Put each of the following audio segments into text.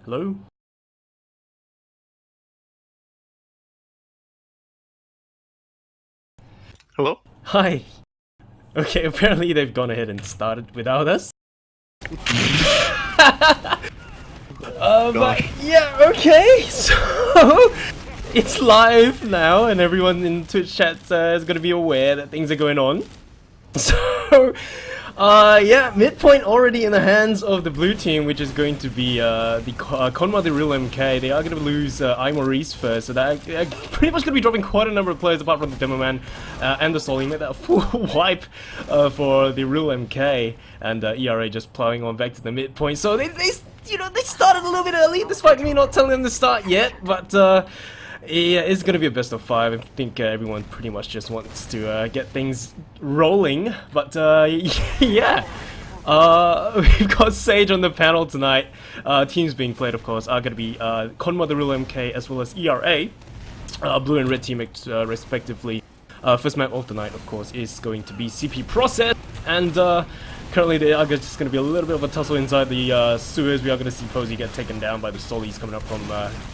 Hello? Hello? Hi. Okay, apparently they've gone ahead and started without us. But yeah, okay, so it's live now and everyone in Twitch chat is going to be aware that things are going on. So, yeah, midpoint already in the hands of the blue team, which is going to be the Konma The Real MK. They are going to lose Maurice first, so they're pretty much going to be dropping quite a number of players apart from the Demo Man and the Soul. He made that full wipe for the Real MK, and ERA just plowing on back to the midpoint. So they started a little bit early, despite me not telling them to start yet, but yeah, it's gonna be a best of 5. I think everyone pretty much just wants to get things rolling. But yeah, we've got Sage on the panel tonight. Teams being played, of course, are gonna be Konma The Real MK as well as ERA, blue and red team respectively. First map of the night, of course, is going to be CP Process, and currently they are just going to be a little bit of a tussle inside the sewers. We are going to see Posey get taken down by the Solis coming up from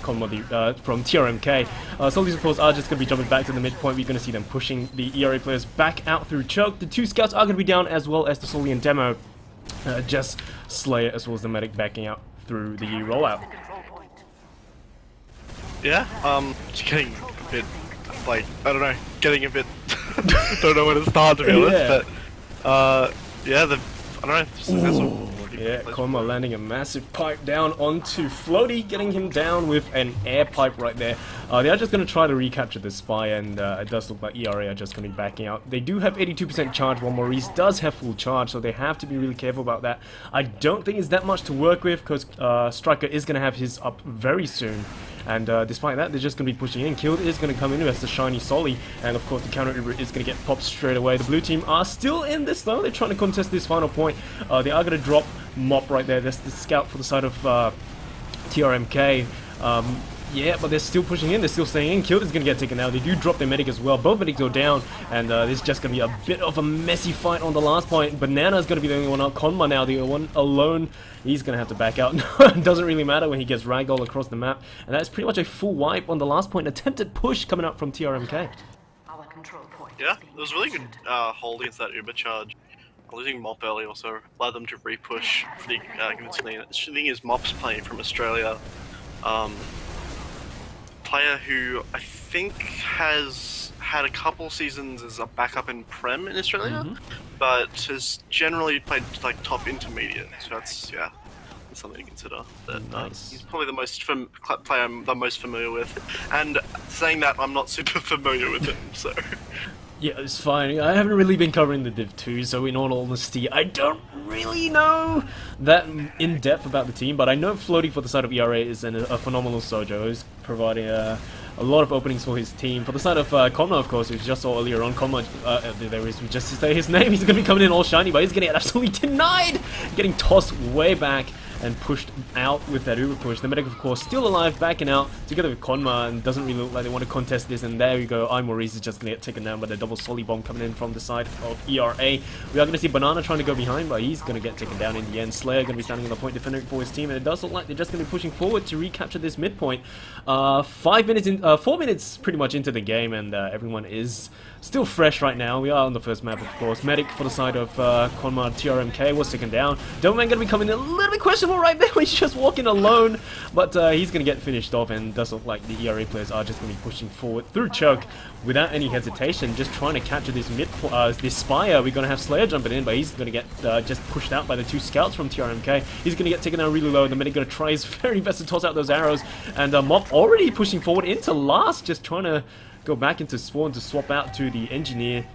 from TRMK. Solis, of course, are just going to be jumping back to the midpoint. We're going to see them pushing the ERA players back out through choke. The 2 scouts are going to be down, as well as the Soli and Demo. Just Slayer, as well as the medic backing out through the rollout. Yeah, just getting a bit, like, I don't know, getting a bit, don't know where to start, to be honest, but, yeah, I don't know, just yeah, Konma landing a massive pipe down onto Floaty, getting him down with an air pipe right there. They are just going to try to recapture the spy, and it does look like ERA are just going to be backing out. They do have 82% charge, while Maurice does have full charge, so they have to be really careful about that. I don't think it's that much to work with, because Striker is going to have his up very soon. And despite that, they're just going to be pushing in. Killed is going to come in as the shiny Soli, and of course the counter is going to get popped straight away. The blue team are still in this though. They're trying to contest this final point. They are going to drop Mop right there. That's the scout for the side of TRMK. Yeah, but they're still pushing in, they're still staying in. Killed is going to get taken out. They do drop their medic as well. Both medics go down, and this is just going to be a bit of a messy fight on the last point. Banana is going to be the only one out. Konma now, the one alone. He's going to have to back out. It doesn't really matter when he gets ragdoll across the map. And that's pretty much a full wipe on the last point. Attempted push coming up from TRMK. Yeah, it was really good hold against that Uber charge. Losing Mop early also allowed them to re-push pretty convincingly. The thing is, Mop's playing from Australia. Player who I think has had a couple seasons as a backup in Prem in Australia, but has generally played like top intermediate. So that's that's something to consider. That Nice. He's probably the most player I'm the most familiar with, and saying that I'm not super familiar with him. So Yeah, it's fine. I haven't really been covering the Div 2, so in all honesty, I don't really know that in depth about the team, but I know Floaty for the side of ERA is a phenomenal Sojo. He's providing a lot of openings for his team. For the side of Konma, of course, we just saw earlier on, Konma, there is, just to say his name, he's going to be coming in all shiny, but he's going to get absolutely denied! Getting tossed way back and pushed out with that Uber push. The medic, of course, still alive, backing out together with Konma, and doesn't really look like they want to contest this. And there we go, Maurice is just going to get taken down by the double Soli bomb coming in from the side of ERA. We are going to see Banana trying to go behind, but he's going to get taken down in the end. Slayer going to be standing on the point defending for his team, and it does look like they're just going to be pushing forward to recapture this midpoint. 4 minutes pretty much into the game, and everyone is still fresh right now. We are on the first map, of course. Medic for the side of Konma TRMK was taken down. Doberman going to be coming in a little bit questionable right there. He's just walking alone, but he's going to get finished off, and does look like the ERA players are just going to be pushing forward through choke without any hesitation, just trying to capture this this Spire. We're going to have Slayer jumping in, but he's going to get just pushed out by the 2 scouts from TRMK. He's going to get taken down really low. The medic going to try his very best to toss out those arrows, and Mop already pushing forward into last, just trying to go back into spawn to swap out to the engineer,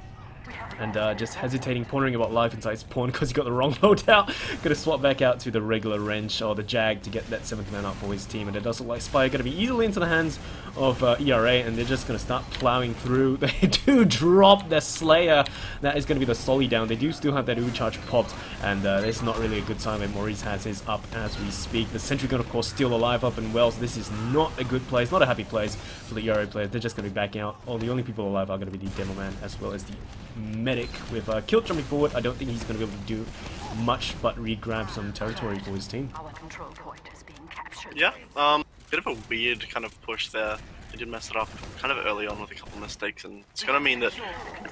and just hesitating, pondering about life inside spawn because he got the wrong loadout. Gonna swap back out to the regular wrench or the Jag to get that 7th man up for his team, and it does look like Spire gonna be easily into the hands of ERA, and they're just gonna start plowing through. They do drop their Slayer. That is gonna be the Soli down. They do still have that Uber charge popped, and it's not really a good time when Maurice has his up as we speak. The Sentry Gun, of course, still alive up and well, so this is not a good place, not a happy place for the ERA players. They're just gonna be backing out. The only people alive are gonna be the Demo Man as well as the medic with Kilt jumping forward. I don't think he's going to be able to do much but re-grab some territory for his team. yeah, bit of a weird kind of push there. They did mess it up kind of early on with a couple of mistakes, and it's going to mean that...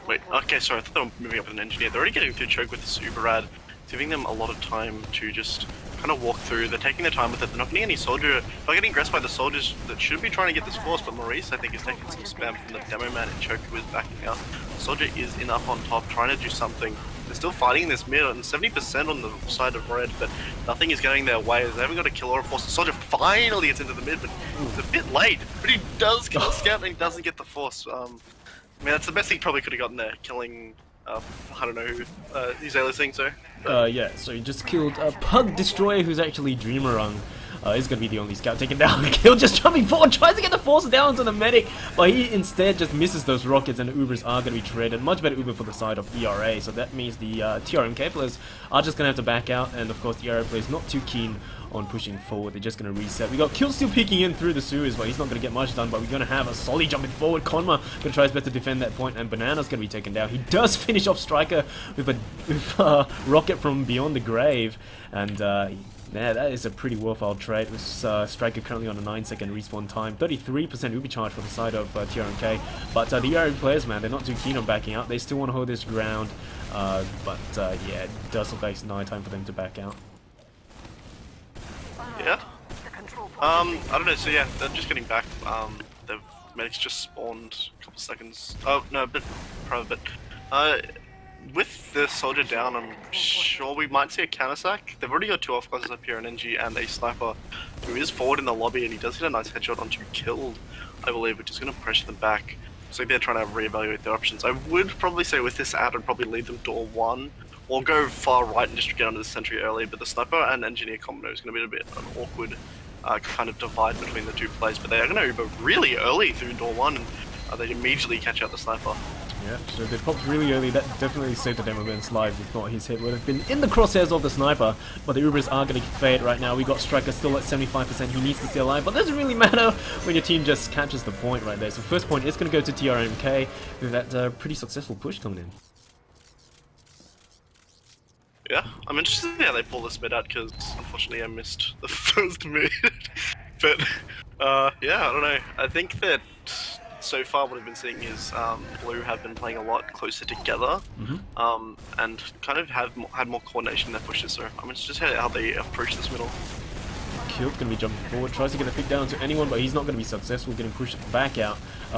Wait, okay, sorry, I thought they were moving up with an engineer. They're already getting through choke with the super rad, giving them a lot of time to just kind of walk through. They're taking their time with it. They're not getting any soldier. They're getting aggressed by the soldiers that should be trying to get this force, but Maurice, I think, is taking some spam from the Demo Man and choke who is backing out. Soldier is in up on top, trying to do something. They're still fighting this mid, and 70% on the side of red, but nothing is getting their way. They haven't got a kill or a force. The soldier finally gets into the mid, but it's a bit late. But he does kill the scout, and he doesn't get the force. I mean, that's the best thing he probably could have gotten there, killing... I don't know who he's listening to. Yeah, so he just killed Pug Destroyer, who's actually Dreamerung. is going to be the only scout taken down. Kill just jumping forward, tries to get the force down to the medic, but he instead just misses those rockets, and the Ubers are going to be traded. Much better Uber for the side of ERA, so that means the TRMK players are just going to have to back out, and of course the ERA players not too keen on pushing forward. They're just going to reset. We got Kill still peeking in through the sewers, but he's not going to get much done, but we're going to have a Solly jumping forward. Konma going to try his best to defend that point, and Banana's going to be taken down. He does finish off Striker with a rocket from beyond the grave, and yeah, that is a pretty worthwhile trade with Striker currently on a 9-second respawn time. 33% Uber charge from the side of TRMK, but the ERA players, man, they're not too keen on backing out. They still want to hold this ground, but yeah, it does look like it's night time for them to back out. Yeah. I don't know. So yeah, they're just getting back. The medics just spawned a couple seconds. Oh no, a bit probably. But with the soldier down, I'm sure we might see a counter-sack. They've already got 2 off-classes up here, an NG and a sniper who is forward in the lobby, and he does hit a nice headshot onto Killed, I believe, which is going to pressure them back. So they're trying to reevaluate their options. I would probably say with this ad, I'd probably lead them door 1, or go far right and just get under the sentry early, but the sniper and engineer combo is going to be a bit an awkward kind of divide between the two plays, but they are going to Uber really early through door 1, and they immediately catch out the sniper. Yeah, so they popped really early. That definitely saved the demo man's life. If not, his head would have been in the crosshairs of the sniper. But the Ubers are going to fade right now. We got Striker still at 75%. He needs to stay alive, but it doesn't really matter when your team just captures the point right there. So first point is going to go to TRMK with that pretty successful push coming in. Yeah, I'm interested in how they pull this mid out, because unfortunately I missed the first mid. But yeah, I don't know. I think that so far what I've been seeing is Blue have been playing a lot closer together, and kind of had more coordination in their pushes, so I'm interested in how they approach this middle. Killed going to be jumping forward, tries to get a pick down to anyone, but he's not going to be successful, getting pushed back out.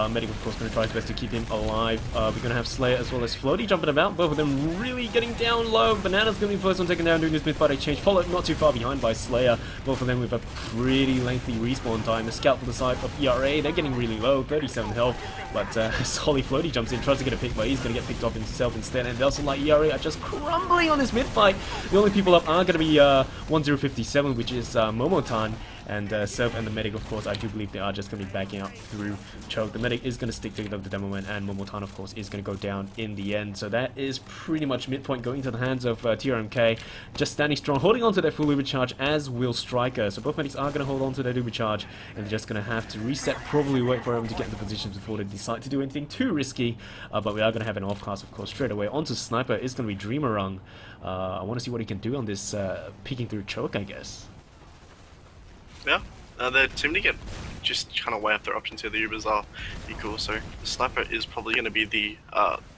Medic, of course, going to try his best to keep him alive. We're going to have Slayer as well as Floaty jumping about, both of them really getting down low. Banana's going to be first one taken down during this mid-fight exchange, followed not too far behind by Slayer. Both of them with a pretty lengthy respawn time. The scout for the side of ERA, they're getting really low, 37 health, but Solly Floaty jumps in, tries to get a pick, but he's going to get picked off himself instead, and also like ERA are just crumbling on this mid-fight. The only people up are going to be 1057, which is Momotan, and Surf and the Medic, of course. I do believe they are just going to be backing out through Choke. The Medic is going to stick together with the Demoman, and Momotan, of course, is going to go down in the end. So that is pretty much midpoint going to the hands of TRMK. Just standing strong, holding on to their full Uber charge, as will Striker. So both Medics are going to hold on to their Uber charge, and they're just going to have to reset, probably wait for them to get into positions before they decide to do anything too risky. But we are going to have an off-cast, of course, straight away. Onto Sniper is going to be Dreamerung. I want to see what he can do on this peeking through Choke, I guess. Yeah, they seem to get just kind of weigh up their options here. The Ubers are equal, so the Sniper is probably going to be the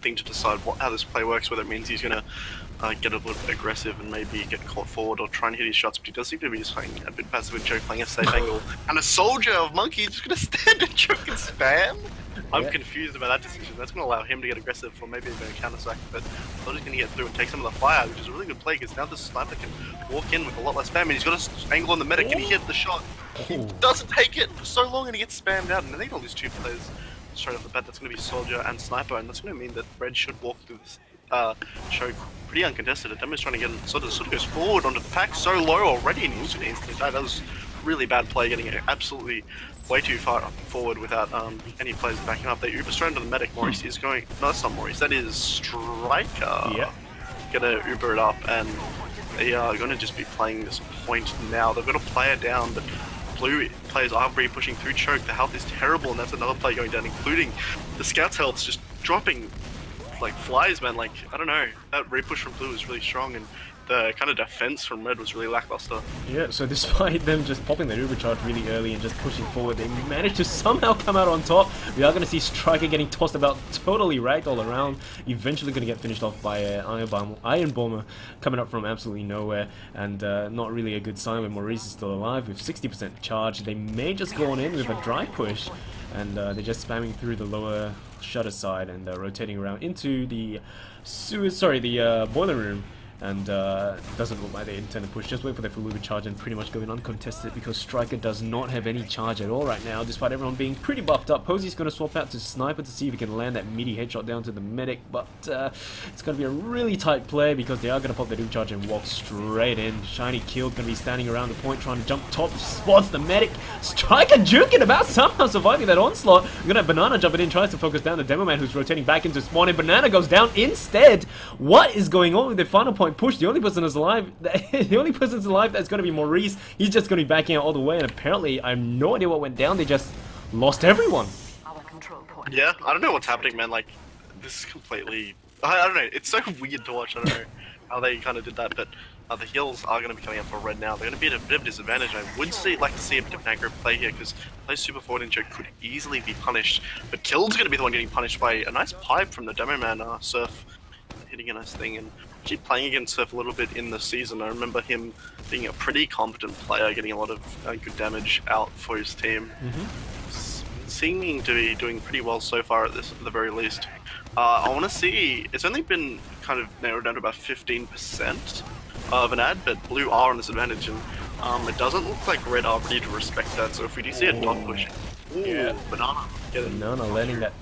thing to decide how this play works, whether it means he's going to get a little bit aggressive and maybe get caught forward or try and hit his shots, but he does seem to be just playing a bit passive with Choke, playing a safe angle. And a soldier of Monkey is just going to stand and Choke and spam? I'm confused about that decision. That's going to allow him to get aggressive for maybe even a counter-sack, but I thought he's going to get through and take some of the fire, which is a really good play, because now the Sniper can walk in with a lot less spam, and he's got an angle on the Medic, and he hit the shot. He doesn't take it for so long, and he gets spammed out, and I think all these two players straight off the bat, that's going to be Soldier and Sniper, and that's going to mean that Red should walk through this Choke pretty uncontested. Demo's trying to get sort of goes forward onto the pack so low already, and he's going to instantly die. That was really bad play, getting it absolutely way too far forward without any players backing up. They Uber straight into the Medic. Maurice is going... No, that's not Maurice. That is Striker. Yeah. Gonna Uber it up, and they are going to just be playing this point now. They've got a player down, but Blue players are really pushing through Choke. The health is terrible, and that's another player going down, including the Scout's health just dropping like flies, man. Like, I don't know. That re-push from Blue is really strong, and the kind of defense from Red was really lackluster. Yeah, so despite them just popping their Uber charge really early and just pushing forward, they managed to somehow come out on top. We are going to see Striker getting tossed about, totally ragged all around. Eventually going to get finished off by Iron Bomber coming up from absolutely nowhere, and not really a good sign when Maurice is still alive with 60% charge. They may just go on in with a dry push, and they're just spamming through the lower shutter side and rotating around into the boiler room. and doesn't look like they intend to push. Just wait for their full charge and pretty much going uncontested because Striker does not have any charge at all right now, despite everyone being pretty buffed up. Posy's going to swap out to Sniper to see if he can land that meaty headshot down to the medic, but it's going to be a really tight play because they are going to pop their doom charge and walk straight in. Shiny Killed going to be standing around the point trying to jump top, spots the medic. Striker juking about, somehow surviving that onslaught. We're going to have Banana jumping in, tries to focus down the Demo Man who's rotating back into spawn, and Banana goes down instead. What is going on with the final point push? The only person that's alive, that's going to be Maurice. He's just going to be backing out all the way, and apparently I have no idea what went down. They just lost everyone. Yeah, I don't know what's happening, man. Like, this is completely... I don't know. It's so weird to watch. I don't know how they kind of did that, but the heals are going to be coming up for Red now. They're going to be at a bit of a disadvantage. I would like to see a bit of an aggro play here because plays super forward and Joke could easily be punished, but Killed's going to be the one getting punished by a nice pipe from the Demo Man, Surf, hitting a nice thing, and actually playing against Surf a little bit in the season. I remember him being a pretty competent player, getting a lot of good damage out for his team. Seeming to be doing pretty well so far at the very least. I want to see, it's only been kind of narrowed down to about 15% of an ad, but Blue are on this advantage, and it doesn't look like Red are ready to respect that, so if we do see a dot push, Banana, get it. Banana landing that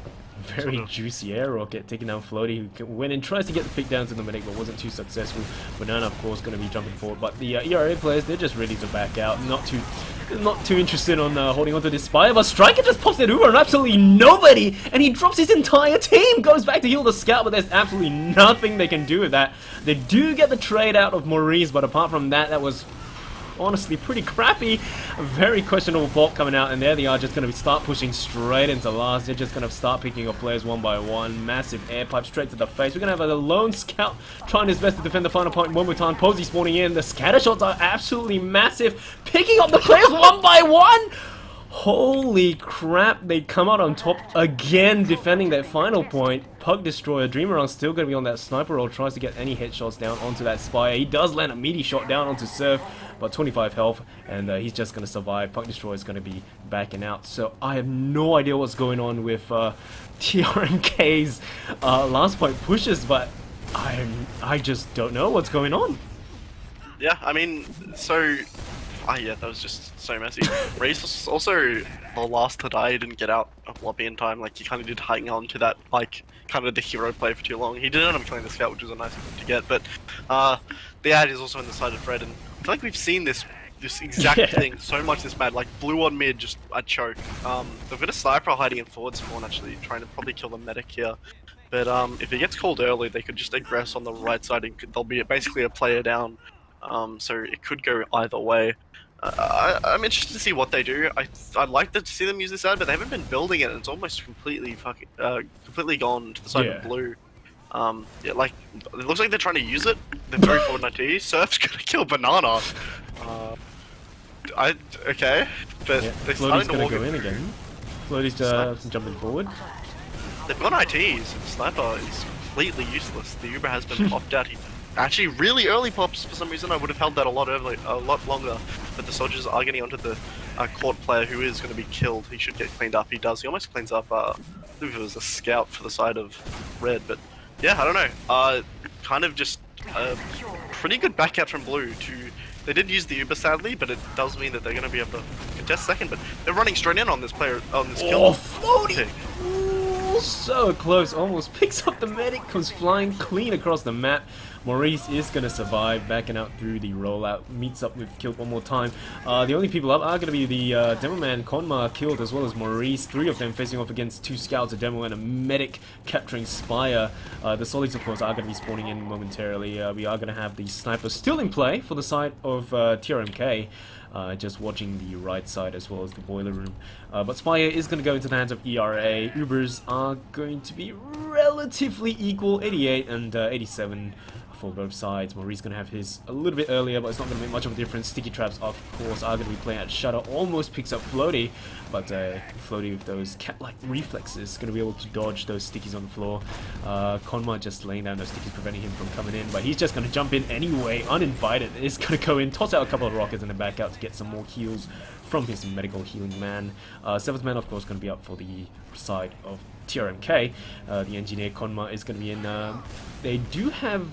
very juicy air rocket, taking down Floaty, who went and tries to get the pick down to the medic, but wasn't too successful. Banana, of course, going to be jumping forward, but the ERA players, they're just ready to back out, not too interested on holding onto this Spire, but Striker just pops it over on absolutely nobody, and he drops his entire team, goes back to heal the scout, but there's absolutely nothing they can do with that. They do get the trade out of Maurice, but apart from that, that was honestly pretty crappy. A very questionable pop coming out, and there they are just going to start pushing straight into last. They're just going to start picking up players one by one. Massive air pipe straight to the face. We're going to have a lone scout trying his best to defend the final point one more time. Posy spawning in. The scatter shots are absolutely massive, picking up the players one by one. Holy crap, they come out on top again, defending that final point. Pug Destroyer, Dreamer still going to be on that sniper roll, tries to get any headshots down onto that Spire. He does land a meaty shot down onto Surf, but 25 health, and he's just going to survive. Pug Destroyer is going to be backing out. So I have no idea what's going on with TRMK's last point pushes, but I just don't know what's going on. Yeah, I mean, so... yeah, that was just so messy. Reese was also the last to die. He didn't get out of lobby in time. Like, he kind of did hang on to that, like, kind of the hero play for too long. He did end up killing the scout, which was a nice thing to get, but the ad is also on the side of Red, and I feel like we've seen this exact thing so much this mad. Like, Blue on mid, just a choke. They've got a sniper hiding in forward spawn, actually, trying to probably kill the medic here. But if it gets called early, they could just aggress on the right side, and they'll be basically a player down. So it could go either way. I'm interested to see what they do. I'd like to see them use this ad, but they haven't been building it, and it's almost completely gone to the side of Blue. Yeah, like, it looks like they're trying to use it. They're very forward IT. Surf's gonna kill Banana. Okay, but they're starting to walk go in again. Floaty's jumping forward. They've got ITs, and Sniper is completely useless. The Uber has been popped out. He actually really early pops for some reason. I would have held that a lot longer, but the soldiers are getting onto the court player who is going to be killed. He should get cleaned up. He does. He almost cleans up. I believe it was a scout for the side of Red, but yeah, I don't know. Kind of just a pretty good back out from Blue. They did use the Uber sadly, but it does mean that they're going to be able to contest second. But they're running straight in on this player on this kill. Oh, Floaty! Ooh, so close, almost picks up the medic, comes flying clean across the map. Maurice is going to survive, backing out through the rollout, meets up with Killed one more time. The only people up are going to be the Demo Man, Konma, Killed, as well as Maurice. Three of them facing off against two scouts, a Demo and a medic capturing Spire. The Solids, of course, are going to be spawning in momentarily. We are going to have the Sniper still in play for the side of TRMK. Just watching the right side as well as the boiler room. But Spire is going to go into the hands of ERA. Ubers are going to be relatively equal, 88 and 87 for both sides. Maurice going to have his a little bit earlier, but it's not going to make much of a difference. Sticky traps, of course, are going to be playing at Shutter. Almost picks up Floaty, but Floaty with those cat-like reflexes is going to be able to dodge those stickies on the floor. Konma just laying down those stickies, preventing him from coming in, but he's just going to jump in anyway, uninvited. He's going to go in, toss out a couple of rockets, and then back out to get some more heals from his medical healing man. Seventh man, of course, going to be up for the side of TRMK. The engineer Konma is going to be in. They do have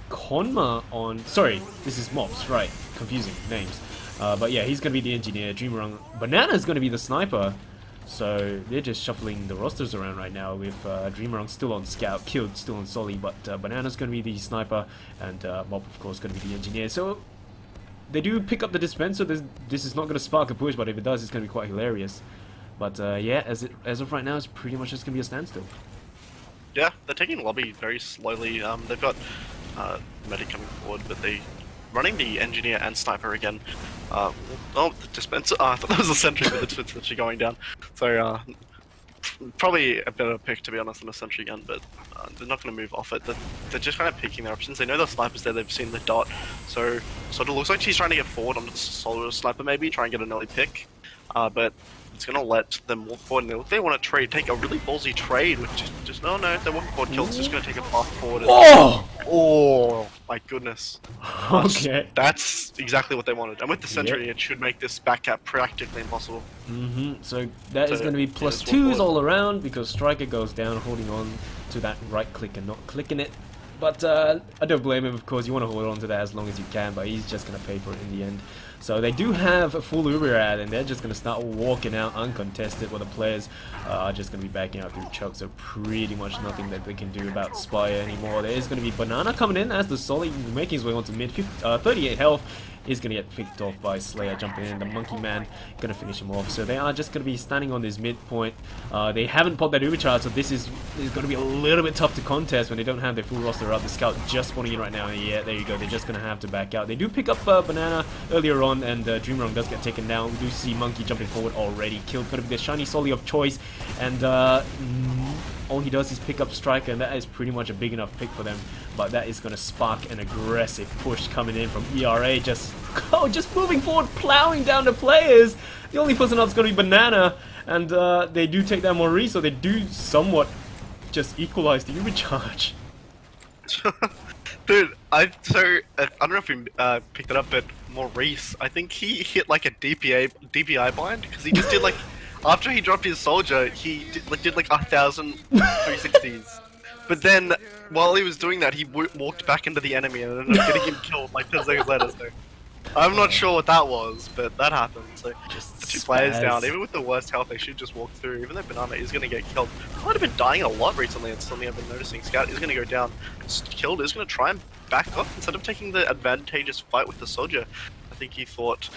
Konma on... Sorry, this is Mops, right. Confusing names. But yeah, he's going to be the engineer. Dreamerang. Banana's going to be the sniper. So they're just shuffling the rosters around right now with Dreamerang still on scout, killed still on Solly, but Banana's going to be the sniper, and Mob of course going to be the engineer. So they do pick up the dispenser. This is not going to spark a push, but if it does, it's going to be quite hilarious. But yeah, as of right now, it's pretty much just going to be a standstill. Yeah, they're taking lobby very slowly. They've got medic coming forward, but they running the engineer and sniper again. Oh, the dispenser. I thought that was a sentry, but the dispenser actually going down. So probably a better pick, to be honest, than a sentry gun, but they're not going to move off it. They're just kind of picking their options. They know the sniper's there, they've seen the dot, so sort of looks like she's trying to get forward onto the solo sniper maybe, try and get an early pick, but it's going to let them walk forward, and they want to trade, take a really ballsy trade, which is just, no, they're walking forward, Kilt's just going to take a path forward. And, oh, my goodness. Okay. That's exactly what they wanted, and with the sentry, it should make this back cap practically impossible. So that is going to be plus 2s all around, because Striker goes down, holding on to that right click and not clicking it. But I don't blame him, of course. You want to hold on to that as long as you can, but he's just going to pay for it in the end. So they do have a full Uber ad, and they're just going to start walking out uncontested, while the players are just going to be backing out through Chuck. So pretty much nothing that they can do about Spire anymore. There is going to be Banana coming in as the Solly making his way onto mid. 38 health is going to get picked off by Slayer jumping in. The Monkey Man going to finish him off. So they are just going to be standing on this midpoint. They haven't popped that Uber charge, so this is going to be a little bit tough to contest when they don't have their full roster up. The Scout just spawning in right now. Yeah, there you go. They're just going to have to back out. They do pick up Banana earlier on, and Dreamerang does get taken down. We do see Monkey jumping forward already. Killed, going to be the shiny Solly of choice, and all he does is pick up Striker, and that is pretty much a big enough pick for them. But that is going to spark an aggressive push coming in from ERA, just moving forward, plowing down the players. The only person up is going to be Banana, and they do take down Maurice, so they do somewhat just equalize the Uber charge. Dude, I don't know if we picked it up, but Maurice, I think he hit like a DPI blind, because he just did like, after he dropped his soldier, he did like 1,000 360s. But then, while he was doing that, he walked back into the enemy and ended up getting him killed like 10 seconds later. So I'm not sure what that was, but that happened. So just the 2 players down, even with the worst health, they should just walk through. Even though Banana is going to get killed, he might have been dying a lot recently. It's something I've been noticing. Scout is going to go down. Killed is going to try and back off instead of taking the advantageous fight with the soldier. I think he thought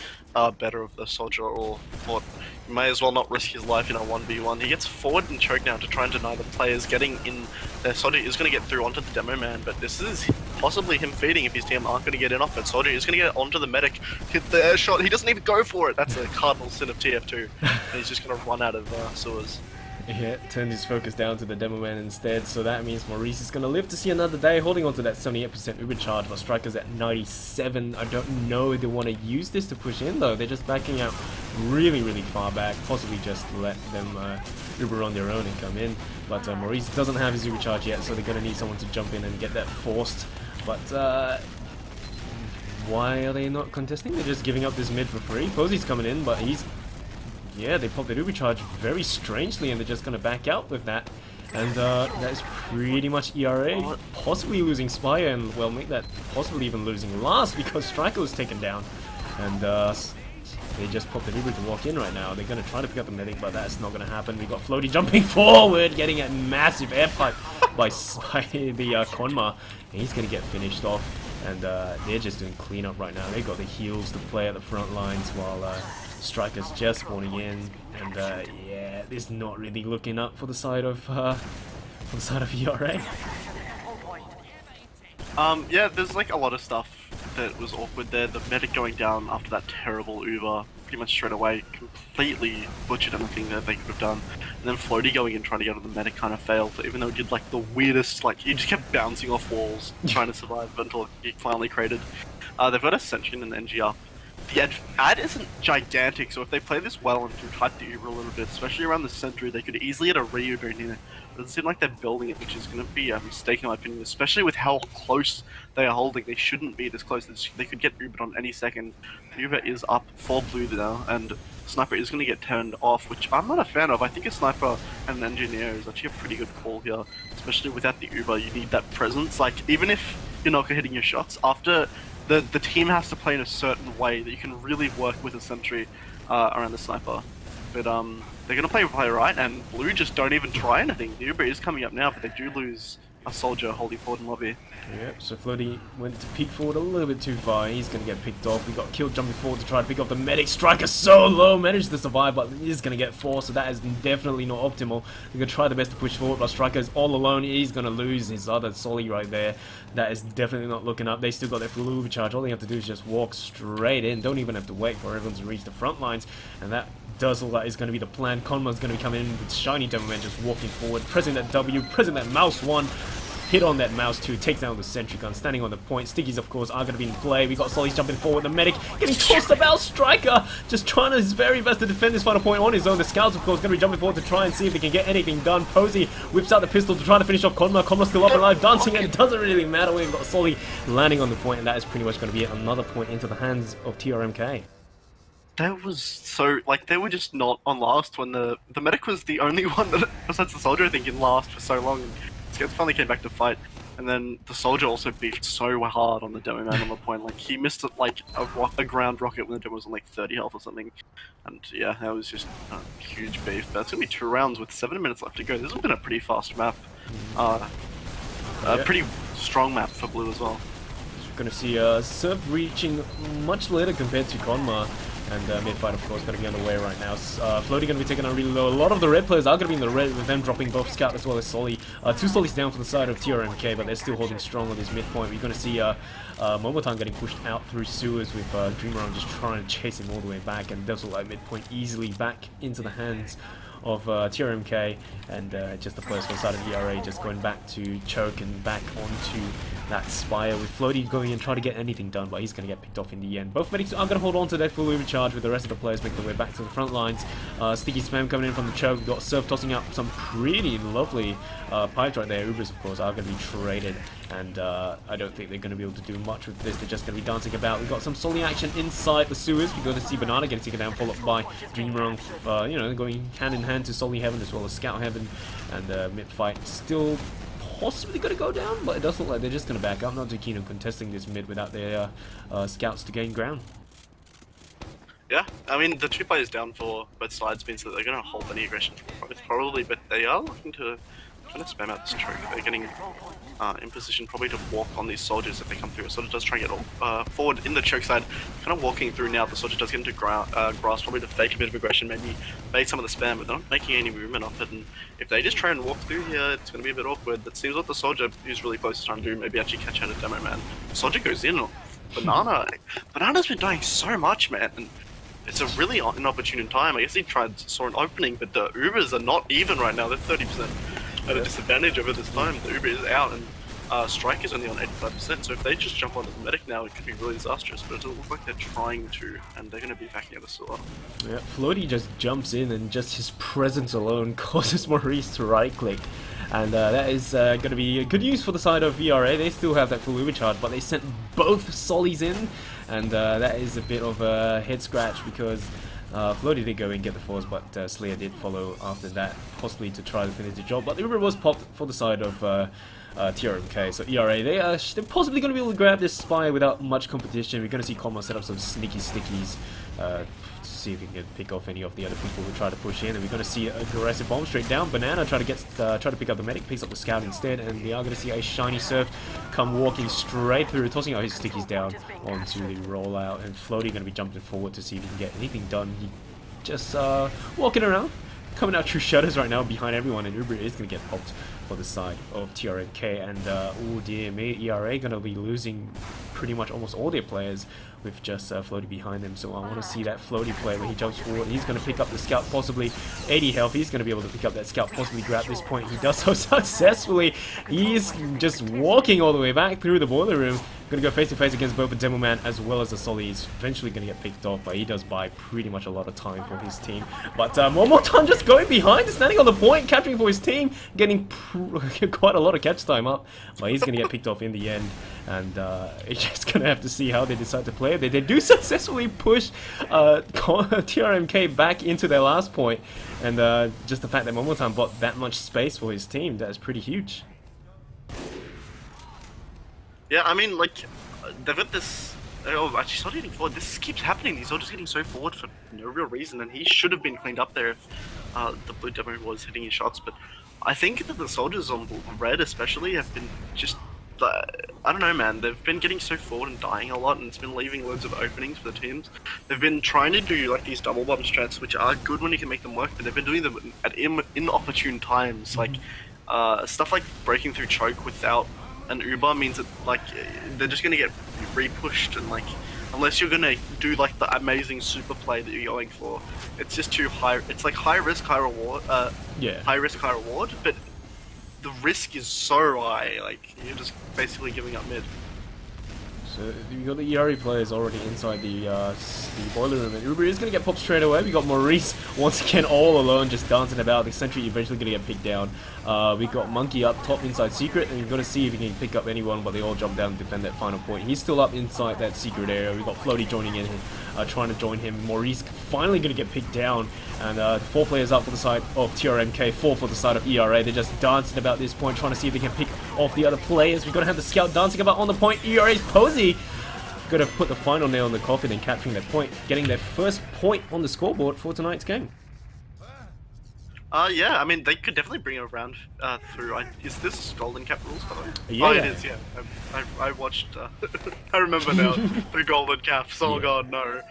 better of the soldier, or thought he may as well not risk his life in a 1v1. He gets forward and choke now to try and deny the players getting in. Their soldier is going to get through onto the demo man, but this is possibly him feeding if his team aren't going to get in off it. Soldier is going to get onto the medic, hit the air shot. He doesn't even go for it. That's a cardinal sin of TF2. And he's just going to run out of sewers. Yeah, turned his focus down to the demo man instead, so that means Maurice is going to live to see another day, holding on to that 78% Uber charge, but Striker's at 97. I don't know if they want to use this to push in though. They're just backing out really, really far back, possibly just let them Uber on their own and come in. But Maurice doesn't have his Uber charge yet, so they're going to need someone to jump in and get that forced. But why are they not contesting? They're just giving up this mid for free. Posey's coming in, but he's... Yeah, they popped the Uber charge very strangely, and they're just going to back out with that. And that is pretty much ERA possibly losing Spire, and well, make that possibly even losing last, because Striker was taken down. And they just popped the Uber to walk in right now. They're going to try to pick up the medic, but that's not going to happen. We got Floaty jumping forward, getting a massive air pipe by the Konma. And he's going to get finished off. And they're just doing cleanup right now. They got the heals to play at the front lines, while Striker's just spawning in, and yeah, this is not really looking up for the side of ERA. Yeah, there's like a lot of stuff that was awkward there. The medic going down after that terrible Uber, pretty much straight away, completely butchered anything that they could have done. And then Floaty going in trying to get on the medic kind of failed, even though he did like the weirdest, like he just kept bouncing off walls trying to survive until he finally crated. They've got a Sentient and NG up. The ad isn't gigantic, so if they play this well and can cut the Uber a little bit, especially around the sentry, they could easily get a re-Uber in here. It doesn't seem like they're building it, which is going to be a mistake in my opinion, especially with how close they are holding. They shouldn't be this close. They could get Ubered on any second. Uber is up for blue now, and Sniper is going to get turned off, which I'm not a fan of. I think a Sniper and an Engineer is actually a pretty good call here, especially without the Uber. You need that presence. Like, even if you're not hitting your shots. After the team has to play in a certain way that you can really work with a sentry around the sniper. But they're gonna play right, and blue just don't even try anything. The Uber is coming up now, but they do lose a soldier holding forward in lobby. Yep, so Floaty went to peek forward a little bit too far. He's going to get picked off. We got killed jumping forward to try to pick up the medic. Striker so low, managed to survive, but is going to get forced, so that is definitely not optimal. We're going to try the best to push forward, but Striker is all alone. He's going to lose his other Solly right there. That is definitely not looking up. They still got their full overcharge. All they have to do is just walk straight in. Don't even have to wait for everyone to reach the front lines, and that does look like it's going to be the plan. Konma's going to be coming in with shiny Demoman just walking forward, pressing that W, pressing that mouse 1. Hit on that mouse 2, takes down the sentry gun, standing on the point. Stickies, of course, are going to be in play. We got Solly's jumping forward. The medic getting tossed about. Striker just trying his very best to defend this final point on his own. The scouts, of course, going to be jumping forward to try and see if they can get anything done. Posey whips out the pistol to try to finish off Konma. Konma's still up and alive, dancing, and it doesn't really matter. We've got Solly landing on the point, and that is pretty much going to be another point into the hands of TRMK. That was so, like, they were just not on last when the medic was the only one that, besides the soldier, I think, in last for so long. Scouts finally came back to fight, and then the soldier also beefed so hard on the demo man on the point. Like, he missed it, like a ground rocket when the demo was on like 30 health or something. And yeah, that was just a huge beef. But it's gonna be 2 rounds with 7 minutes left to go. This has been a pretty fast map, a pretty strong map for blue as well. We're gonna see Serve reaching much later compared to Konma. And mid-fight, of course, going to be on the way right now. Floaty going to be taking on really low. A lot of the red players are going to be in the red, with them dropping both Scout as well as Solly. 2 Sollys down for the side of TRMK, but they're still holding strong on this midpoint. We're going to see Momotan getting pushed out through sewers with Dreamer just trying to chase him all the way back. And does look like midpoint easily back into the hands of TRMK, and just the players from the side of ERA just going back to choke and back onto that Spire, with Floaty going and trying to get anything done, but he's going to get picked off in the end. Both medics are going to hold on to their full overcharge, with the rest of the players making their way back to the front lines. Sticky Spam coming in from the choke. We've got Surf tossing out some pretty lovely pipes right there. Ubers, of course, are going to be traded, and I don't think they're going to be able to do much with this. They're just going to be dancing about. We've got some Solly action inside the sewers. We're going to see Banana getting taken down, followed by Dreamer, you know, going hand in hand to Solly Heaven as well as Scout Heaven, and mid-fight still possibly going to go down, but it does look like they're just going to back up. Not too keen on contesting this mid without their scouts to gain ground. Yeah, I mean, the 2 players down for both sides means that they're going to hold any aggression, probably, but they are looking to kind of spam out this choke. They're getting in position probably to walk on these soldiers if they come through. It sort of does try and get forward in the choke side, kind of walking through now. The soldier does get into grass, probably to fake a bit of aggression, maybe bait some of the spam, but they're not making any movement off it. And if they just try and walk through here, it's going to be a bit awkward. It seems like the soldier who's really close to trying to do maybe actually catch out a demo man. The soldier goes in on Banana. Banana's been dying so much, man. And it's a really inopportune time. I guess he saw an opening, but the Ubers are not even right now. They're 30% at a disadvantage over this time. The Uber is out, and Strike is only on 85%. So if they just jump onto the medic now, it could be really disastrous. But it doesn't look like they're trying to, and they're going to be backing out the sewer. Yeah, Floaty just jumps in, and just his presence alone causes Maurice to right-click. And that is going to be good news for the side of VRA. They still have that full overcharge, but they sent both Sollys in, and that is a bit of a head scratch, because Floaty did go and get the force, but Slayer did follow after that, possibly to try to finish the job. But the Uber was popped for the side of TRMK, so ERA, they're possibly going to be able to grab this Spy without much competition. We're going to see Konma set up some sneaky stickies to see if he can pick off any of the other people who try to push in, and we're going to see an aggressive bomb straight down. Banana try to pick up the medic, picks up the scout instead, and we are going to see a shiny Surf come walking straight through, tossing out his stickies down onto the rollout, and Floaty going to be jumping forward to see if he can get anything done. He just walking around, coming out through shutters right now behind everyone, and Uber is going to get popped for the side of TRMK, and oh dear me, ERA going to be losing pretty much almost all their players with just Floaty behind them. So I want to see that Floaty play where he jumps forward. He's going to pick up the scout, possibly 80 health. He's going to be able to pick up that scout, possibly grab this point. He does so successfully. He's just walking all the way back through the boiler room. Going to go face to face against both the Demo Man as well as the Solly. He's eventually going to get picked off, but he does buy pretty much a lot of time for his team. But one more time, just going behind, standing on the point, capturing for his team, getting quite a lot of catch time up. But he's going to get picked off in the end, and it's just going to have to see how they decide to play it. They do successfully push TRMK back into their last point, and just the fact that Momotan bought that much space for his team, that is pretty huge. Yeah, I mean, like, they've got this. Oh, actually, started getting forward. This keeps happening. He's all just getting so forward for no real reason, and he should have been cleaned up there if the blue demo was hitting his shots. But I think that the soldiers on red, especially, have been just. I don't know, man. They've been getting so forward and dying a lot, and it's been leaving loads of openings for the teams. They've been trying to do like these double bomb strats, which are good when you can make them work, but they've been doing them at inopportune times. Like stuff like breaking through choke without an Uber means that like they're just gonna get re-pushed, and like unless you're gonna do like the amazing super play that you're going for, it's just too high. It's like high risk, high reward. Yeah. High risk, high reward, but the risk is so high. Like you're just basically giving up mid. So we got the ERA players already inside the boiler room, and Uber is going to get popped straight away. We got Maurice once again all alone, just dancing about. The sentry eventually going to get picked down. We got Monkey up top inside Secret, and we've got to see if he can pick up anyone, but they all jump down and defend that final point. He's still up inside that Secret area. We got Floaty joining in, trying to join him. Maurice finally going to get picked down, and 4 players up for the side of TRMK, 4 for the side of ERA. They're just dancing about this point, trying to see if they can pick off the other players. We've got to have the scout dancing about on the point. ERA's Posey got to put the final nail in the coffin and capturing that point, getting their first point on the scoreboard for tonight's game. Yeah, I mean, they could definitely bring it around through. Is this Golden Cap rules, by the way? Yeah. Oh, it is, yeah. I watched, I remember now, the Golden Cap, so Yeah. god, no.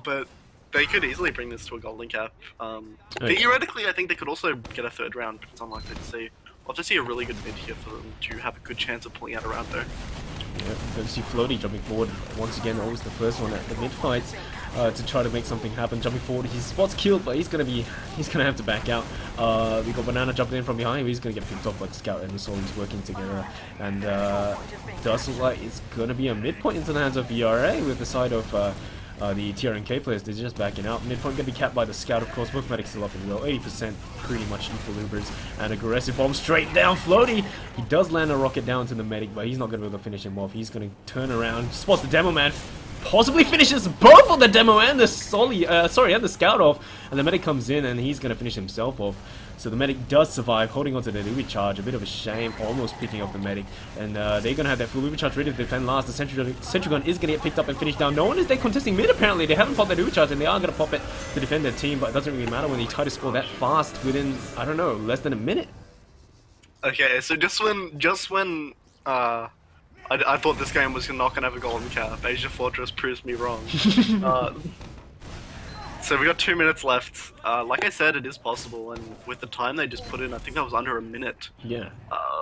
But they could easily bring this to a Golden Cap. Okay. Theoretically, I think they could also get a 3rd round, but it's unlikely to see. I'll have to see a really good mid here for them to have a good chance of pulling out a round, though. Yeah, you see Floaty jumping forward once again, always the first one at the mid fights to try to make something happen. Jumping forward, his spot's killed, but he's gonna have to back out. We got Banana jumping in from behind, he's gonna get picked off by the scout, and the Solly's working together. And does look like it's gonna be a midpoint into the hands of ERA with the side of the TRMK players. They're just backing out. Midpoint gonna be capped by the scout, of course. Both medics still up as well. 80%, pretty much equal Ubers. And aggressive bomb straight down Floaty. He does land a rocket down to the medic, but he's not gonna be able to finish him off. He's gonna turn around, spots the demo man, possibly finishes both of the demo and the and the scout off. And the medic comes in and he's gonna finish himself off. So the medic does survive, holding onto the Uber charge. A bit of a shame, almost picking off the medic. And they're going to have that full Uber charge ready to defend last. The sentry gun is going to get picked up and finished down. No one is there contesting mid, apparently. They haven't popped that Uber charge, and they are going to pop it to defend their team. But it doesn't really matter when they try to score that fast within, I don't know, less than a minute. Okay, so just when I thought this game was not going to have a Golden Cap, AsiaFortress proves me wrong. So we got 2 minutes left. Like I said, it is possible, and with the time they just put in, I think that was under a minute. Yeah.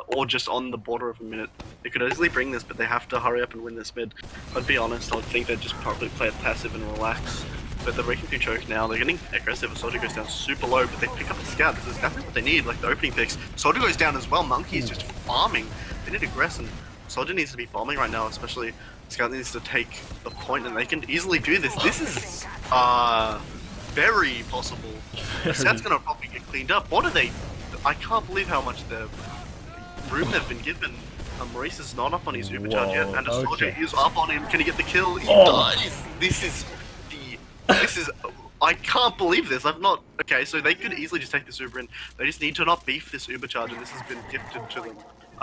Or just on the border of a minute. They could easily bring this, but they have to hurry up and win this mid. I'd be honest, I would think they'd just probably play it passive and relax. But they're breaking through choke now, they're getting aggressive. A soldier goes down super low, but they pick up a scout. This is definitely what they need, like the opening picks. Soldier goes down as well, Monkey is just farming. They need aggressive. Soldier needs to be bombing right now, especially Scout needs to take the point, and they can easily do this. This is very possible. The Scout's gonna probably get cleaned up. What are they? I can't believe how much the room they've been given. Maurice is not up on his Uber charge yet, and a soldier is up on him. Can he get the kill? He does. This is. I can't believe this. I've not. Okay, so they could easily just take this Uber in. They just need to not beef this Uber charge, and this has been gifted to them.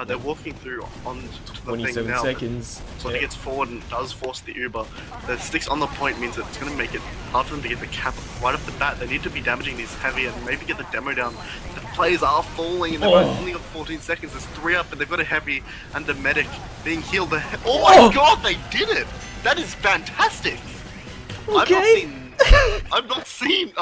They're walking through on to the 27 thing now. seconds. So he gets forward and does force the Uber. The sticks on the point means that it's going to make it hard for them to get the cap right off the bat. They need to be damaging these heavy and maybe get the demo down. The players are falling and they've only got 14 seconds. There's 3 up and they've got a heavy and the medic being healed. Oh my god, they did it! That is fantastic! Okay. I've not seen,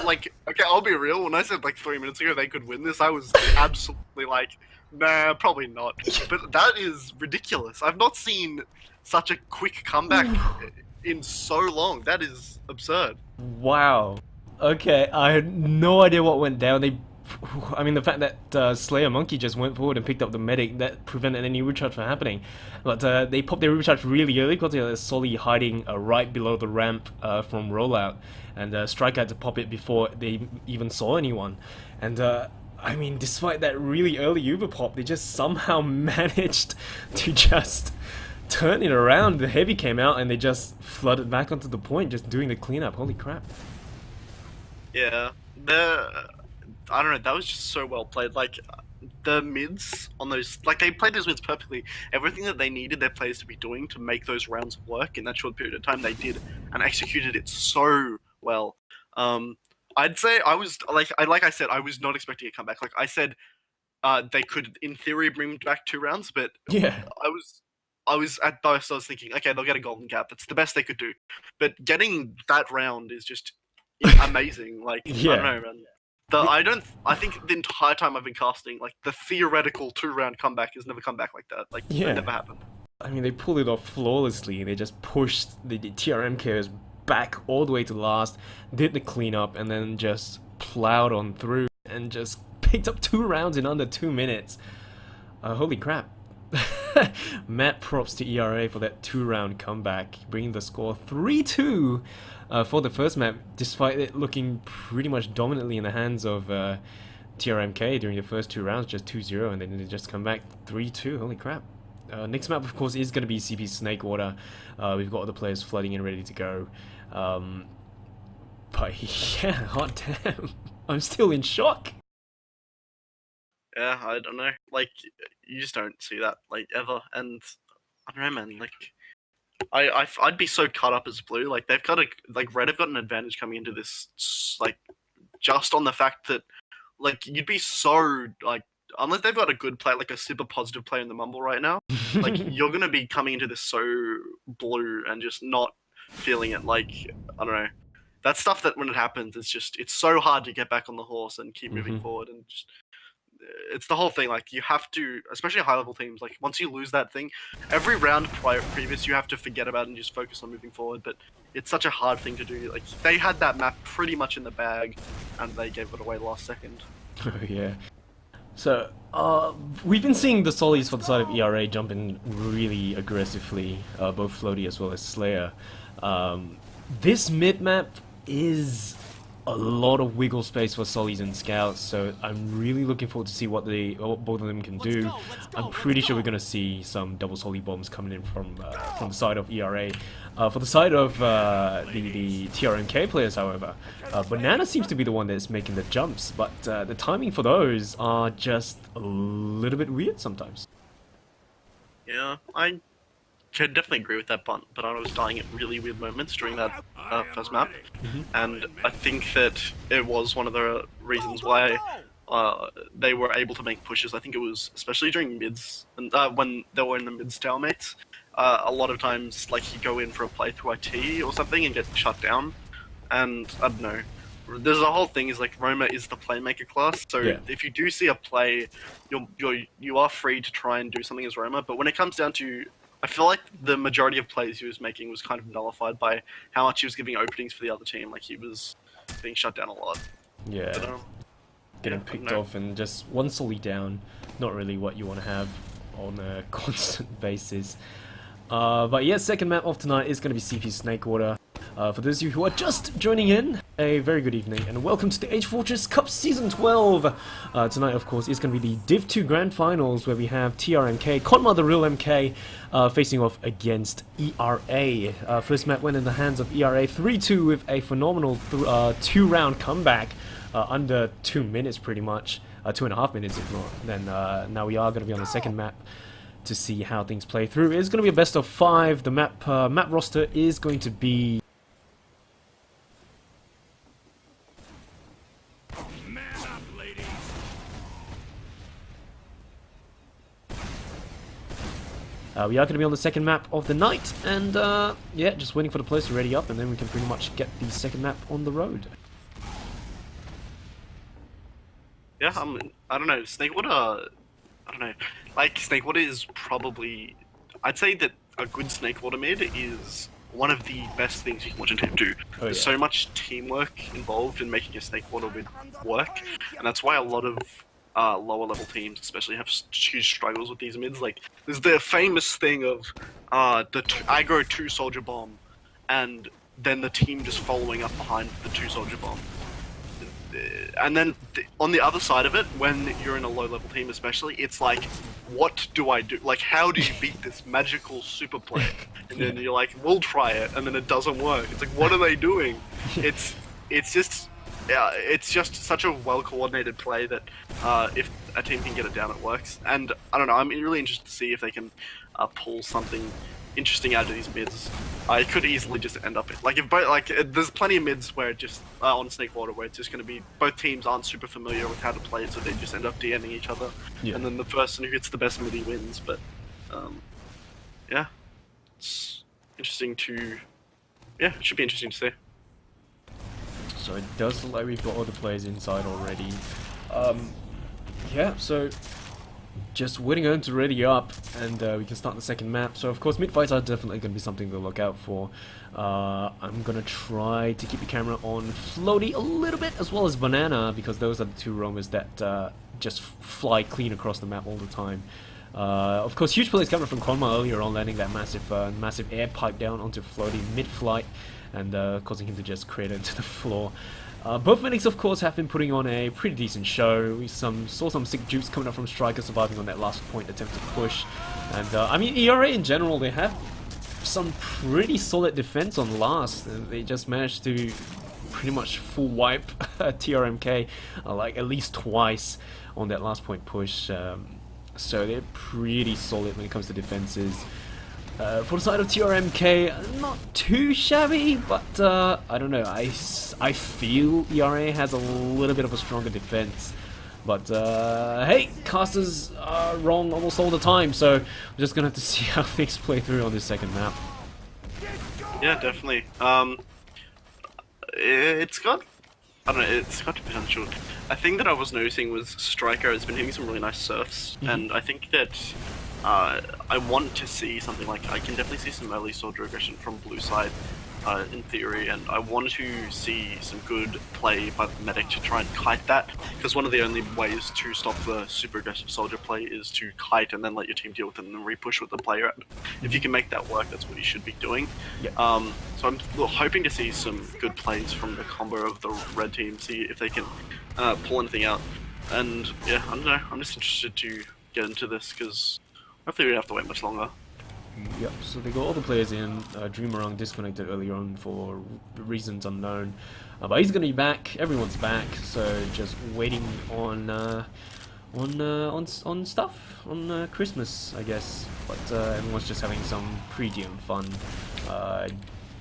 like, okay, I'll be real, when I said like 3 minutes ago they could win this, I was absolutely like, nah, probably not. But that is ridiculous. I've not seen such a quick comeback in so long. That is absurd. Wow. Okay, I had no idea what went down. I mean, the fact that Slayer Monkey just went forward and picked up the medic, that prevented any recharge from happening. But they popped their recharge really early because they had Solly hiding right below the ramp from rollout. And Striker had to pop it before they even saw anyone. And I mean, despite that really early Uber pop, they just somehow managed to just turn it around. The heavy came out and they just flooded back onto the point, just doing the cleanup. Holy crap. Yeah, I don't know, that was just so well played. Like, the mids on those, like, they played those mids perfectly. Everything that they needed their players to be doing to make those rounds work in that short period of time, they did and executed it so well. I'd say I was like I said, I was not expecting a comeback. Like I said, they could in theory bring back 2 rounds, but Yeah. I was at first I was thinking, okay, they'll get a golden cap. That's the best they could do. But getting that round is just amazing. Like Yeah. I don't know, man. I think the entire time I've been casting, like the theoretical 2-round comeback has never come back like that. Like Yeah. it never happened. I mean, they pulled it off flawlessly. They just pushed the TRMKers back all the way to last, did the cleanup, and then just plowed on through and just picked up 2 rounds in under 2 minutes. Holy crap. Mad props to ERA for that 2-round comeback, bringing the score 3-2 for the first map, despite it looking pretty much dominantly in the hands of TRMK during the first 2 rounds, just 2-0, and then they just come back 3-2. Holy crap. Next map, of course, is going to be CP Snakewater. We've got all the players flooding in, ready to go. But yeah, hot damn. I'm still in shock. Yeah, I don't know. Like, you just don't see that, like, ever. And I don't know, man. Like, I'd be so cut up as blue. Like, they've got Red have got an advantage coming into this, like, just on the fact that, like, you'd be so, like, unless they've got a good player, like a super positive player in the Mumble right now, like, you're gonna be coming into this so blue and just not feeling it. Like, I don't know. That stuff that when it happens, it's so hard to get back on the horse and keep moving forward, and just, it's the whole thing. Like, you have to, especially high level teams, like once you lose that thing, every round previous you have to forget about it and just focus on moving forward. But it's such a hard thing to do. Like, they had that map pretty much in the bag and they gave it away last second. Oh yeah. So, we've been seeing the Solis for the side of ERA jump in really aggressively, both Floaty as well as Slayer. This mid map is a lot of wiggle space for Solis and Scouts, so I'm really looking forward to see what both of them can do. I'm pretty sure we're going to see some double Soli bombs coming in from the side of ERA. For the side of the TRMK players, however, Banana seems to be the one that's making the jumps, but the timing for those are just a little bit weird sometimes. Yeah, I could definitely agree with that, but I was dying at really weird moments during that first map, and I think that it was one of the reasons why they were able to make pushes. I think it was especially during mids, and when they were in the mid stalemates, a lot of times, like, you go in for a play through IT or something and get shut down, and I don't know. There's a whole thing is, like, Roma is the playmaker class, so if you do see a play, you are free to try and do something as Roma, but when it comes down to, I feel like the majority of plays he was making was kind of nullified by how much he was giving openings for the other team. Like, he was being shut down a lot. Yeah. But, getting picked off and just one Soli down, not really what you want to have on a constant basis. But yeah, second map of tonight is going to be CP Snakewater. For those of you who are just joining in, a very good evening and welcome to the AsiaFortress Cup Season 12. Tonight, of course, is going to be the Div 2 Grand Finals, where we have TRMK, Konma The Real MK, facing off against ERA. First map went in the hands of ERA 3-2 with a phenomenal 2-round comeback under 2 minutes pretty much, 2.5 minutes if not. Then now we are going to be on the second map to see how things play through. It's going to be a best of 5. The map roster is going to be we are going to be on the second map of the night, and yeah, just waiting for the players to ready up, and then we can pretty much get the second map on the road. Yeah, I don't know, Snakewater, I don't know, like, Snakewater is probably, I'd say that a good Snakewater mid is one of the best things you can watch a team do. There's so much teamwork involved in making a Snakewater mid work, and that's why a lot of lower level teams especially have huge struggles with these mids. Like, there's the famous thing of the aggro 2 soldier bomb and then the team just following up behind the 2 soldier bomb. And then on the other side of it, when you're in a low level team especially, it's like, what do I do? Like, how do you beat this magical super play? And then you're like, we'll try it, and then it doesn't work. It's like, what are they doing? It's just, yeah, it's just such a well-coordinated play that if a team can get it down, it works. And I don't know, I'm really interested to see if they can pull something interesting out of these mids. It could easily just end up like if both there's plenty of mids where it just on Snake Water where it's just going to be both teams aren't super familiar with how to play it, so they just end up DMing each other, and then the person who hits the best midi wins. But yeah, it's interesting to it should be interesting to see. So it does look like we've got all the players inside already. Yeah, so just waiting on to ready up, and we can start the second map. So of course mid fights are definitely going to be something to look out for. I'm going to try to keep the camera on Floaty a little bit, as well as Banana, because those are the two roamers that just fly clean across the map all the time. Of course, huge plays coming from Konma earlier on, landing that massive air pipe down onto Floaty mid-flight, and causing him to just crater into the floor. Both medics, of course, have been putting on a pretty decent show. We saw some sick jukes coming up from Striker, surviving on that last point attempt to push. And I mean, ERA in general, they have some pretty solid defense on last. They just managed to pretty much full wipe TRMK like at least twice on that last point push. So they're pretty solid when it comes to defenses. For the side of TRMK, not too shabby, but I don't know, I feel ERA has a little bit of a stronger defense. But hey, casters are wrong almost all the time, so we're just gonna have to see how things play through on this second map. Yeah, definitely. It's got, I don't know, it's got potential. A thing that I was noticing was Striker has been hitting some really nice surfs, and I think that I want to see something like, I can definitely see some early soldier aggression from blue side in theory, and I want to see some good play by the medic to try and kite that, because one of the only ways to stop the super aggressive soldier play is to kite and then let your team deal with it and then repush with the player. If you can make that work, that's what you should be doing. So I'm hoping to see some good plays from the combo of the red team, see if they can pull anything out. And yeah, I don't know, I'm just interested to get into this, because hopefully we don't have to wait much longer. Yep, so they got all the players in. Dreamerang disconnected earlier on for reasons unknown, but he's gonna be back. Everyone's back, so just waiting on stuff on Christmas, I guess. But everyone's just having some pre-game fun,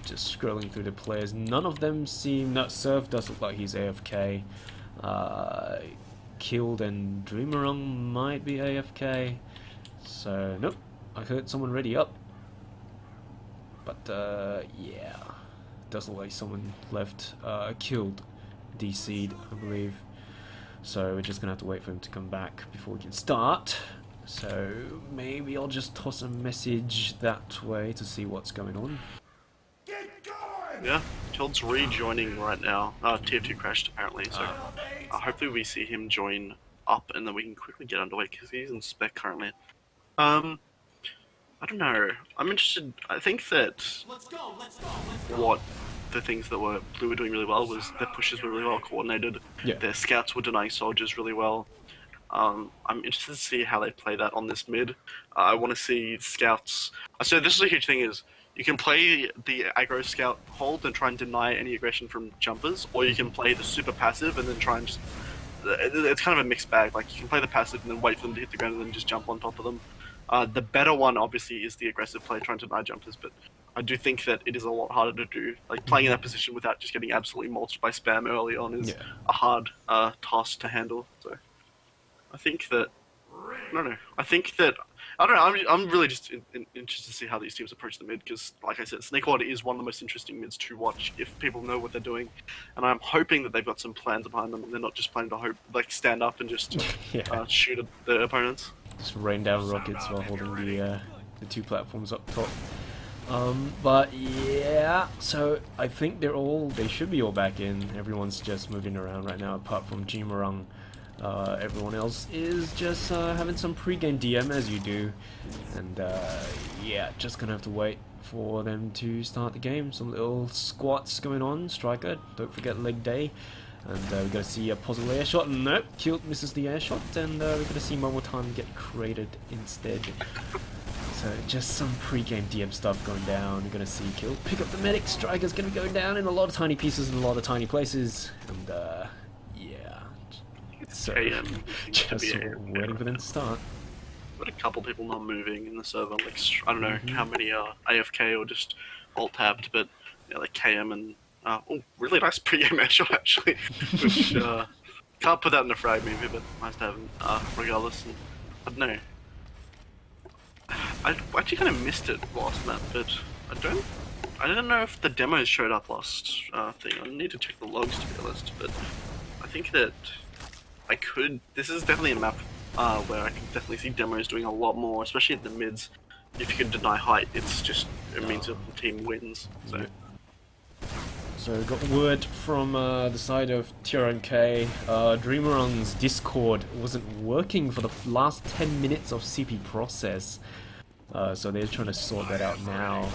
just scrolling through the players. None of them seem. Not Surf does look like he's AFK. Killed and Dreamerang might be AFK. So nope. I heard someone ready up, but yeah, does look like someone left, killed, DC'd, I believe. So we're just gonna have to wait for him to come back before we can start. So maybe I'll just toss a message that way to see what's going on. Yeah, Tilt's rejoining right now. Tier 2 crashed apparently, so hopefully we see him join up and then we can quickly get underway, because he's in spec currently. I don't know. I'm interested. I think that what the things that Blue were doing really well was their pushes were really well coordinated. Their scouts were denying soldiers really well. I'm interested to see how they play that on this mid. I want to see scouts. So this is a huge thing: is you can play the aggro scout hold and try and deny any aggression from jumpers, or you can play the super passive and then try and just. It's kind of a mixed bag. Like you can play the passive and then wait for them to hit the ground and then just jump on top of them. The better one, obviously, is the aggressive play, trying to deny jumpers, but I do think that it is a lot harder to do. Like, playing in that position without just getting absolutely mulched by spam early on is a hard task to handle. So, I think that... I don't know. I think that... I don't know, I'm really just interested to see how these teams approach the mid, because, like I said, Snake Water is one of the most interesting mids to watch if people know what they're doing, and I'm hoping that they've got some plans behind them, and they're not just planning to stand up and just shoot at their opponents. Just rain down rockets while holding the two platforms up top. But yeah, so I think they should be all back in. Everyone's just moving around right now, apart from Dreamerang. Everyone else is just having some pre-game DM as you do, and yeah, just gonna have to wait for them to start the game. Some little squats going on. Striker, don't forget leg day. And we're gonna see a possible air shot. Nope, killed, misses the air shot, and we're gonna see Momotan get created instead. So just some pre-game DM stuff going down. You're gonna see Kill pick up the medic. Striker's gonna go down in a lot of tiny pieces in a lot of tiny places, and yeah. So just waiting for them to start. Got a couple people not moving in the server. Like I don't know how many are AFK or just alt tabbed, but yeah, like KM and oh, really nice pre-game headshot actually. Which can't put that in a frag movie, but nice to have regardless. And, I don't know. I actually kind of missed it last map, but I don't know if the demos showed up last thing. I need to check the logs to be honest, but I think that I could. This is definitely a map where I can definitely see demos doing a lot more, especially at the mids. If you can deny height, it means that the team wins. So got word from the side of TRMK, Dreameron's Discord wasn't working for the last 10 minutes of CP process, so they're trying to sort that out now.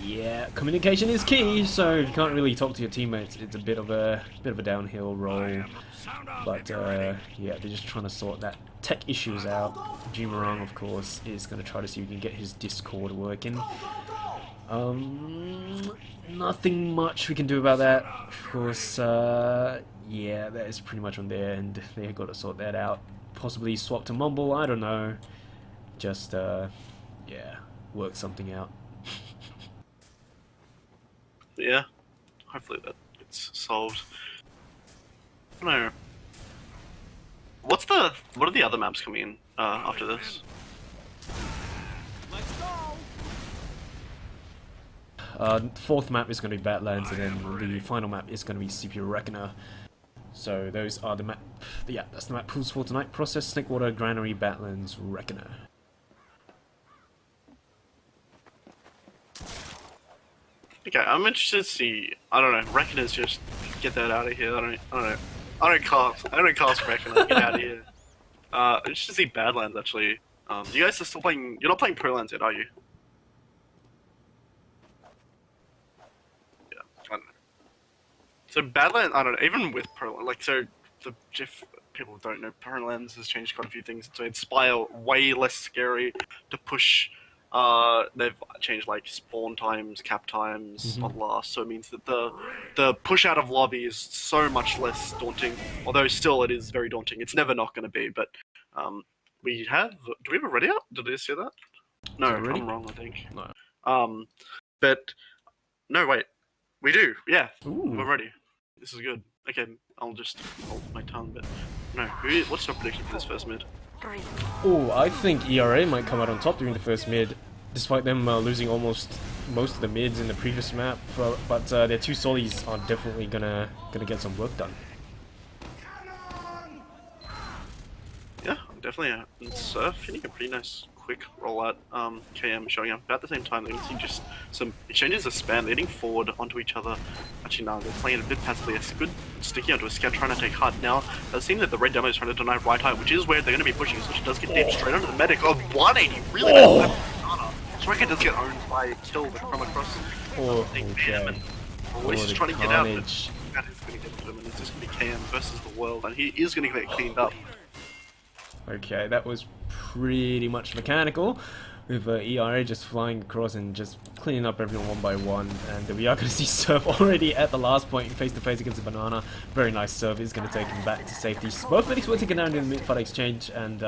Yeah, communication is key, so if you can't really talk to your teammates, it's a bit of a downhill roll. But yeah, they're just trying to sort that tech issues out. Dreameron, of course, is going to try to see if he can get his Discord working. Nothing much we can do about that. Of course, yeah, that is pretty much on their end. They've got to sort that out. Possibly swap to Mumble, I don't know. Just, yeah, work something out. Yeah, hopefully that gets solved. I don't know. What are the other maps coming in after this? Fourth map is going to be Badlands, and then the final map is going to be CPU Reckoner. So those are the map. Yeah, that's the map pools for tonight. Process, Snakewater, Granary, Badlands, Reckoner. Okay, I'm interested to see. I don't know. Reckoners, just get that out of here. I don't know. I don't cast Reckoner. Get out of here. I'm interested to see Badlands actually. You guys are still playing. You're not playing Prolands yet, are you? So Badlands, I don't know, even with Prolands, like, so, if people don't know, Prolands has changed quite a few things. So Inspire, way less scary to push. They've changed, like, spawn times, cap times on last, so it means that the push out of lobby is so much less daunting, although still it is very daunting. It's never not going to be, but, do we have a ready out? Did I see that? No, I'm wrong, I think. No. But, no, wait. We do, yeah. Ooh. We're ready. This is good. Okay, I'll just hold my tongue, but no. What's your prediction for this first mid? Oh, I think ERA might come out on top during the first mid, despite them losing almost most of the mids in the previous map. But their two solis are definitely gonna get some work done. Yeah, definitely. And Surf hitting a pretty nice quick rollout. KM showing up about the same time. They can see just some exchanges of spam. They're hitting forward onto each other. Actually, no, they're playing a bit passively. It's good sticky onto a scout, trying to take hard. Now, it seems that the red demo is trying to deny right height, which is where they're going to be pushing. So she does get dipped straight onto the medic of 180. Really bad. Striker does get owned by a kill from across. Okay. He's just trying to get out. But that is going to get to him, and it's just going to be KM versus the world, and he is going to get cleaned up. Okay, that was pretty much mechanical, with ERA just flying across and just cleaning up everyone one by one. And we are going to see Surf already at the last point, face to face against the Banana. Very nice. Surf is going to take him back to safety. Both medics were taken down in the mid-fight exchange, and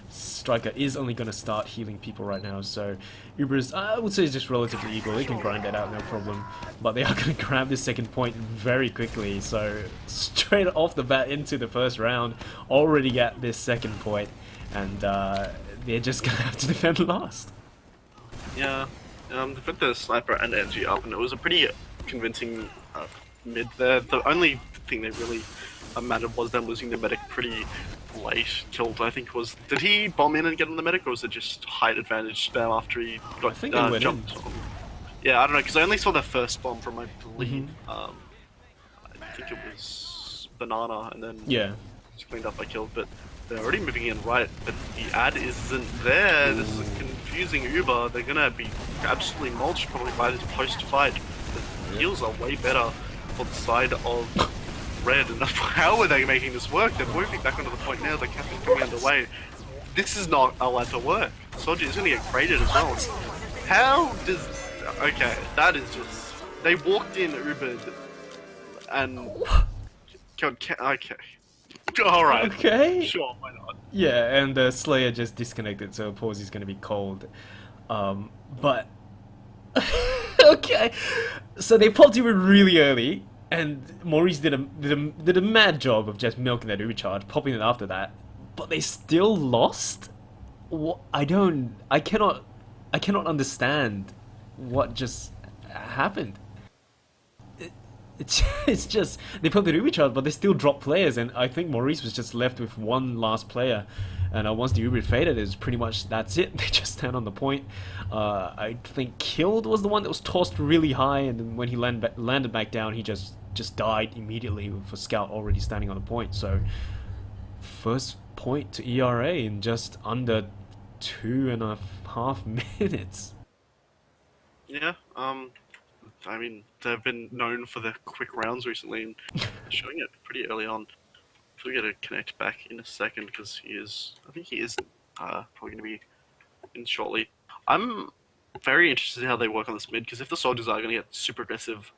Striker is only going to start healing people right now. So Ubers, I would say, is just relatively equal. They can grind that out, no problem. But they are going to grab this second point very quickly. So straight off the bat into the first round, already at this second point, and they're just going to have to defend last. Yeah, they put the sniper and energy up, and it was a pretty convincing mid there. The only thing that really mattered was them losing the medic pretty late. Killed, I think, was... Did he bomb in and get on the medic, or was it just height advantage spam after he got, jumped on? Yeah, I don't know, because I only saw the first bomb from, I believe, I think it was Banana, and then just cleaned up by Killed, but they're already moving in right, but the ad isn't there. This is a confusing Uber. They're gonna be absolutely mulched probably by this post-fight. The heals are way better for the side of Red, and how are they making this work? They're moving back onto the point now. The captain's coming underway. this is not allowed to work. Soldier is gonna get graded as well. How does... Okay, that is just... They walked in Ubered and... Okay. Alright. Okay. Sure, why not? Yeah, and the Slayer just disconnected, so pause is gonna be cold. But... okay. So they popped Uber really early, and Maurice did a mad job of just milking that Uber charge, popping it after that. But they still lost? What? I cannot understand what just happened. It's just, they put the Uber charge, but they still dropped players, and I think Maurice was just left with one last player. And once the Uber faded, it was pretty much, that's it. They just stand on the point. I think Killed was the one that was tossed really high, and then when he landed back down, he just died immediately with a scout already standing on the point. So, first point to ERA in just under 2.5 minutes. Yeah, I mean, they've been known for their quick rounds recently, and showing it pretty early on. We're going to connect back in a second because I think he is probably going to be in shortly. I'm very interested in how they work on this mid, because if the soldiers are going to get super aggressive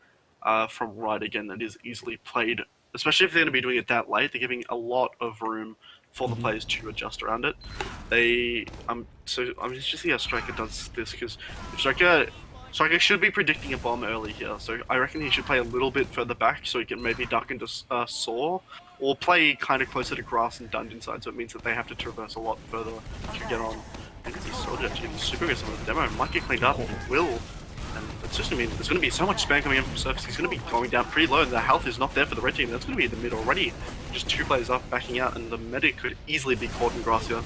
from right again, that is easily played, especially if they're going to be doing it that late. They're giving a lot of room for the players to adjust around it. So I'm just see how Striker does this, because Striker should be predicting a bomb early here, so I reckon he should play a little bit further back so he can maybe duck into Saw, or play kind of closer to grass and dungeon side, so it means that they have to traverse a lot further to get on. And this soldier actually getting super aggressive on the demo, might get cleaned up, and he will. And it's just gonna mean there's gonna be so much spam coming in from surface. He's gonna be going down pretty low, and the health is not there for the red team. That's gonna be in the mid already. Just 2 players up, backing out, and the medic could easily be caught in grass here.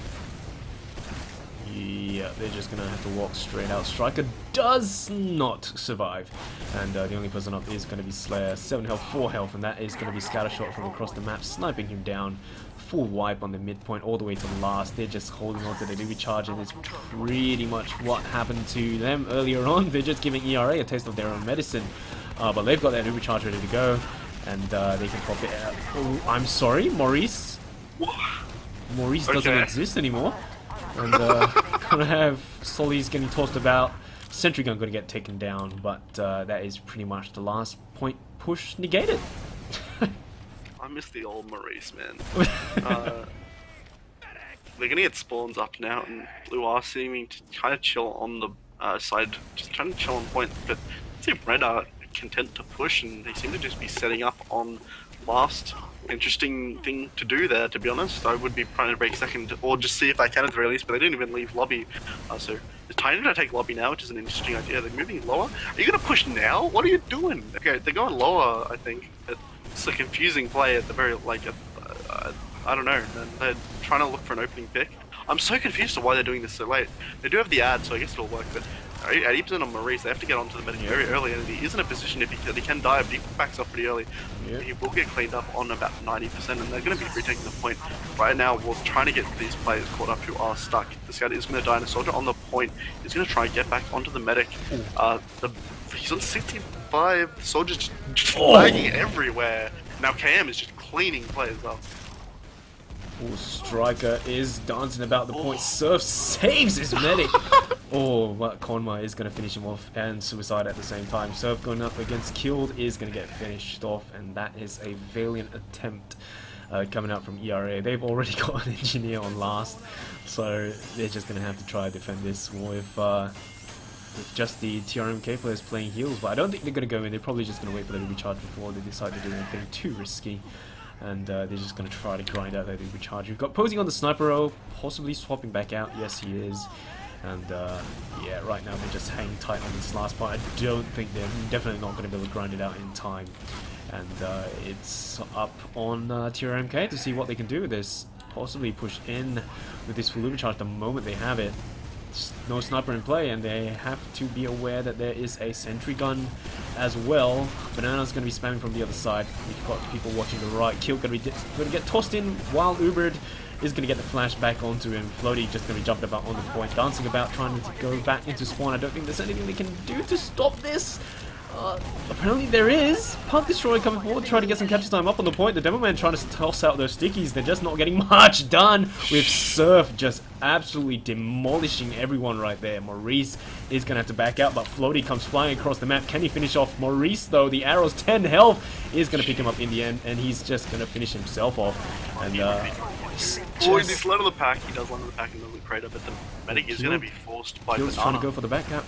Yeah, they're just gonna have to walk straight out. Striker does not survive, and the only person up is gonna be Slayer. 7 health, 4 health, and that is gonna be Scattershot from across the map, sniping him down. Full wipe on the midpoint all the way to last. They're just holding on to the Doobie charge, and it's pretty much what happened to them earlier on. They're just giving ERA a taste of their own medicine, but they've got that Doobie charge ready to go, and they can pop it out. Oh, I'm sorry, Maurice. Maurice doesn't exist anymore. And gonna have Solly's getting tossed about. Sentry Gun gonna get taken down, but that is pretty much the last point push negated. I miss the old Maurice, man. They're gonna get spawns up now, and Blue are seeming to kind of chill on the side, just trying to chill on point. But let's see if Red are content to push, and they seem to just be setting up on last. Interesting thing to do there, to be honest. I would be trying to break second, or just see if I can at the very least, but they didn't even leave lobby. So the time to take lobby now, which is an interesting idea. They're moving lower. Are you gonna push now? What are you doing? Okay, they're going lower, I think. It's a confusing play at the very, I don't know, and they're trying to look for an opening pick. I'm so confused to why they're doing this so late. They do have the ad, so I guess it'll work, but 80% on Maurice, they have to get onto the medic very early, and he is in a position, if he can die, but he backs up pretty early. Yeah. He will get cleaned up on about 90%, and they're going to be retaking the point. Right now, we're trying to get these players caught up who are stuck. This guy is going to die, and a soldier on the point is going to try and get back onto the medic. He's on 65, the soldier's just flagging everywhere. Now KM is just cleaning players up. Oh, Striker is dancing about the point. Surf saves his medic. But Konma is going to finish him off, and Suicide at the same time. Surf going up against Killed is going to get finished off, and that is a valiant attempt coming out from ERA. They've already got an engineer on last, so they're just going to have to try to defend this with just the TRMK players playing heals. But I don't think they're going to go in. They're probably just going to wait for them to recharge before they decide to do anything too risky. And they're just going to try to grind out that recharge. We've got Posing on the sniper row, possibly swapping back out. Yes, he is. And yeah, right now they're just hanging tight on this last part. I don't think they're definitely not going to be able to grind it out in time. And it's up on TRMK to see what they can do with this. Possibly push in with this full overcharge the moment they have it. No sniper in play, and they have to be aware that there is a sentry gun as well. Banana's going to be spamming from the other side. We've got people watching the right. Kill going to get tossed in, while Ubered is going to get the flash back onto him. Floaty just going to be jumping about on the point, dancing about, trying to go back into spawn. I don't think there's anything they can do to stop this. Apparently there is. Punk Destroyer coming forward, trying to get some capture time up on the point. The Demo Man trying to toss out those stickies. They're just not getting much done, with Surf just absolutely demolishing everyone right there. Maurice is going to have to back out, but Floaty comes flying across the map. Can he finish off Maurice, though? The arrow's 10 health is going to pick him up in the end, and he's just going to finish himself off. And he's low to the pack. He does low to the pack in the loot crater, but the medic is going to be forced by He's trying to go for the back cap.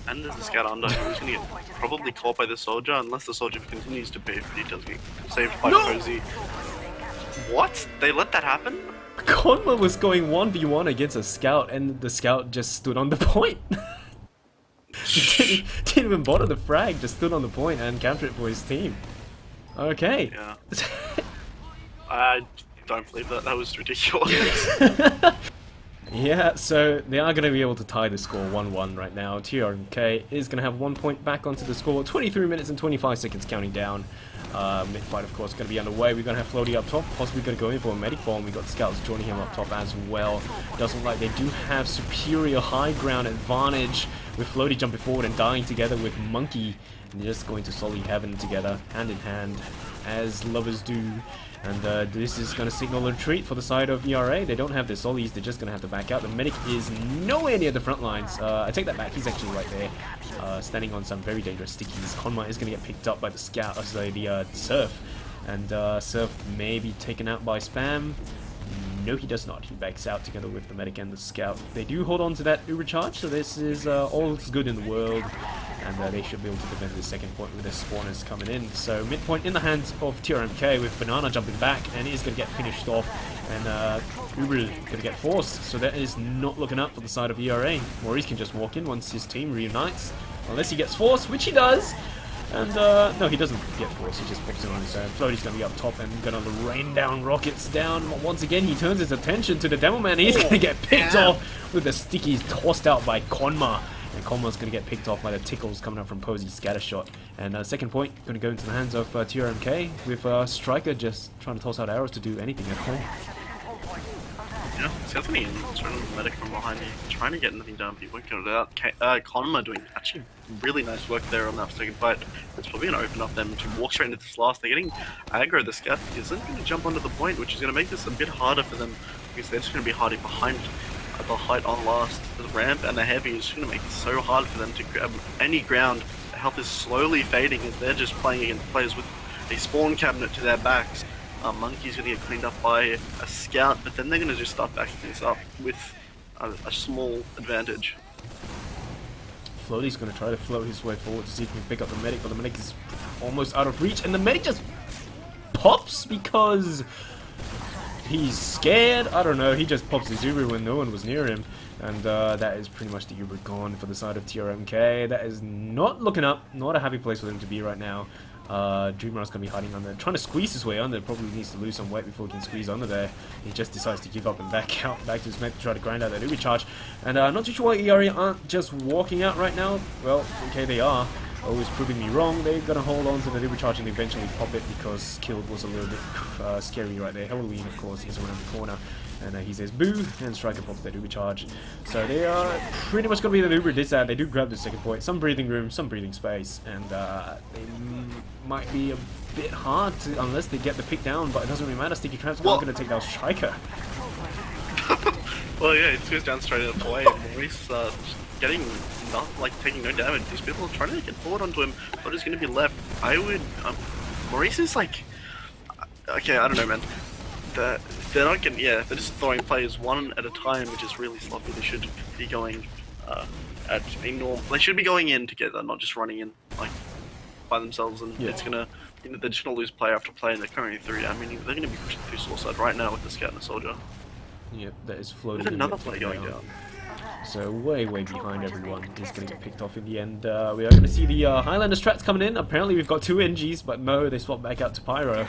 And there's a scout under who's going to get probably caught by the soldier, unless the soldier continues to beef, but he does get saved by Cozy. What? They let that happen? Konma was going 1v1 against a scout, and the scout just stood on the point. He didn't even bother the frag, just stood on the point and captured it for his team. Okay. Yeah. I don't believe that. That was ridiculous. Yeah, so they are going to be able to tie the score 1-1 right now. TRMK is going to have 1 point back onto the score. 23 minutes and 25 seconds counting down. Mid-fight, of course, going to be underway. We're going to have Floaty up top, possibly going to go in for a medic bomb. We've got scouts joining him up top as well. Doesn't look like they do have superior high ground advantage, with Floaty jumping forward and dying together with Monkey. And they're just going to solely heaven together, hand in hand, as lovers do. And this is going to signal a retreat for the side of ERA. They don't have their sollies, they're just going to have to back out. The medic is nowhere near the front lines. I take that back, he's actually right there, standing on some very dangerous stickies. Konma is going to get picked up by the scout, the Surf. And Surf may be taken out by Spam. No, he does not. He backs out together with the medic and the scout. They do hold on to that Uber charge, so this is all good in the world. And they should be able to defend the second point with their spawners coming in. So midpoint in the hands of TRMK, with Banana jumping back, and he's going to get finished off. And Uber is going to get forced, so that is not looking up for the side of ERA. Maurice can just walk in once his team reunites, unless he gets forced, which he does. And no, he doesn't get forced, he just pops in on his own. Floaty's going to be up top and going to rain down rockets down. Once again, he turns his attention to the Demo Man. He's going to get picked off with the stickies tossed out by Konma. And Konma's going to get picked off by the tickles coming up from Posy's scatter shot. And second point, going to go into the hands of TRMK, with Striker just trying to toss out arrows to do anything at all. Yeah, Stephanie is running the medic from behind me, trying to get anything done, but he won't get it out. Konma doing actually really nice work there on that second fight. It's probably going to open up them to walk straight into this last. They're getting aggro. The scout isn't going to jump onto the point, which is going to make this a bit harder for them, because they're just going to be hiding behind the height on last. The ramp and the heavy is going to make it so hard for them to grab any ground. The health is slowly fading as they're just playing against players with a spawn cabinet to their backs. Monkey's going to get cleaned up by a scout, but then they're going to just start backing things up with a small advantage. Floaty's going to try to float his way forward to see if he can pick up the medic, but the medic is almost out of reach, and the medic just pops because he's scared. I don't know, he just pops his Uber when no one was near him, and that is pretty much the Uber gone for the side of TRMK. That is not looking up, not a happy place for them to be right now. Dreamer's going to be hiding under, trying to squeeze his way under. Probably needs to lose some weight before he can squeeze under there. He just decides to give up and back out, back to his mate to try to grind out that Uber charge. And I'm not too sure why ERA aren't just walking out right now. Well, okay, they are. Always proving me wrong. They're going to hold on to the Uber charge and eventually pop it, because Killed was a little bit scary right there. Halloween, of course, is around the corner. And he says boo, and Striker pops that Uber charge. So they are pretty much going to be the Uber did that. They do grab the second point. Some breathing room, some breathing space. And they might be a bit hard to, unless they get the pick down, but it doesn't really matter. Sticky Traps are going to take down Striker. Well, yeah, it goes down straight up away. Maurice getting not like taking no damage. These people are trying to get forward onto him, but he's going to be left. I would. Maurice is like, okay, I don't know, man. They're not getting, yeah, they're just throwing players one at a time, which is really sloppy. They should be going at a normal. They should be going in together, not just running in like by themselves. And it's gonna, you know, they're just gonna lose player after player. And they're currently through. I mean, they're gonna be pushing through Suicide right now with the scout and the soldier. Yep, that is floating. There's another player going down. So way behind everyone. He's going to get picked off in the end. We are going to see the Highlander strats coming in. Apparently we've got two NGs, but no, they swap back out to Pyro.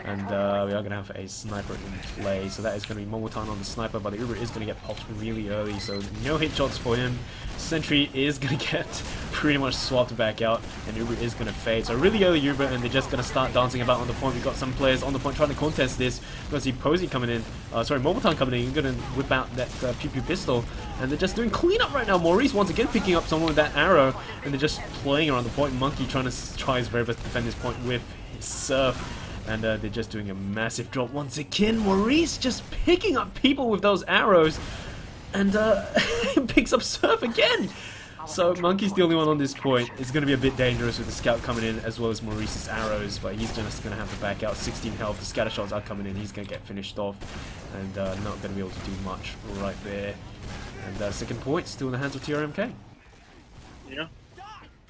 And we are going to have a sniper in play, so that is going to be Momotan on the sniper, but the Uber is going to get popped really early, so no hit shots for him. Sentry is going to get pretty much swapped back out, and Uber is going to fade. So really early Uber, and they're just going to start dancing about on the point. We've got some players on the point trying to contest this. We're going to see Posey coming in, sorry, Momotan coming in, going to whip out that pew pew pistol, and they're just doing cleanup right now. Maurice once again picking up someone with that arrow, and they're just playing around the point. Monkey trying to try his very best to defend this point with his surf. And they're just doing a massive drop once again. Maurice just picking up people with those arrows. And picks up Surf again. So Monkey's the only one on this point. It's going to be a bit dangerous with the scout coming in as well as Maurice's arrows. But he's just going to have to back out. 16 health. The scatter shots are coming in. He's going to get finished off. And not going to be able to do much right there. And second point still in the hands of TRMK. Yeah.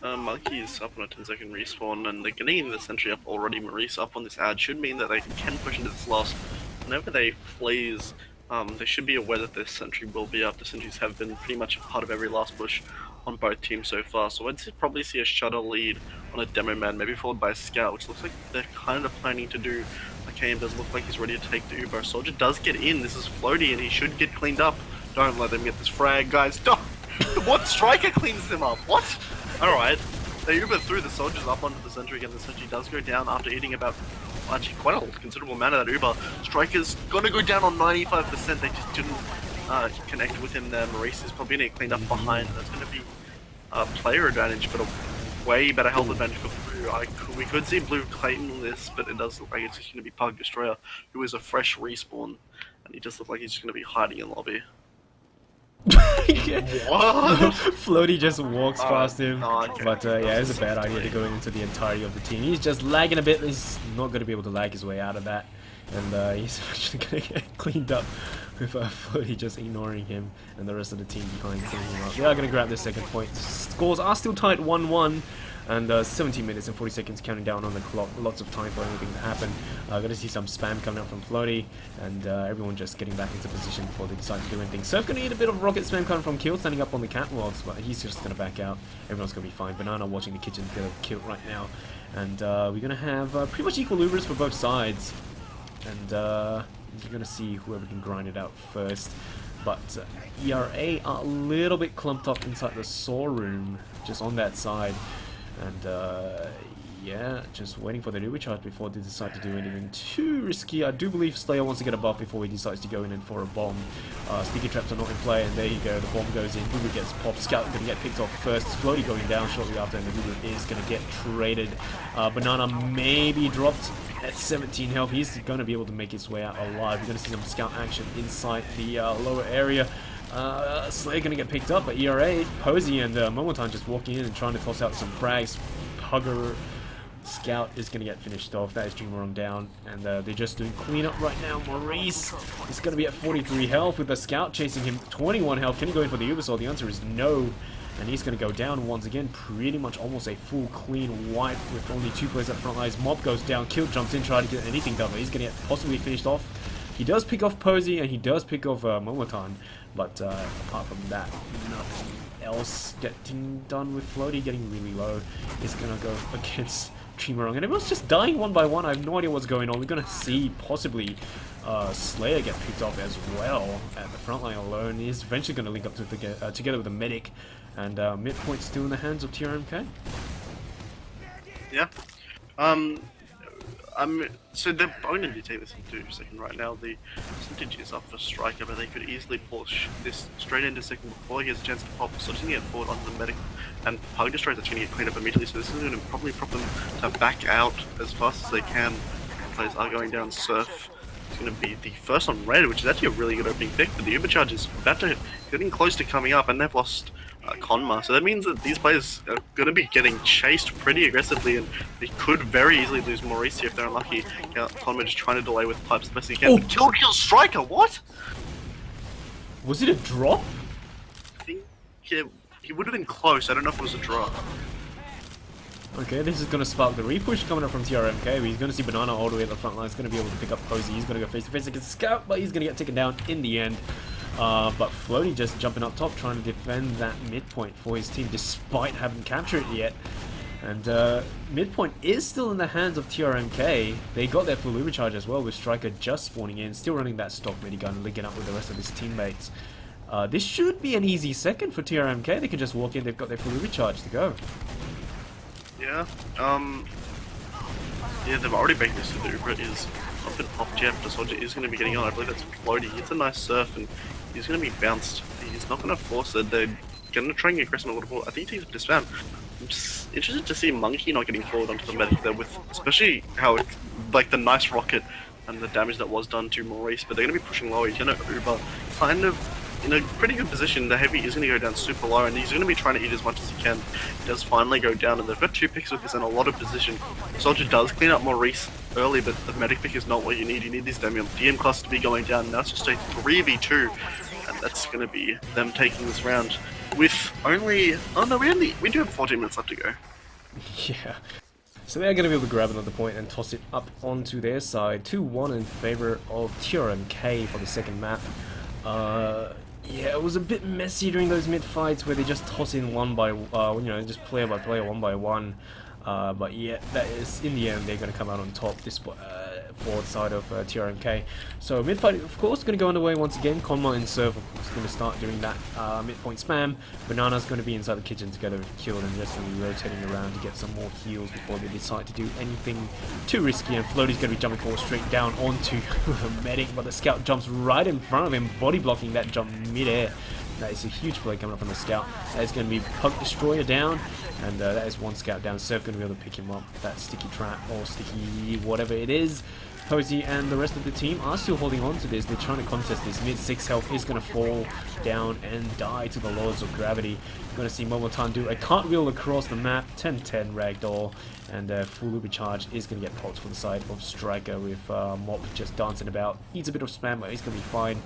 Monkey is up on a 10-second respawn, and they're getting the sentry up already. Maurice up on this ad should mean that they can push into this last. Whenever they freeze, they should be aware that this sentry will be up. The sentries have been pretty much a part of every last push on both teams so far, so I'd probably see a shuttle lead on a demo man, maybe followed by a scout, which looks like they're kind of planning to do. Okay, does look like he's ready to take the Uber. Soldier does get in. This is Floaty, and he should get cleaned up. Don't let them get this frag, guys. Stop! What? Striker cleans him up? What? Alright, they Uber through the soldiers up onto the sentry again. The sentry does go down after eating about, actually quite a considerable amount of that Uber. Striker's gonna go down on 95%, they just didn't connect with him there. Maurice is probably gonna get cleaned up behind. That's gonna be a player advantage, but a way better health advantage for Blue. We could see Blue Clayton this, but it does look like it's just gonna be Pug Destroyer, who is a fresh respawn, and he just looks like he's just gonna be hiding in lobby. What? Floaty just walks past him, okay. But yeah, it's a bad idea to go into the entirety of the team. He's just lagging a bit. He's not going to be able to lag his way out of that, and he's actually going to get cleaned up with Floaty just ignoring him and the rest of the team behind cleaning him up. They are going to grab this second point. Scores are still tight 1-1. And 17 minutes and 40 seconds counting down on the clock. Lots of time for anything to happen. Gonna see some spam coming out from Floaty, and everyone just getting back into position before they decide to do anything. Surf gonna need a bit of rocket spam coming from Kill, standing up on the catwalks, but he's just gonna back out. Everyone's gonna be fine. Banana watching the kitchen kill right now, and we're gonna have pretty much equal Ubers for both sides, and you're gonna see whoever can grind it out first. But ERA are a little bit clumped up inside the saw room, just on that side. And yeah, just waiting for the Uber charge before they decide to do anything too risky. I do believe Slayer wants to get a buff before he decides to go in and for a bomb. Sticky traps are not in play, and there you go, the bomb goes in, Uber gets popped, Scout gonna get picked off first, Floaty going down shortly after, and the Uber is gonna get traded. Banana maybe dropped at 17 health. He's gonna be able to make his way out alive. We're gonna see some Scout action inside the lower area. Slayer gonna get picked up, but ERA, Posey, and Momotan just walking in and trying to toss out some frags. Pugger Scout is gonna get finished off. That is Dreamer down, and they're just doing cleanup right now. Maurice is gonna be at 43 health with the Scout chasing him 21 health. Can he go in for the Ubersaw? The answer is no. And he's going to go down once again, pretty much almost a full clean wipe with only 2 players at front lines. Mob goes down, Kill jumps in, trying to get anything done, but he's going to get possibly finished off. He does pick off Posey, and he does pick off Momotan, but apart from that, nothing else getting done with Floaty getting really low. He's going to go against Dreamerong, and everyone's just dying one by one. I have no idea what's going on. We're going to see possibly Slayer get picked off as well at the front line alone. He's eventually going to link up to together with a medic, and midpoint still in the hands of TRMK. Yeah. So they're going to take this into second right now. The percentage is up for Striker, but they could easily push this straight into second before he has a chance to pop. So just going to get forward onto the medic, and Pug Destroyer is going to get cleaned up immediately. So this is going to probably prompt them to back out as fast as they can. Players are going down Surf. It's going to be the first on red, which is actually a really good opening pick, but the Uber charge is getting close to coming up, and they've lost Konma. So that means that these players are going to be getting chased pretty aggressively, and they could very easily lose Mauricio if they're unlucky. Konma just trying to delay with pipes the best he can. Oh. Kill Striker, what? Was it a drop? I think he would have been close. I don't know if it was a drop. Okay, this is going to spark the repush coming up from TRMK. He's going to see Banana all the way at the front line. He's going to be able to pick up Posey. He's going to go face to face against Scout, but he's going to get taken down in the end. But Floaty just jumping up top, trying to defend that midpoint for his team, despite having captured it yet. And midpoint is still in the hands of TRMK. They got their full overcharge as well, with Striker just spawning in, still running that stock minigun, linking up with the rest of his teammates. This should be an easy second for TRMK. They can just walk in, they've got their full overcharge to go. Yeah, yeah, they've already baked this to the Uber. Is up and popped yet, but Soldier is going to be getting on. I believe that's Floaty. It's a nice surf, and he's going to be bounced. He's not going to force it. They're going to try and get Crescent a little bit. I think he takes a bit of spam. I'm just interested to see Monkey not getting forward onto the medic there, with especially how it, like the nice rocket and the damage that was done to Maurice. But they're going to be pushing low. He's going to Uber kind of in a pretty good position. The heavy is going to go down super low, and he's going to be trying to eat as much as he can. He does finally go down, and they've got 2 picks with this and a lot of position. Soldier does clean up Maurice early, but the medic pick is not what you need. You need these DM clusters to be going down, and now it's just a 3v2, and that's going to be them taking this round with only... Oh no, we do have 14 minutes left to go. Yeah. So they're going to be able to grab another point and toss it up onto their side. 2-1 in favor of TRMK for the second map. Yeah, it was a bit messy during those mid fights where they just toss in one by, just player by player, one by one. But yeah, that is in the end they're going to come out on top. This forward side of TRMK. So mid fight, of course, going to go underway once again. Konma and Serve is going to start doing that midpoint spam. Banana's going to be inside the kitchen together with Kill, and just going to be rotating around to get some more heals before they decide to do anything too risky. And Floaty's going to be jumping forward straight down onto the medic, but the scout jumps right in front of him, body blocking that jump mid-air. That is a huge play coming up from the scout. That is going to be Pug Destroyer down, and that is one scout down. Surf going to be able to pick him up. That sticky trap or sticky whatever it is. Posey and the rest of the team are still holding on to this. They're trying to contest this. Mid 6 health is going to fall down and die to the laws of gravity. You're going to see Momotan do a cartwheel across the map. 10-10 ragdoll, and full uber charge is going to get popped for the side of Striker, with Mop just dancing about. Eats a bit of spam, but he's going to be fine.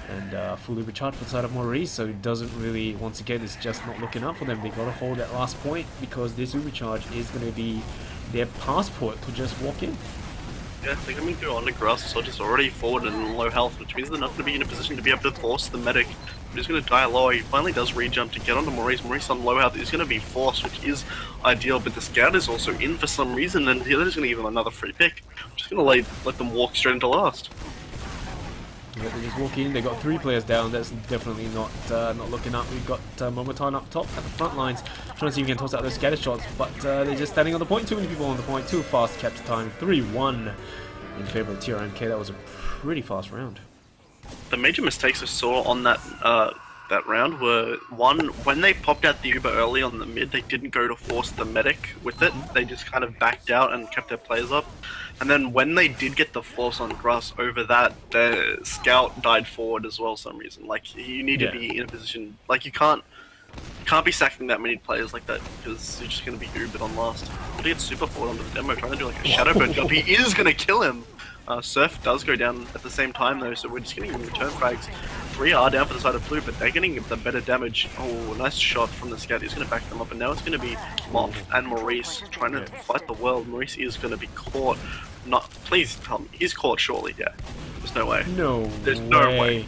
And full uber charge for the side of Maurice, so it doesn't really, once again, it's just not looking up for them. They've got to hold that last point, because this uber charge is going to be their passport to just walk in. Yeah, they're coming through on the grass, so just already forward and low health, which means they're not going to be in a position to be able to force the medic. He's going to die low. He finally does re-jump to get onto Maurice. Maurice on low health is going to be forced, which is ideal, but the scout is also in for some reason, and the other is going to give him another free pick. Just going to let them walk straight into last. Yeah, they just walk in. They got 3 players down. That's definitely not looking up. We've got Momotan up top at the front lines, trying to see if we can toss out those scatter shots, but they're just standing on the point. Too many people on the point. Too fast capture time. 3-1 in favor of TRMK. That was a pretty fast round. The major mistakes I saw on that that round were, one, when they popped out the Uber early on the mid, they didn't go to force the medic with it. They just kind of backed out and kept their players up. And then when they did get the force on grass over that, the scout died forward as well for some reason. Like, you need to be in a position, like, you can't be sacking that many players like that, because you're just going to be Ubered on last. But he gets super forward onto the demo, trying to do like a shadow burn jump. He is going to kill him. Surf does go down at the same time though, so we're just getting return frags. 3 are down for the side of blue, but they're getting the better damage. Oh, nice shot from the scout. He's going to back them up, and now it's going to be Mop and Maurice trying to fight the world. Maurice is going to be caught. Please tell me, he's caught surely, yeah. There's no way. There's no way.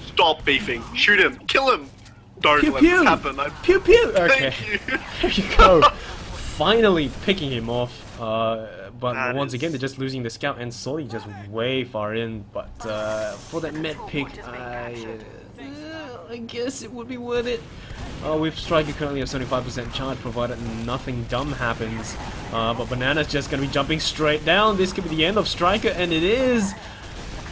Stop beefing. Shoot him. Kill him. Don't let this happen. Pew pew! Okay. Thank you. There you go. Finally picking him off. But once again, they're just losing the scout, and Solly just way far in. But for that med pick, I guess it would be worth it. With Striker currently at 75% charge, provided nothing dumb happens. But Banana's just going to be jumping straight down. This could be the end of Striker, and it is.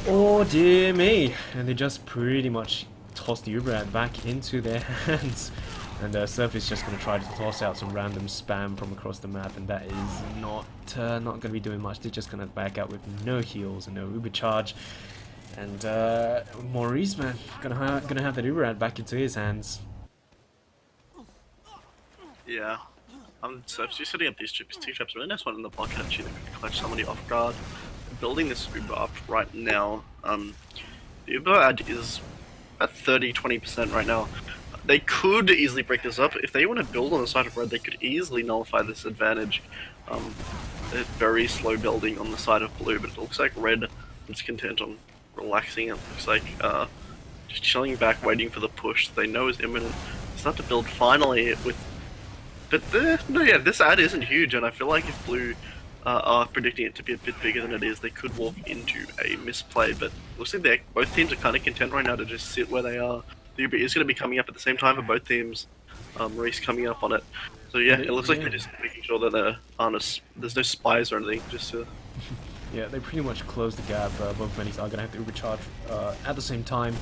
Oh dear me. And they just pretty much toss the Uber back into their hands. And Surf is just going to try to toss out some random spam from across the map, and that is not going to be doing much. They're just going to back out with no heals and no Uber charge. And Maurice, man, gonna have that Uber back into his hands. Yeah. Surf's just setting up these two-traps. Really nice one in the pocket, actually, that could clutch somebody off guard. Building this Uber up right now. The Uber ad is at 30-20% right now. They could easily break this up. If they want to build on the side of red, they could easily nullify this advantage. They're very slow building on the side of blue, but it looks like red is content on relaxing. It looks like just chilling back, waiting for the push they know is imminent. Start to build finally with But no, yeah, this ad isn't huge, and I feel like if Blue are predicting it to be a bit bigger than it is, they could walk into a misplay. But looks like both teams are kind of content right now to just sit where they are. The Uber is going to be coming up at the same time for both teams. Reese coming up on it. So yeah, it looks like they're just making sure that there's no spies or anything. Just yeah, they pretty much closed the gap. Both medics are going to have to overcharge at the same time.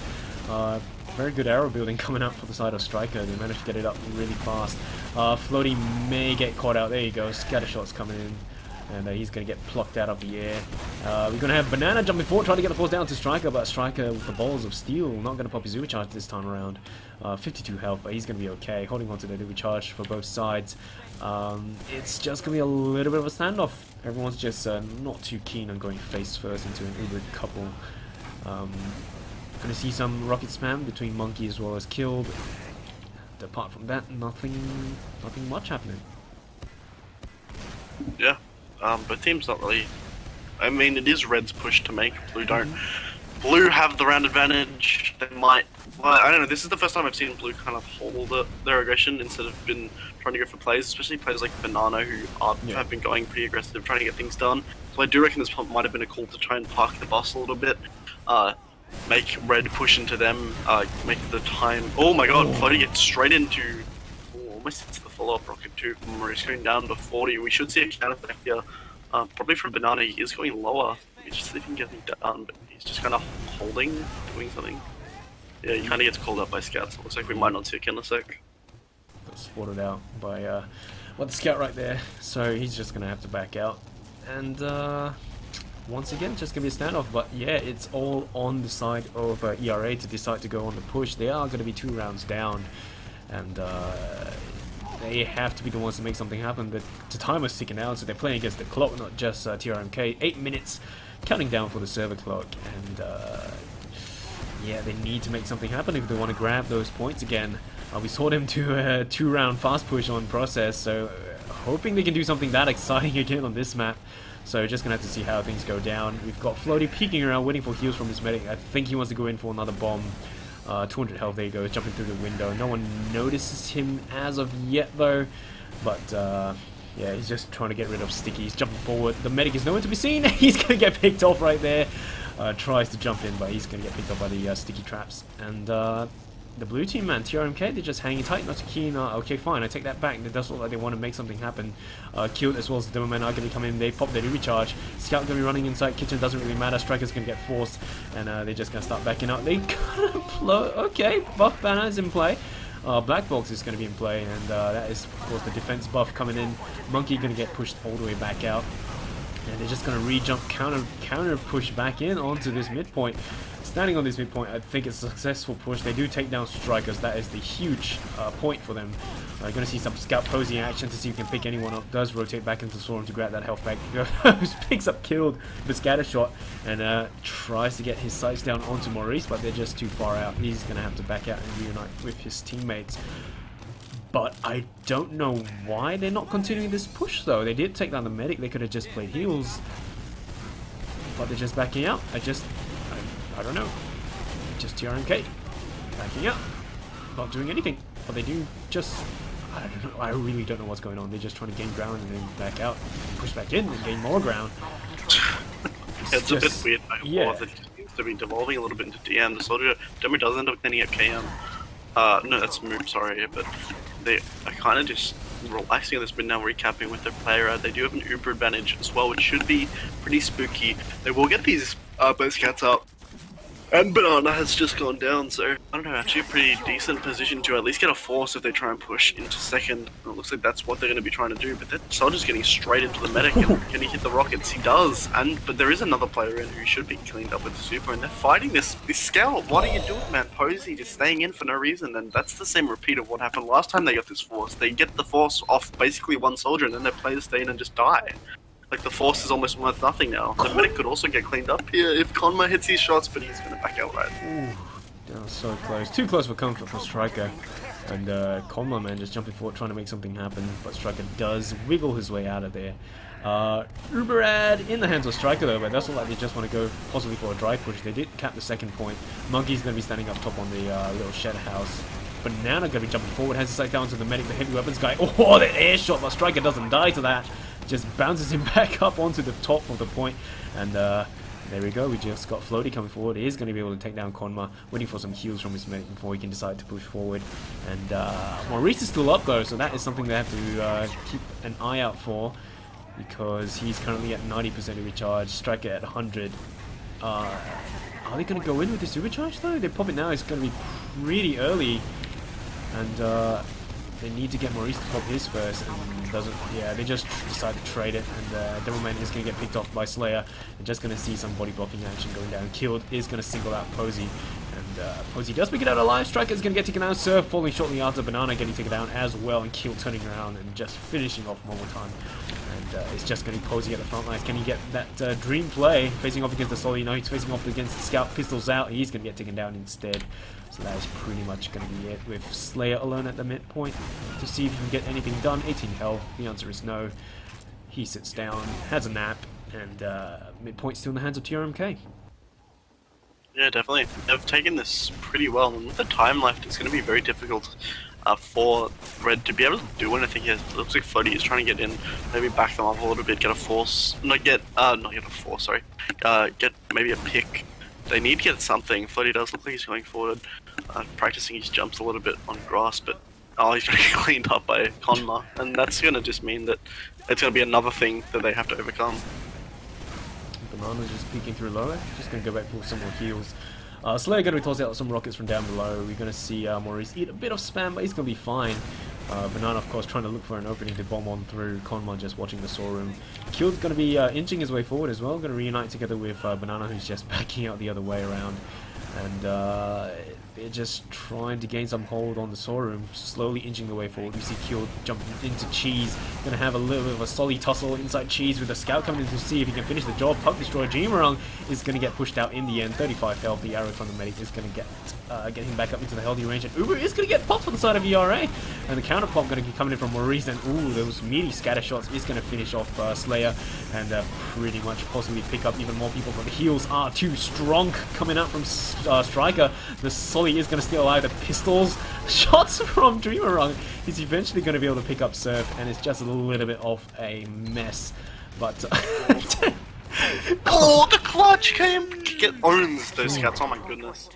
Very good arrow building coming up for the side of Striker. They managed to get it up really fast. Floaty may get caught out. There you go. Scatter shots coming in. And he's going to get plucked out of the air. We're going to have Banana jumping forward, trying to get the force down to Striker, but Striker with the balls of steel, not going to pop his overcharge this time around. 52 health, but he's going to be okay, holding on to the overcharge for both sides. It's just going to be a little bit of a standoff. Everyone's just not too keen on going face first into an Uber couple. Going to see some rocket spam between Monkey as well as Killed. And apart from that, nothing much happening. Yeah. Both teams not really. I mean, it is Red's push to make. Blue don't. Blue have the round advantage. They might. Well, I don't know. This is the first time I've seen Blue kind of hold their aggression instead of been trying to go for plays, especially players like Banana who have been going pretty aggressive, trying to get things done. So I do reckon this might have been a call to try and park the bus a little bit. Make Red push into them. Make the time. Oh my God! Floaty gets straight into. Almost hits the follow-up rocket too. He's going down to 40. We should see a counter back here. Probably from Banana. He is going lower. He's just see if he can get him down, but he's just kind of holding, doing something. Yeah, he kind of gets called up by scouts. Looks like we might not see a kill in a sec. Got spotted out by the scout right there. So he's just gonna have to back out. And once again, just gonna be a standoff. But yeah, it's all on the side of ERA to decide to go on the push. They are gonna be 2 rounds down. And they have to be the ones to make something happen. The timer's ticking out, so they're playing against the clock, not just TRMK. 8 minutes, counting down for the server clock, and yeah, they need to make something happen if they want to grab those points again. We saw them do a 2-round fast push on process, so hoping they can do something that exciting again on this map. So just gonna have to see how things go down. We've got Floaty peeking around, waiting for heals from his medic. I think he wants to go in for another bomb. 200 health, there you go, jumping through the window. No one notices him as of yet though, but yeah, he's just trying to get rid of Sticky. He's jumping forward. The medic is nowhere to be seen. He's going to get picked off right there. Tries to jump in, but he's going to get picked off by the sticky traps. And the blue team, man, TRMK, they're just hanging tight, not too keen. Okay, fine, I take that back. It does look like they want to make something happen. Killed as well as the demo men are going to come in. They pop their recharge. Scout going to be running inside. Kitchen doesn't really matter. Striker's going to get forced, and they're just going to start backing up. They kind of okay, buff banner is in play. Black Box is going to be in play, and that is, of course, the defense buff coming in. Monkey going to get pushed all the way back out. And they're just going to re-jump, counter push back in onto this midpoint. Standing on this midpoint, I think it's a successful push. They do take down Strikers. That is the huge point for them. Going to see some scout posing action to see if we can pick anyone up. Does rotate back into Storm to grab that health back. Picks up Killed with scatter shot and tries to get his sights down onto Maurice, but they're just too far out. He's going to have to back out and reunite with his teammates. But I don't know why they're not continuing this push though. They did take down the medic. They could have just played heals. But they're just backing out. I don't know. Just TRMK. Backing out. Not doing anything. But they do just... I don't know. I really don't know what's going on. They're just trying to gain ground and then back out. Push back in and gain more ground. It's just, a bit weird. Yeah. It seems to be devolving a little bit into DM. The soldier demo does end up getting at KM. No, that's Moon, sorry, but they are kind of just relaxing on this bit now, recapping with their player ad. They do have an Uber advantage as well, which should be pretty spooky. They will get these both scats up, and Banana has just gone down, so I don't know, actually a pretty decent position to at least get a force if they try and push into second. It looks like that's what they're going to be trying to do, but that soldier's getting straight into the medic, and can he hit the rockets? He does, but there is another player in who should be cleaned up with the super, and they're fighting this scout. What are you doing, man? Posey just staying in for no reason, and that's the same repeat of what happened last time they got this force. They get the force off basically one soldier, and then their players stay in and just die. Like, the force is almost worth nothing now. The medic could also get cleaned up here if Konma hits his shots, but he's going to back out right. Ooh, that was so close. Too close for comfort for Striker. And Konma, man, just jumping forward, trying to make something happen. But Striker does wiggle his way out of there. Uber ad in the hands of Striker, though, but that's not like they just want to go possibly for a drive push. They did cap the second point. Monkey's going to be standing up top on the little shed house. Banana gonna be jumping forward, has his sight down to the medic, the heavy weapons guy. Oh, the air shot, but Striker doesn't die to that. Just bounces him back up onto the top of the point, and there we go. We just got Floaty coming forward. He is going to be able to take down Konma, waiting for some heals from his medic before he can decide to push forward. And Maurice is still up though, so that is something they have to keep an eye out for, because he's currently at 90% recharge, Striker at 100. Are they going to go in with the supercharge though? They pop it now. It's going to be pretty early, and they need to get Maurice to pop his first, and doesn't. Yeah, they just decide to trade it, and Devilman is going to get picked off by Slayer. They're just going to see some body blocking action going down. Killed is going to single out Posey, and Posey does pick it out alive. Striker is going to get taken out. Surf falling shortly after. Banana getting taken down as well, and Killed turning around and just finishing off one more time. And it's just going to be Posey at the front lines. Can he get that dream play facing off against the Solly? No, he's facing off against the Scout. Pistols out. He's going to get taken down instead. So that is pretty much going to be it, with Slayer alone at the midpoint to see if he can get anything done. 18 health. The answer is no. He sits down, has a nap, and midpoint still in the hands of TRMK. Yeah, definitely. They've taken this pretty well, and with the time left, it's going to be very difficult for Red to be able to do anything here. It looks like Floaty is trying to get in, maybe back them up a little bit, get a force, not get a force, sorry, get maybe a pick. They need to get something. Floaty does look like he's going forward, practicing his jumps a little bit on grass, but he's going to get cleaned up by Konma, and that's going to just mean that it's going to be another thing that they have to overcome. Banana's just peeking through lower, just going to go back for some more heals. Slayer going to be tossing out some rockets from down below. We're going to see Maurice eat a bit of spam, but he's going to be fine. Banana, of course, trying to look for an opening to bomb on through. Konma just watching the saw room. Killed's going to be inching his way forward as well. Going to reunite together with Banana, who's just backing out the other way around. And they're just trying to gain some hold on the saw room, slowly inching the way forward. We see Killed jumping into Cheese. Going to have a little bit of a solid tussle inside Cheese with a Scout coming in to see if he can finish the job. Puck Destroyer Jimarang is going to get pushed out in the end. 35 health. The arrow from the medic is going to get him back up into the healthy range. And Uber is going to get popped from the side of ERA. And the counter pop going to be coming in from Maurice. And those meaty scatter shots is going to finish off Slayer. And pretty much possibly pick up even more people. But the heals are too strong coming out from Striker. The Solly is going to steal alive. The pistols shots from Dreamerung. He's eventually going to be able to pick up Surf, and it's just a little bit of a mess. But oh, the clutch came! Get owns those scouts. Oh my goodness,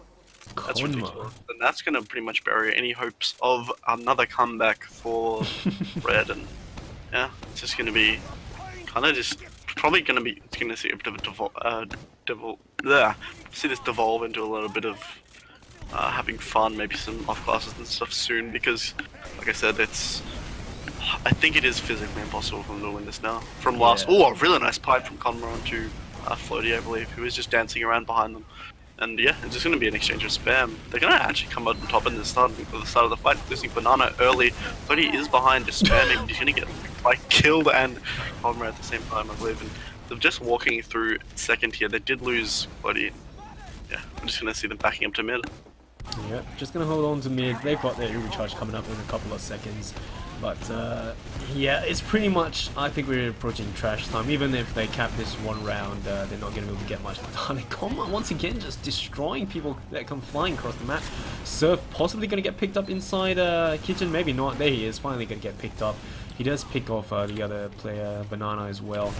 that's Konma. ridiculous. And that's going to pretty much bury any hopes of another comeback for Red. And yeah, it's just going to be kind of just probably going to be. It's going to see a bit of see this devolve into a little bit of having fun, maybe some off classes and stuff soon, because like I said, I think it is physically impossible for them to win this now. From last, a really nice pipe from Konma onto Floaty, I believe, who is just dancing around behind them. And yeah, it's just going to be an exchange of spam. They're going to actually come out on top in the start of the fight, losing Banana early. Floaty is behind, just spamming. He's going to get like killed and Konma at the same time, I believe. And they're just walking through second here. They did lose Floaty. Yeah, I'm just going to see them backing up to mid. Yeah, just going to hold on to mid. They've got their Uber charge coming up in a couple of seconds. But yeah, it's pretty much, I think we're approaching trash time. Even if they cap this one round, they're not going to be able to get much done. Konma once again just destroying people that come flying across the map. Surf possibly going to get picked up inside Kitchen, maybe not. There he is, finally going to get picked up. He does pick off the other player, Banana, as well.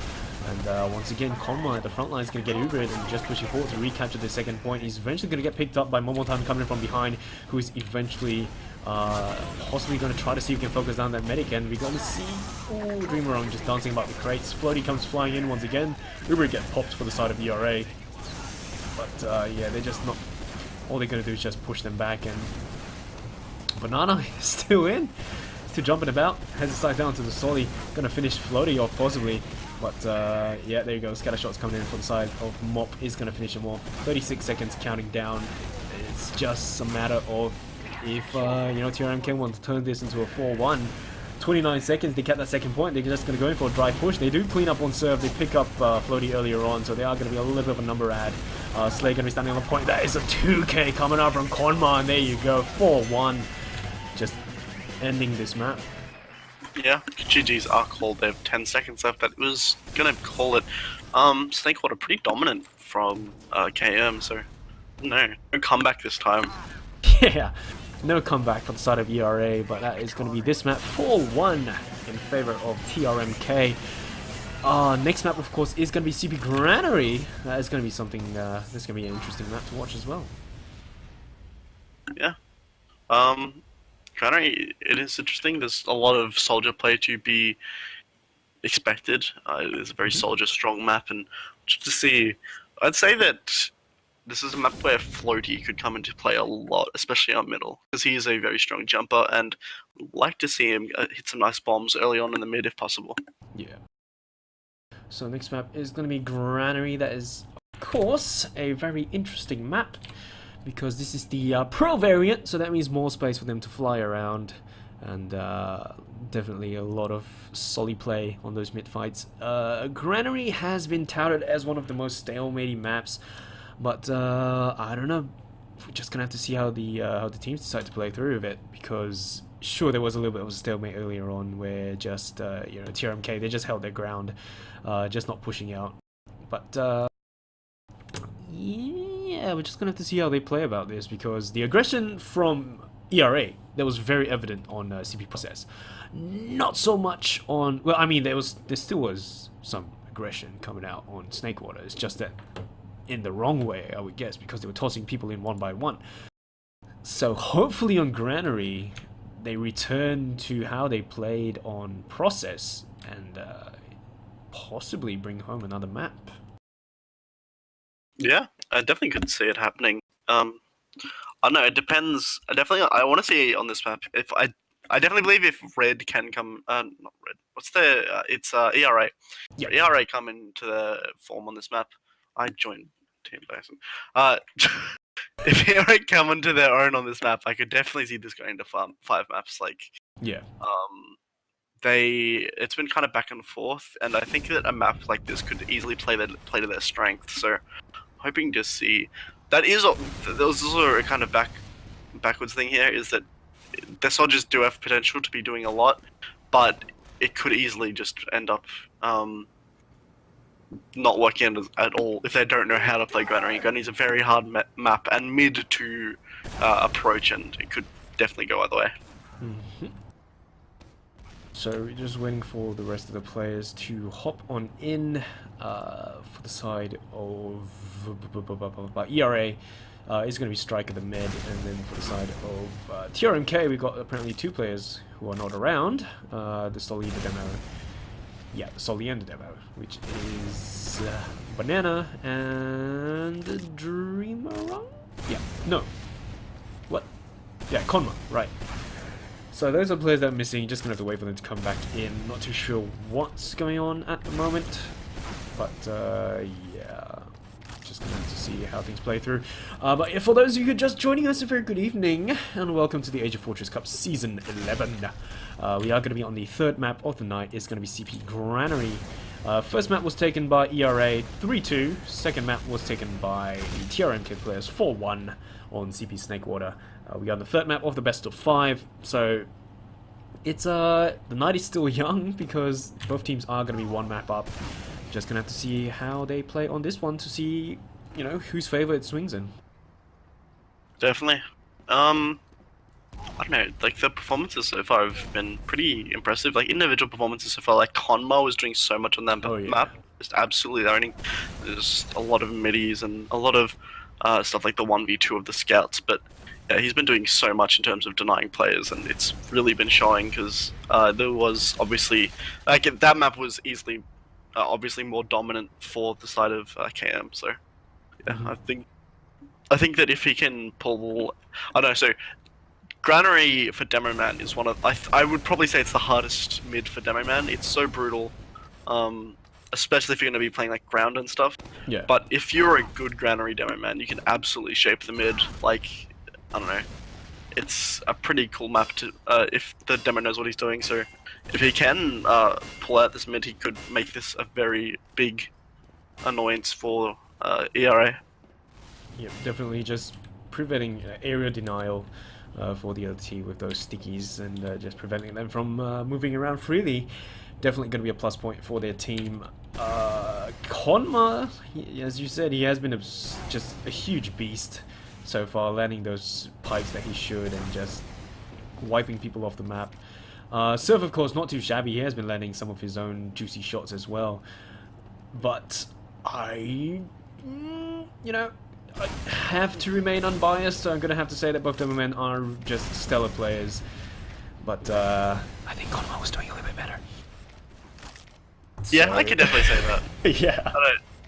And once again, Konma at the front line is going to get Ubered and just pushing forward to recapture the second point. He's eventually going to get picked up by Momotime coming in from behind, who is eventually possibly going to try to see if he can focus down that medic. And we're going to see Dreamerung just dancing about the crates. Floaty comes flying in once again. Ubered get popped for the side of ERA. But yeah, they're just not... All they're going to do is just push them back, and Banana is still in. Still jumping about. Has his sight down to the Solly. Going to finish Floaty off possibly. But yeah, there you go. Scatter shots coming in from the side of Mop is going to finish him off. 36 seconds counting down. It's just a matter of if you know, TRMK want to turn this into a 4-1. 29 seconds. They kept that second point. They're just going to go in for a dry push. They do clean up on serve. They pick up Floaty earlier on, so they are going to be a little bit of a number add. Slay going to be standing on the point. That is a 2K coming out from Konma, and there you go. 4-1. Just ending this map. Yeah, GG's are called. They have 10 seconds left. That was gonna call it. Snakewater pretty dominant from KM, so no comeback this time. Yeah, no comeback for the side of ERA, but that is going to be this map 4-1 in favor of TRMK. Next map, of course, is going to be CP Granary. That is going to be something, that's going to be an interesting map to watch as well. Yeah. Granary, it is interesting. There's a lot of soldier play to be expected. It is a very soldier strong map, and just to see, I'd say that this is a map where Floaty could come into play a lot, especially on middle, because he is a very strong jumper, and I'd like to see him hit some nice bombs early on in the mid if possible. Yeah. So next map is going to be Granary. That is, of course, a very interesting map, because this is the pro variant, so that means more space for them to fly around, and definitely a lot of solid play on those mid fights. Granary has been touted as one of the most stalematy maps, but I don't know. We're just gonna have to see how the teams decide to play through with it, because sure, there was a little bit of a stalemate earlier on where just you know, TRMK, they just held their ground, just not pushing out. But yeah, we're just gonna have to see how they play about this, because the aggression from ERA, that was very evident on CP Process. Not so much on, well, I mean, there still was some aggression coming out on Snakewater. It's just that in the wrong way, I would guess, because they were tossing people in one by one. So hopefully on Granary, they return to how they played on Process, and possibly bring home another map. Yeah, I definitely could see it happening. I don't know, it depends. I want to see on this map, if I definitely believe if Red can come, not Red, what's the, it's ERA. Yep. So ERA come into the form on this map. I joined Team Bison. If ERA come into their own on this map, I could definitely see this going to 5 maps. Like, yeah. It's been kind of back and forth, and I think that a map like this could easily play to their strength. So, hoping to see. There was also a kind of backwards thing here, is that the soldiers do have potential to be doing a lot, but it could easily just end up not working at all if they don't know how to play Granary. Granary is a very hard map and mid to approach, and it could definitely go either way. Mm-hmm. So we're just waiting for the rest of the players to hop on in for the side of ERA. Is going to be Strike at the mid, and then for the side of TRMK, we've got apparently 2 players who are not around. The Solly and the demo. Yeah, the Solly and the demo, which is Banana and Dreamer. Yeah, no. What? Yeah, Konma, right. So those are players that are missing. Just gonna have to wait for them to come back in. Not too sure what's going on at the moment, but yeah, just gonna have to see how things play through. But for those of you who are just joining us, a very good evening and welcome to the AsiaFortress Cup Season 11. We are going to be on the 3rd map of the night. It's going to be CP Granary. First map was taken by ERA 3-2. Second map was taken by the TRMK players 4-1 on CP Snakewater. We are on the 3rd map of the best of 5. So it's the night is still young, because both teams are going to be 1 map up. Just going to have to see how they play on this one to see, you know, whose favor it swings in. Definitely. I don't know, like, the performances so far have been pretty impressive. Like, individual performances so far, like Konma was doing so much on that map, just absolutely owning. There's a lot of middies and a lot of stuff like the 1v2 of the scouts, but yeah, he's been doing so much in terms of denying players, and it's really been showing, because there was obviously, like, that map was easily, obviously more dominant for the side of KM, so yeah, I think that if he can pull, I don't know, so Granary for Demo Man is one of, I would probably say it's the hardest mid for Demo Man. It's so brutal, especially if you're going to be playing like ground and stuff. Yeah. But if you're a good Granary Demo Man, you can absolutely shape the mid. Like, I don't know, it's a pretty cool map to, if the Demo knows what he's doing. So if he can pull out this mid, he could make this a very big annoyance for ERA. Yeah, definitely just preventing area denial for the other team with those stickies, and just preventing them from moving around freely. Definitely going to be a plus point for their team. Konma, as you said, he has been just a huge beast so far, landing those pipes that he should and just wiping people off the map. Surf, of course, not too shabby. He has been landing some of his own juicy shots as well. But I have to remain unbiased, so I'm going to have to say that both of them are just stellar players. But I think Konma was doing a little bit better. Yeah, I could definitely say that. Yeah.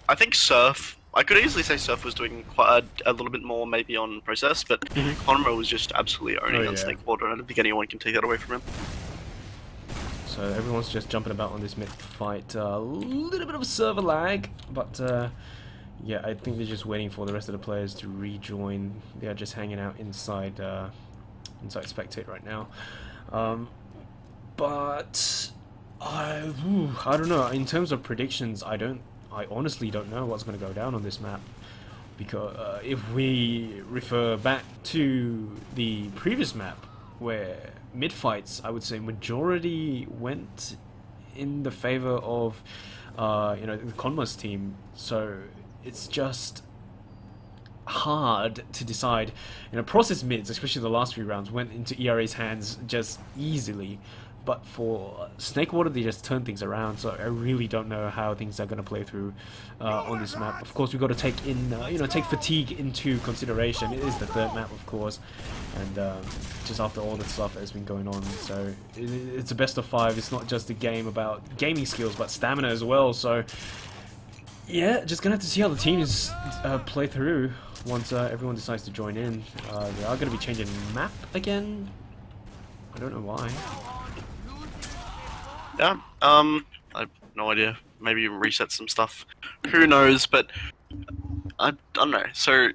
I think Surf, I could easily say Surf was doing quite a little bit more maybe on process, but Konma was just absolutely owning on Snake Water. I don't think anyone can take that away from him. So everyone's just jumping about on this mid fight. A little bit of server lag, but yeah, I think they're just waiting for the rest of the players to rejoin. They are just hanging out inside inside Spectate right now. But I don't know. In terms of predictions, I honestly don't know what's going to go down on this map, because if we refer back to the previous map where mid fights, I would say majority went in the favor of the Konma's team. So it's just hard to decide. Process mids, especially the last few rounds, went into ERA's hands just easily. But for Snake Water, they just turn things around, so I really don't know how things are going to play through on this map. Of course, we've got to take in, take fatigue into consideration. It is the third map, of course, and just after all the stuff that has been going on, so it's a best of 5. It's not just a game about gaming skills, but stamina as well. So yeah, just gonna have to see how the teams play through once everyone decides to join in. They are going to be changing map again. I don't know why. Yeah, I have no idea. Maybe reset some stuff. Who knows, but I don't know. So,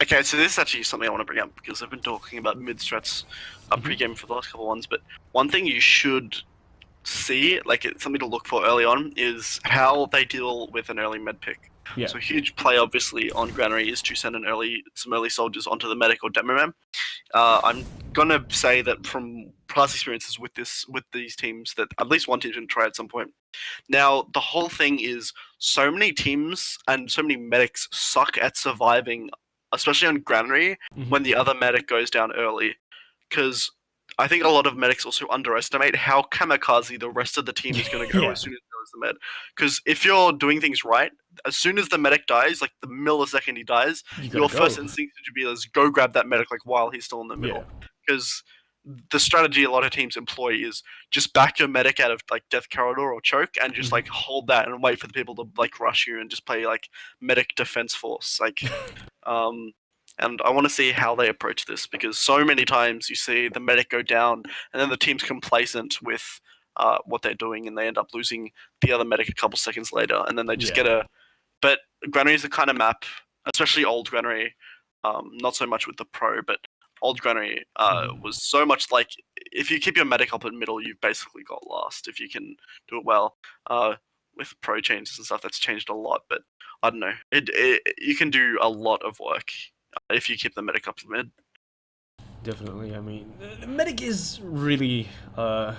okay, so this is actually something I want to bring up because I've been talking about mid-strats pre-game for the last couple of ones, but one thing you should see, like it's something to look for early on, is how they deal with an early med pick. Yeah. So a huge play, obviously, on Granary is to send some early soldiers onto the medic or demo man. I'm gonna say that from past experiences with these teams, that at least one team's gonna try at some point. Now, the whole thing is so many teams and so many medics suck at surviving, especially on Granary, when the other medic goes down early, because I think a lot of medics also underestimate how kamikaze the rest of the team is going to go as soon as there is the med. Because if you're doing things right, as soon as the medic dies, like the millisecond he dies, your first instinct should be let's go grab that medic like while he's still in the middle. Because the strategy a lot of teams employ is just back your medic out of like death corridor or choke and just like hold that and wait for the people to like rush you and just play like medic defense force. Like and I want to see how they approach this, because so many times you see the medic go down and then the team's complacent with what they're doing and they end up losing the other medic a couple seconds later, and then they just get a... But Granary is the kind of map, especially old Granary, not so much with the pro, but old Granary was so much like, if you keep your medic up in middle, you've basically got last, if you can do it well. With pro changes and stuff, that's changed a lot, but I don't know. You can do a lot of work if you keep the medic up mid. Definitely. I mean, the medic is really the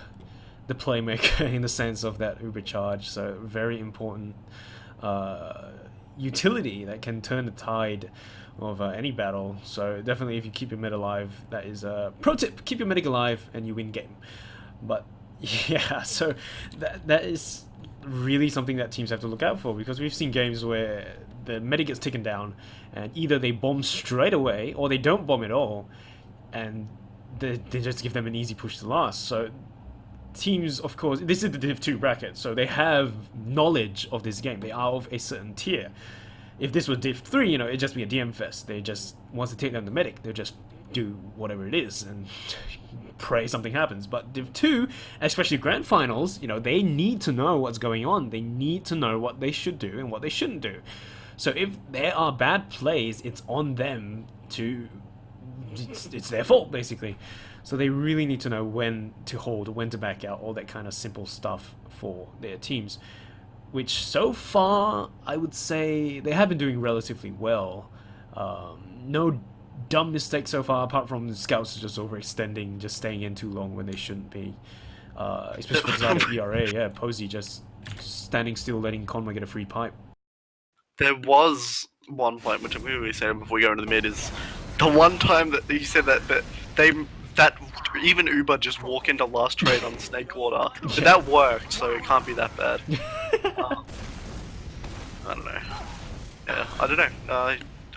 playmaker in the sense of that uber charge, so very important utility that can turn the tide of any battle. So definitely, if you keep your mid alive, that is a pro tip. Keep your medic alive and you win game. But yeah, so that is really something that teams have to look out for, because we've seen games where the medic gets taken down and either they bomb straight away or they don't bomb at all, and they just give them an easy push to last. So teams, of course, this is the Div 2 bracket, so they have knowledge of this game. They are of a certain tier. If this was Div 3, it'd just be a DM fest. They just, once they take down the medic, they'll just do whatever it is and pray something happens. But Div 2, especially Grand Finals, they need to know what's going on. They need to know what they should do and what they shouldn't do. So if there are bad plays, it's on them to... It's their fault, basically. So they really need to know when to hold, when to back out, all that kind of simple stuff for their teams. Which, so far, I would say they have been doing relatively well. No dumb mistakes so far, apart from the scouts just overextending, just staying in too long when they shouldn't be. Especially for the side of ERA, Posey just standing still, letting Konma get a free pipe. There was one point, which we said before we go into the mid, is the one time that you said that even Uber just walk into last trade on Snake Water. But that worked, so it can't be that bad. I don't know. Yeah, I don't know.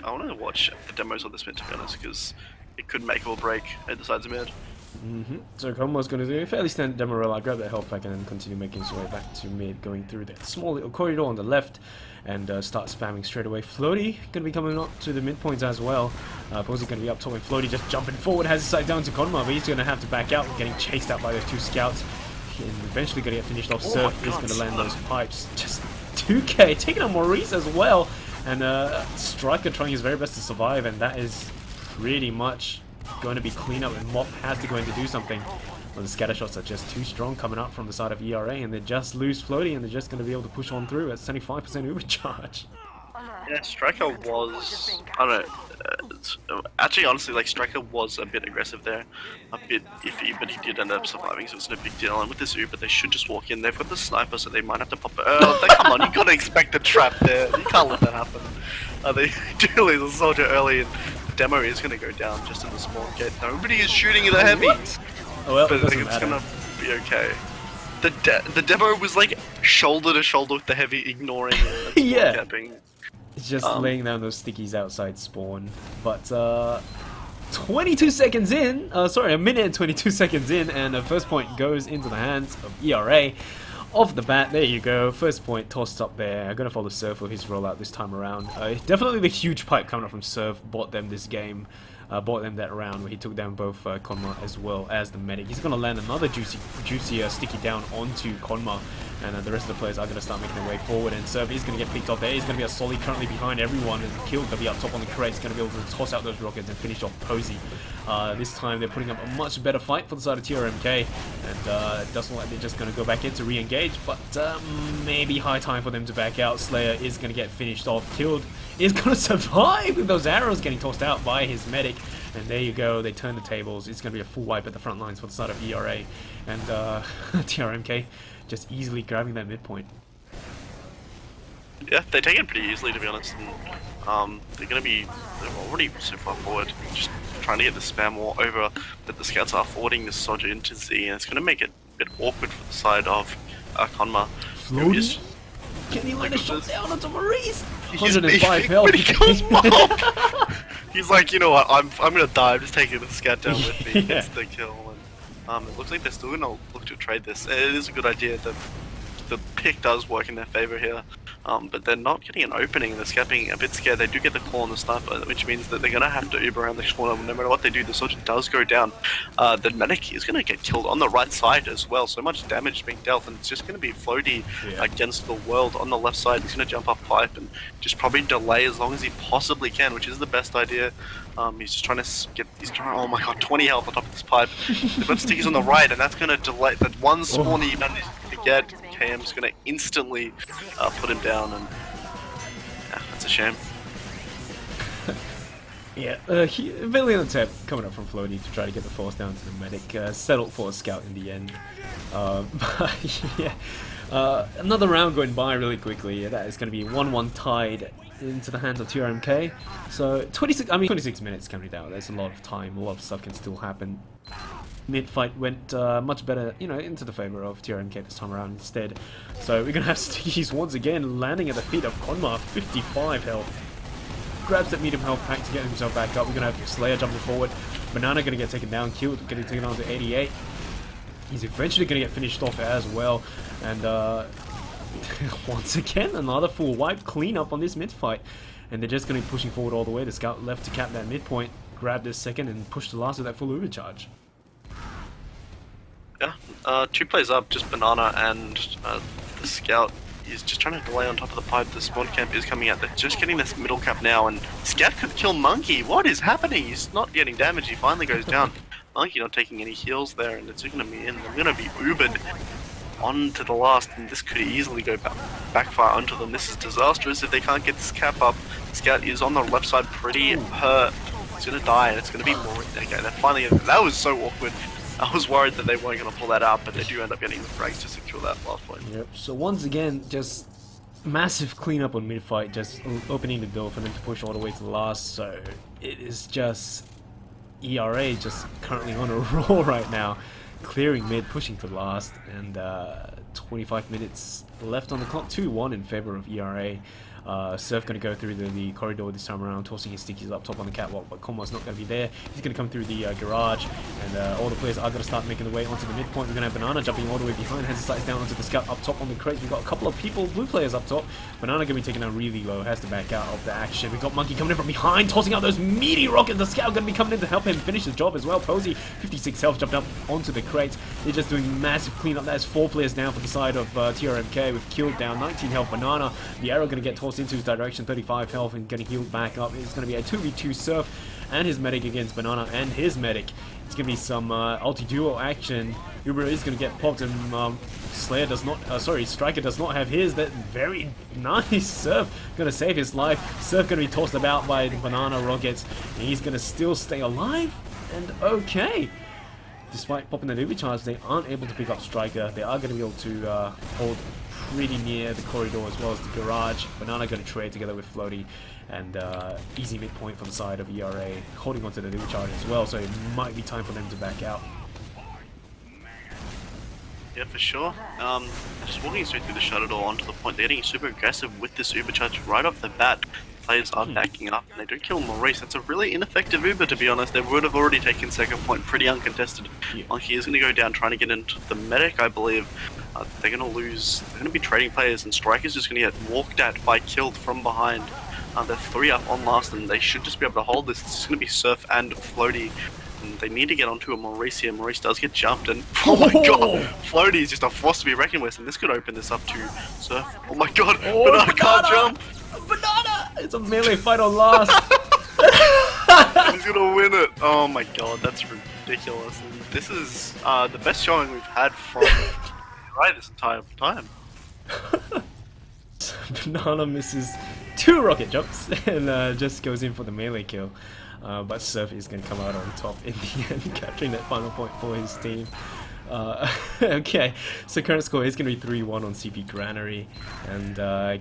I want to watch the demos of this mid, to be honest, because it could make or break either side's mid. So Konma's going to do a fairly standard demo roll. I'll grab that health pack and then continue making his way back to mid, going through that small little corridor on the left and start spamming straight away. Floaty going to be coming up to the midpoint as well. Posey going to be up top and Floaty just jumping forward, has his sight down to Konma, but he's going to have to back out, getting chased out by those two scouts. And eventually going to get finished off. Surf is going to land those pipes. Just 2k, taking on Maurice as well. And Striker trying his very best to survive, and that is pretty much going to be cleanup, and Mop has to go in to do something. Well, the scatter shots are just too strong coming up from the side of ERA, and they just lose Floaty, and they're just going to be able to push on through at 75% overcharge. Yeah, Striker was, I don't know, actually honestly, like, Striker was a bit aggressive there, a bit iffy, but he did end up surviving, so it's no big deal. And with this Uber, they should just walk in. They've got the sniper, so they might have to pop it. Come on, you gotta expect a trap there. You can't let that happen. They do lose a soldier early, and the demo is gonna go down just in the spawn gate. Nobody is shooting at the heavy, Oh, well, but I think it's gonna be okay. The demo was like shoulder to shoulder with the heavy, ignoring it. Yeah. Capping. It's just laying down those stickies outside spawn. But 22 seconds in, sorry, a minute and 22 seconds in, and the first point goes into the hands of ERA. Off the bat, there you go. First point tossed up there. I'm going to follow Surf for his rollout this time around. Definitely the huge pipe coming up from Surf bought them this game. Bought them that round where he took down both Konma as well as the medic. He's going to land another juicy sticky down onto Konma. And the rest of the players are going to start making their way forward. And Surf is going to get picked off there. He's going to be a solid currently behind everyone. And Kill going to be up top on the crate. He's going to be able to toss out those rockets and finish off Posey. This time they're putting up a much better fight for the side of TRMK. And it doesn't look like they're just going to go back in to re-engage. But maybe high time for them to back out. Slayer is going to get finished off. Killed is going to survive with those arrows getting tossed out by his medic. And there you go, they turn the tables. It's going to be a full wipe at the front lines for the side of ERA. And TRMK just easily grabbing that midpoint. Yeah, they take it pretty easily, to be honest. And, they're already so far forward, just trying to get the spam war over, but the scouts are forwarding the soldier into Z, and it's going to make it a bit awkward for the side of Konma. Floaty? Can he let a shot down onto Maurice? He's 105 health. He goes Mop! He's like, you know what, I'm going to die, I'm just taking the scout down with me. He gets the kill. And, it looks like they're still going to look to trade this. It is a good idea that the pick does work in their favor here. But they're not getting an opening, they're scapping a bit scared. They do get the call on the sniper, which means that they're going to have to Uber around the corner. No matter what they do, the soldier does go down. The medic is going to get killed on the right side as well. So much damage being dealt, and it's just going to be Floaty against the world on the left side. He's going to jump up pipe and just probably delay as long as he possibly can, which is the best idea. He's just trying to oh my god, 20 health on top of this pipe. They've got stickies on the right, and that's going to delay that one spawn he managed to get. KM's going to instantly put him down, and yeah, that's a shame. Yeah, Valiant attempt coming up from Floaty to try to get the force down to the medic. Settled for a scout in the end. But yeah, another round going by really quickly. That is going to be 1-1 tied into the hands of TRMK. So 26 minutes counting down. There's a lot of time. A lot of stuff can still happen. Mid-fight went much better, into the favor of TRMK this time around instead. So we're going to have Stickies once again landing at the feet of Konma, 55 health. Grabs that medium health pack to get himself back up. We're going to have Slayer jumping forward. Banana going to get taken down, killed, getting taken down to 88. He's eventually going to get finished off as well. And once again, another full wipe cleanup on this mid-fight. And they're just going to be pushing forward all the way. The scout left to cap that midpoint, grab this second, and push the last of that full overcharge. Yeah, 2 plays up, just Banana and the scout is just trying to delay on top of the pipe. The spawn camp is coming out. They're just getting this middle cap now, and Scout could kill Monkey. What is happening? He's not getting damage. He finally goes down. Monkey not taking any heals there, and it's going to be in. They're going to be Ubered on to the last, and this could easily go backfire onto them. This is disastrous if they can't get this cap up. Scout is on the left side pretty hurt. He's going to die, and it's going to be more. Okay, and finally, that was so awkward. I was worried that they weren't going to pull that out, but they do end up getting the frags to secure that last point. Yep, so once again, just massive cleanup on mid fight, just opening the door for them to push all the way to the last. So it is just ERA just currently on a roll right now, clearing mid, pushing to last, and 25 minutes left on the clock. 2-1 in favor of ERA. Surf going to go through the corridor this time around, tossing his stickies up top on the catwalk, but Konma's not going to be there. He's going to come through the garage, and all the players are going to start making their way onto the midpoint. We're going to have Banana jumping all the way behind, has his sights down onto the scout up top on the crate. We've got a couple of people, blue players up top. Banana going to be taken down really low, has to back out of the action. We've got Monkey coming in from behind, tossing out those meaty rockets. The scout going to be coming in to help him finish the job as well. Posey, 56 health, jumped up onto the crate. They're just doing massive cleanup. That is 4 players down for the side of TRMK. We've killed down 19 health Banana. The arrow going to get tossed into his direction, 35 health, and getting healed back up. It's going to be a 2v2 Surf and his medic against Banana and his medic. It's going to be some ulti-duo action. Uber is going to get popped, and Slayer does not, Striker does not have his. That very nice Surf going to save his life. Surf going to be tossed about by the Banana rockets, and he's going to still stay alive, and okay. Despite popping that Uber charge, they aren't able to pick up Striker. They are going to be able to hold pretty near the corridor as well as the garage. Banana going to trade together with Floaty, and easy midpoint from the side of ERA, holding onto the Uber charge as well, so it might be time for them to back out. Yeah, for sure. Just walking straight through the shutter door onto the point, they're getting super aggressive with this Uber charge right off the bat. Players are backing up, and they don't kill Maurice. That's a really ineffective Uber, to be honest. They would have already taken second point pretty uncontested. Yeah. Monkey is going to go down trying to get into the medic, I believe. They're going to lose. They're going to be trading players, and Striker's just going to get walked at by killed from behind. They're 3 up on last, and they should just be able to hold this. It's going to be Surf and Floaty. And they need to get onto a Maurice here. Maurice does get jumped, and oh my god, Floaty is just a force to be reckoned with, and this could open this up to Surf. Oh my god, Banana can't jump! Banana! It's a melee fight on last. He's gonna win it. Oh my god, that's ridiculous. And this is the best showing we've had from right this entire time. Banana misses 2 rocket jumps and just goes in for the melee kill. But Surf is going to come out on top in the end, capturing that final point for his team. Okay, so current score is going to be 3-1 on CP Granary, and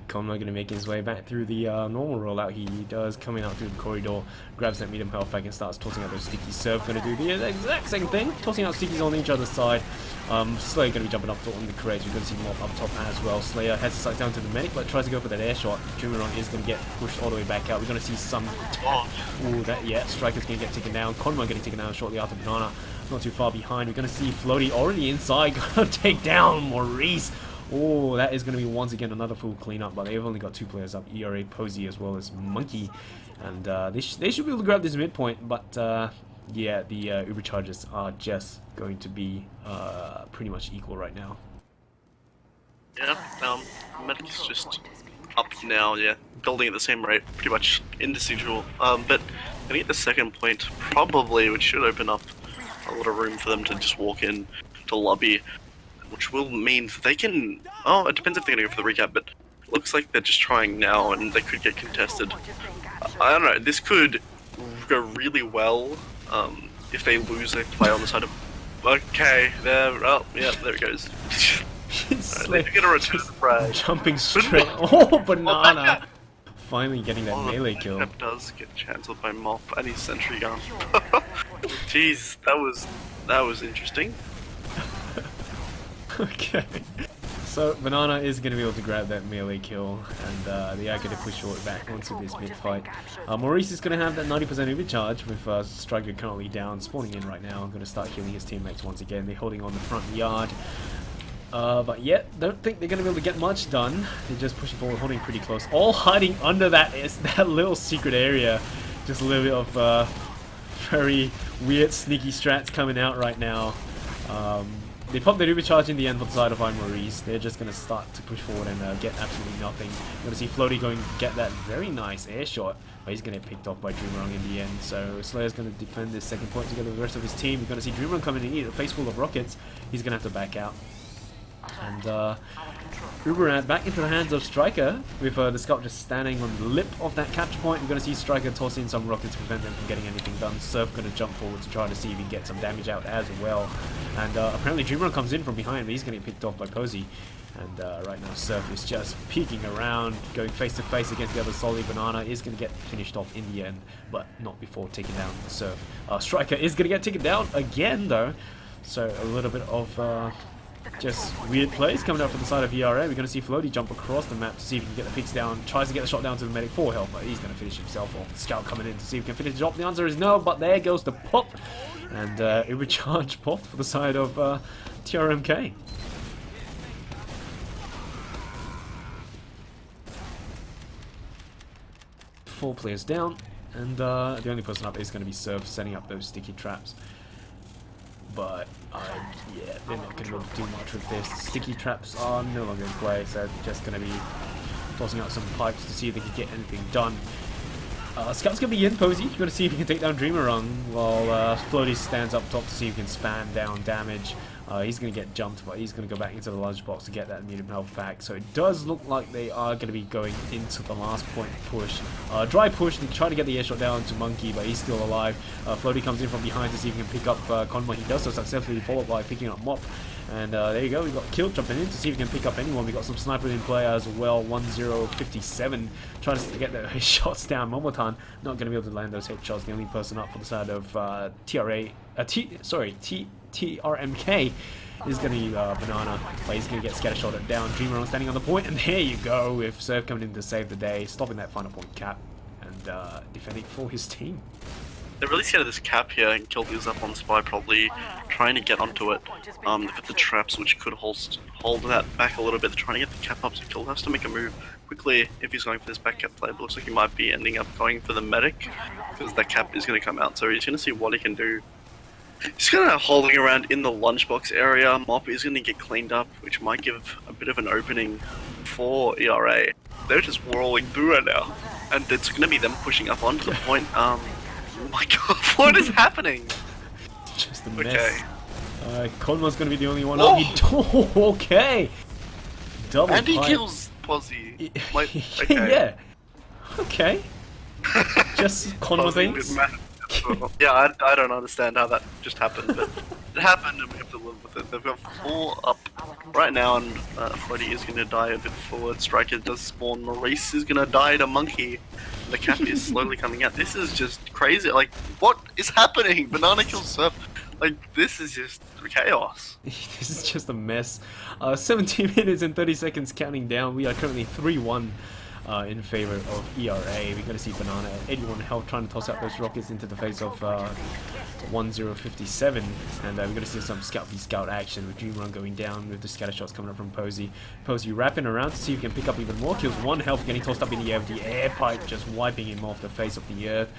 Konma going to make his way back through the normal rollout. He does, coming out through the corridor, grabs that medium health back and starts tossing out those stickies. Surf going to do the exact same thing, tossing out stickies on each other's side. Slayer going to be jumping up on the crates. We're going to see Mob up top as well. Slayer has to sight down to the medic, but tries to go for that air shot. Dreameron is going to get pushed all the way back out. We're going to see some... Ooh, that, yeah, Striker's going to get taken down. Konma getting taken down shortly after Banana. Not too far behind. We're going to see Floaty already inside. Going to take down Maurice. Oh, that is going to be once again another full cleanup, but they've only got 2 players up. ERA, Posey, as well as Monkey. And they should be able to grab this midpoint, but yeah, the Uber charges are just going to be pretty much equal right now. Yeah, Medic is just up now, yeah, building at the same rate, pretty much indecisional. But I think the second point probably, which should open up a lot of room for them to just walk in to lobby, which will mean that they can... Oh, it depends if they're going to go for the recap, but it looks like they're just trying now and they could get contested. I don't know, this could go really well if they lose a play on the side of... Okay, there... Oh, yeah, there it goes. They're going to return the prey. Jumping straight... Oh, Banana! Finally getting that melee kill. That does get cancelled by Mop and his sentry gun. Jeez, that was interesting. Okay. So Banana is going to be able to grab that melee kill, and they are going to push forward back onto this mid fight. Maurice is going to have that 90% Uber charge with Striker currently down, spawning in right now. I'm going to start healing his teammates once again. They're holding on the front yard. But yet, don't think they're going to be able to get much done. They're just pushing forward, holding pretty close. All hiding under that little secret area. Just a little bit of very weird, sneaky strats coming out right now. They popped the Uber charge in the end for the side of Maurice. They're just going to start to push forward and get absolutely nothing. You're going to see Floaty going to get that very nice air shot, but he's going to get picked off by Dreameron in the end. So Slayer's going to defend this second point together with the rest of his team. You're going to see Dreameron coming in, a face full of rockets. He's going to have to back out. And Uberad back into the hands of Striker, with the Scout just standing on the lip of that capture point. We're going to see Striker toss in some rockets to prevent them from getting anything done. Surf going to jump forward to try to see if he can get some damage out as well. And apparently Dreamrun comes in from behind, but he's going to get picked off by Posey. And right now Surf is just peeking around, going face to face against the other Solid. Banana is going to get finished off in the end, but not before taking down Surf. Striker is going to get taken down again though, so a little bit of just weird plays coming out from the side of ERA. We're going to see Floaty jump across the map to see if he can get the picks down. Tries to get the shot down to the medic 4 health, but he's going to finish himself off. The Scout coming in to see if he can finish the drop. The answer is no, but there goes the pop. And it would charge pop for the side of TRMK. Four players down, and the only person up is going to be Surf, setting up those sticky traps. But yeah, they're not going to be able to do much with this. Sticky traps are no longer in play, so they're just going to be tossing out some pipes to see if they can get anything done. Scout's going to be in Posey. You're going to see if he can take down Dreamer Run, while Floaty stands up top to see if he can spam down damage. He's going to get jumped, but he's going to go back into the lunchbox to get that medium health back. So it does look like they are going to be going into the last point push. Dry push to try to get the air shot down to Monkey, but he's still alive. Floaty comes in from behind to see if he can pick up Konma. He does so successfully, followed by picking up Mop. And there you go, we got Kill jumping in to see if we can pick up anyone. We got some snipers in play as well. 1057 trying to get the shots down. Momotan not going to be able to land those headshots. The only person up for the side of TRMK is going to be Banana, but he's going to get scattershotted down. Dreamer standing on the point, and there you go, with Surf coming in to save the day, stopping that final point cap, and defending for his team. They're really scared of this cap here, and Kill is up on Spy, probably trying to get onto it. They've got the traps, which could hold that back a little bit. They're trying to get the cap up, so Kill has to make a move quickly if he's going for this back cap play. But looks like he might be ending up going for the medic, because that cap is going to come out, so he's going to see what he can do. He's kind of holding around in the lunchbox area. Mop is going to get cleaned up, which might give a bit of an opening for ERA. They're just rolling through right now, and it's going to be them pushing up onto the point. Oh my god, what is happening? Just a mess. Okay. Konma's going to be the only one up. Okay. Double and he pipe. kills Posy. Like, okay. Yeah. Okay. Just Konma things. Yeah, I don't understand how that just happened, but it happened and we have to live with it. They've got 4 up right now, and Floaty is going to die a bit forward. Striker does spawn. Maurice is going to die to Monkey. The cap is slowly coming out. This is just crazy. Like, what is happening? Banana kills Surf. Like, this is just chaos. This is just a mess. 17 minutes and 30 seconds counting down. We are currently 3-1. In favor of ERA. We're going to see Banana at 81 health trying to toss out those rockets into the face of 1057, and we're going to see some scout v scout action with Dream Run going down with the scatter shots coming up from Posey. Posey wrapping around to see if he can pick up even more kills. 1 health getting tossed up in the air with the air pipe just wiping him off the face of the earth,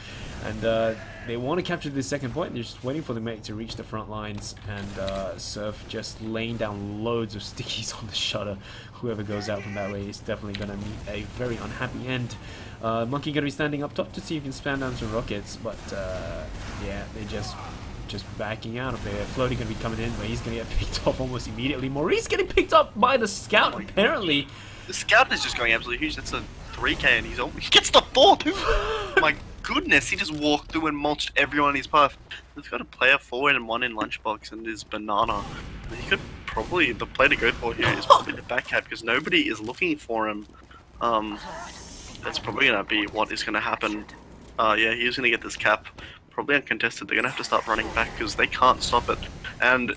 and they want to capture this second point. They're just waiting for the mate to reach the front lines, and Surf just laying down loads of stickies on the shutter. Whoever goes out from that way is definitely going to meet a very unhappy end. Monkey going to be standing up top to see if he can spam down some rockets, but yeah, they're just backing out of there. Floaty going to be coming in, but he's going to get picked off almost immediately. Maurice getting picked up by the scout, apparently. The scout is just going absolutely huge. That's a 3k, and he gets the 4 too. My goodness, he just walked through and mulched everyone in his path. They've got a player forward and 1 in lunchbox, and there's Banana. He could probably, the play to go for here is probably the back cap, because nobody is looking for him. That's probably going to be what is going to happen. Yeah, he's going to get this cap. Probably uncontested. They're going to have to start running back because they can't stop it. And,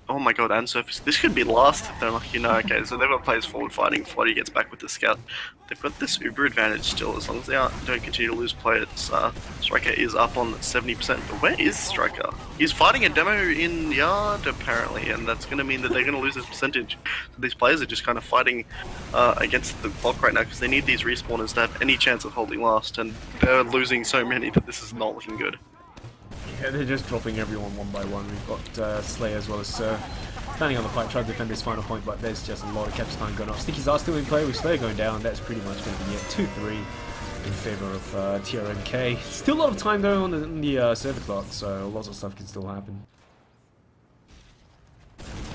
oh my god, and Surface. This could be last if they're lucky. No, okay, so they've got players forward fighting. Floaty gets back with the scout. They've got this uber advantage still, as long as they don't continue to lose players. Striker is up on 70%. But where is Striker? He's fighting a demo in yard, apparently, and that's going to mean that they're going to lose this percentage. So these players are just kind of fighting against the clock right now because they need these respawners to have any chance of holding last, and they're losing so many that this is not looking good. Yeah, they're just dropping everyone one by one. We've got Slayer as well as Surf standing on the fight, trying to defend this final point, but there's just a lot of capture time going off. Stickies are still in play with Slayer going down. That's pretty much going to be it. 2-3 in favor of TRMK. Still a lot of time though on the server clock, so lots of stuff can still happen.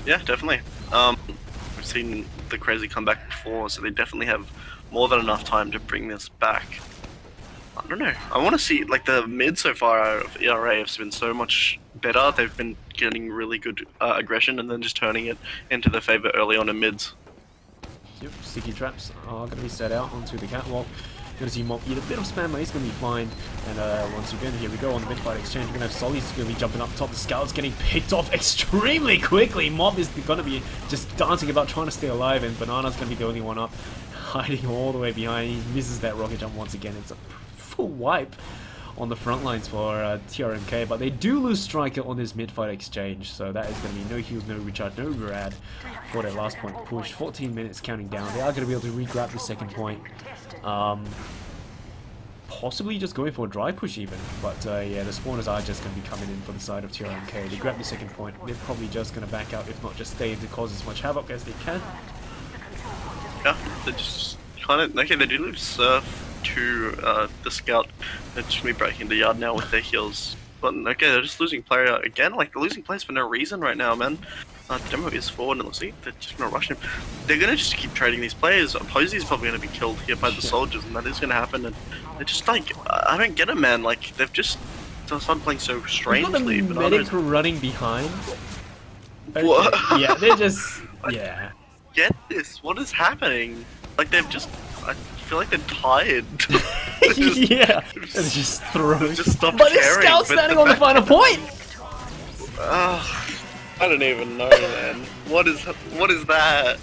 Yeah, definitely. We've we've seen the crazy comeback before, so they definitely have more than enough time to bring this back. I don't know. I want to see, like, the mid so far of ERA have been so much better. They've been getting really good aggression and then just turning it into their favor early on in mids. Yep, sticky traps are going to be set out onto the catwalk. Going to see Mop eat a bit of spam, but he's going to be fine. And once again, here we go on the mid-fight exchange. We're going to have Solly's going to be jumping up top. The Scout's getting picked off extremely quickly. Mop is going to be just dancing about trying to stay alive, and Banana's going to be the only one up, hiding all the way behind. He misses that rocket jump once again. It's a full wipe on the front lines for TRMK, but they do lose Striker on this mid-fight exchange, so that is going to be no heals, no recharge, no overrad for their last point push. 14 minutes counting down. They are going to be able to re-grab the second point. Possibly just going for a dry push even, but yeah, the spawners are just going to be coming in for the side of TRMK. They grab the second point. They're probably just going to back out, if not just stay in to cause as much havoc as they can. Yeah, they just kind of, okay, they do lose Surf to the Scout. They're just going to be breaking the yard now with their heals. But okay, they're just losing player again. Like, they're losing players for no reason right now, man. The demo is forward, and let's see, they're just going to rush him. They're going to just keep trading these players. Posey's probably going to be killed here by the soldiers, and that is going to happen. And they're just like, I don't get it, man. Like, they've just started playing so strangely. We've got the medic running behind. What? Yeah, they're just, yeah. Get this? What is happening? Like, they've just, I feel like they're tired. Yeah, and just throw. Just stop but caring. it's Scout standing on the final point. I don't even know, man. What is that?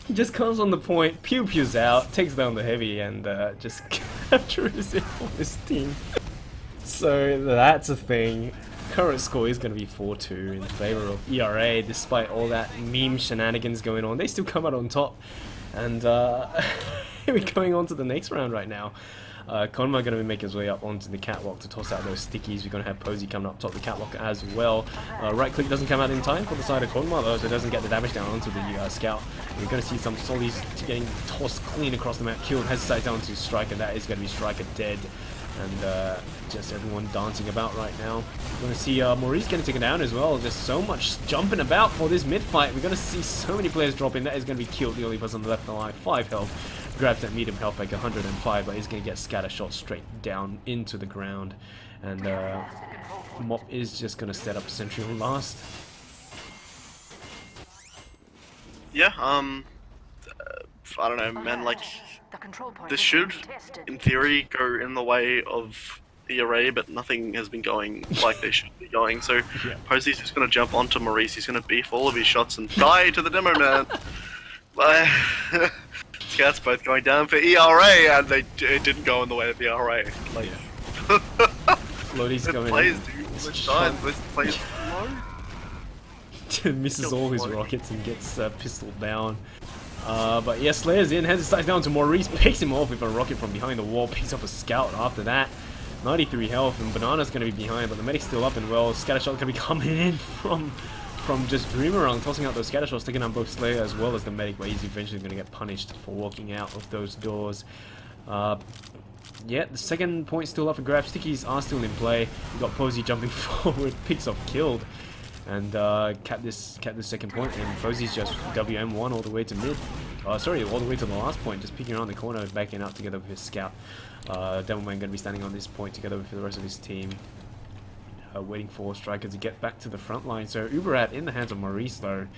He just comes on the point, pews out, takes down the heavy, and just captures it for his team. So that's a thing. Current score is going to be 4-2 in favor of ERA, despite all that meme shenanigans going on. They still come out on top, and we're going on to the next round right now. Konma going to be making his way up onto the catwalk to toss out those stickies. We're going to have Posey coming up top of the catwalk as well. Right click doesn't come out in time for the side of Konma though, so it doesn't get the damage down onto the Scout. We're going to see some Sollies getting tossed clean across the map, killed, has sight down to Striker. That is going to be Striker dead. And just everyone dancing about right now. We're going to see Maurice getting taken down as well. Just so much jumping about for this mid-fight. We're going to see so many players drop in. That is going to be killed. The only person left alive, 5 health. Grabs that medium health like 105, but he's going to get scatter shot straight down into the ground. And Mop is just going to set up Sentry on last. Yeah, I don't know, man, like, this should, in theory, go in the way of the array, but nothing has been going like they should be going, so yeah. Posey's just going to jump onto Maurice, he's going to beef all of his shots and die to the demo man. Scouts both going down for ERA, and it didn't go in the way of the ERA. Like, yeah. Floaty's going in. Let's play low. Misses all his rockets and gets pistoled down. But yeah, Slayer's in, has his sights down to Maurice, picks him off with a rocket from behind the wall, picks up a Scout after that. 93 health, and Banana's going to be behind, but the medic's still up and well. Scattershot going to be coming in from just Dreamerang, tossing out those scattershots, taking out both Slayer as well as the medic, but he's eventually going to get punished for walking out of those doors. Yeah, the second point still up for grabs. Stickies are still in play. We've got Posey jumping forward, picks off killed, and cap this second point, and Posey's just WM1 all the way to mid. Sorry, all the way to the last point, just peeking around the corner, backing out together with his Scout. Devilman going to be standing on this point together with the rest of his team. Waiting for Striker to get back to the front line. So Uberat in the hands of Maurice though.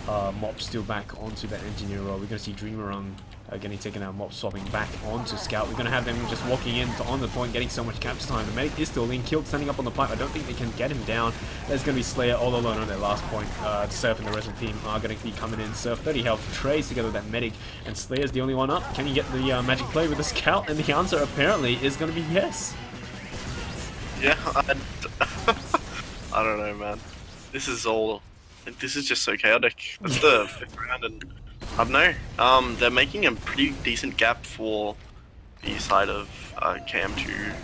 Mop still back onto that engineer role. We're going to see Dreamerang getting taken out, Mop swapping back onto Scout. We're going to have them just walking in on the point, getting so much capture time. The medic is still in, killed, standing up on the pipe. I don't think they can get him down. There's going to be Slayer all alone on their last point. Surf and the rest of the team are going to be coming in. Surf 30 health, Trays together with that medic, and Slayer's the only one up. Can he get the magic play with the Scout? And the answer apparently is going to be yes. Yeah, I don't know, man. This is just so chaotic. That's the 5th round, and I don't know. They're making a pretty decent gap for the side of KM to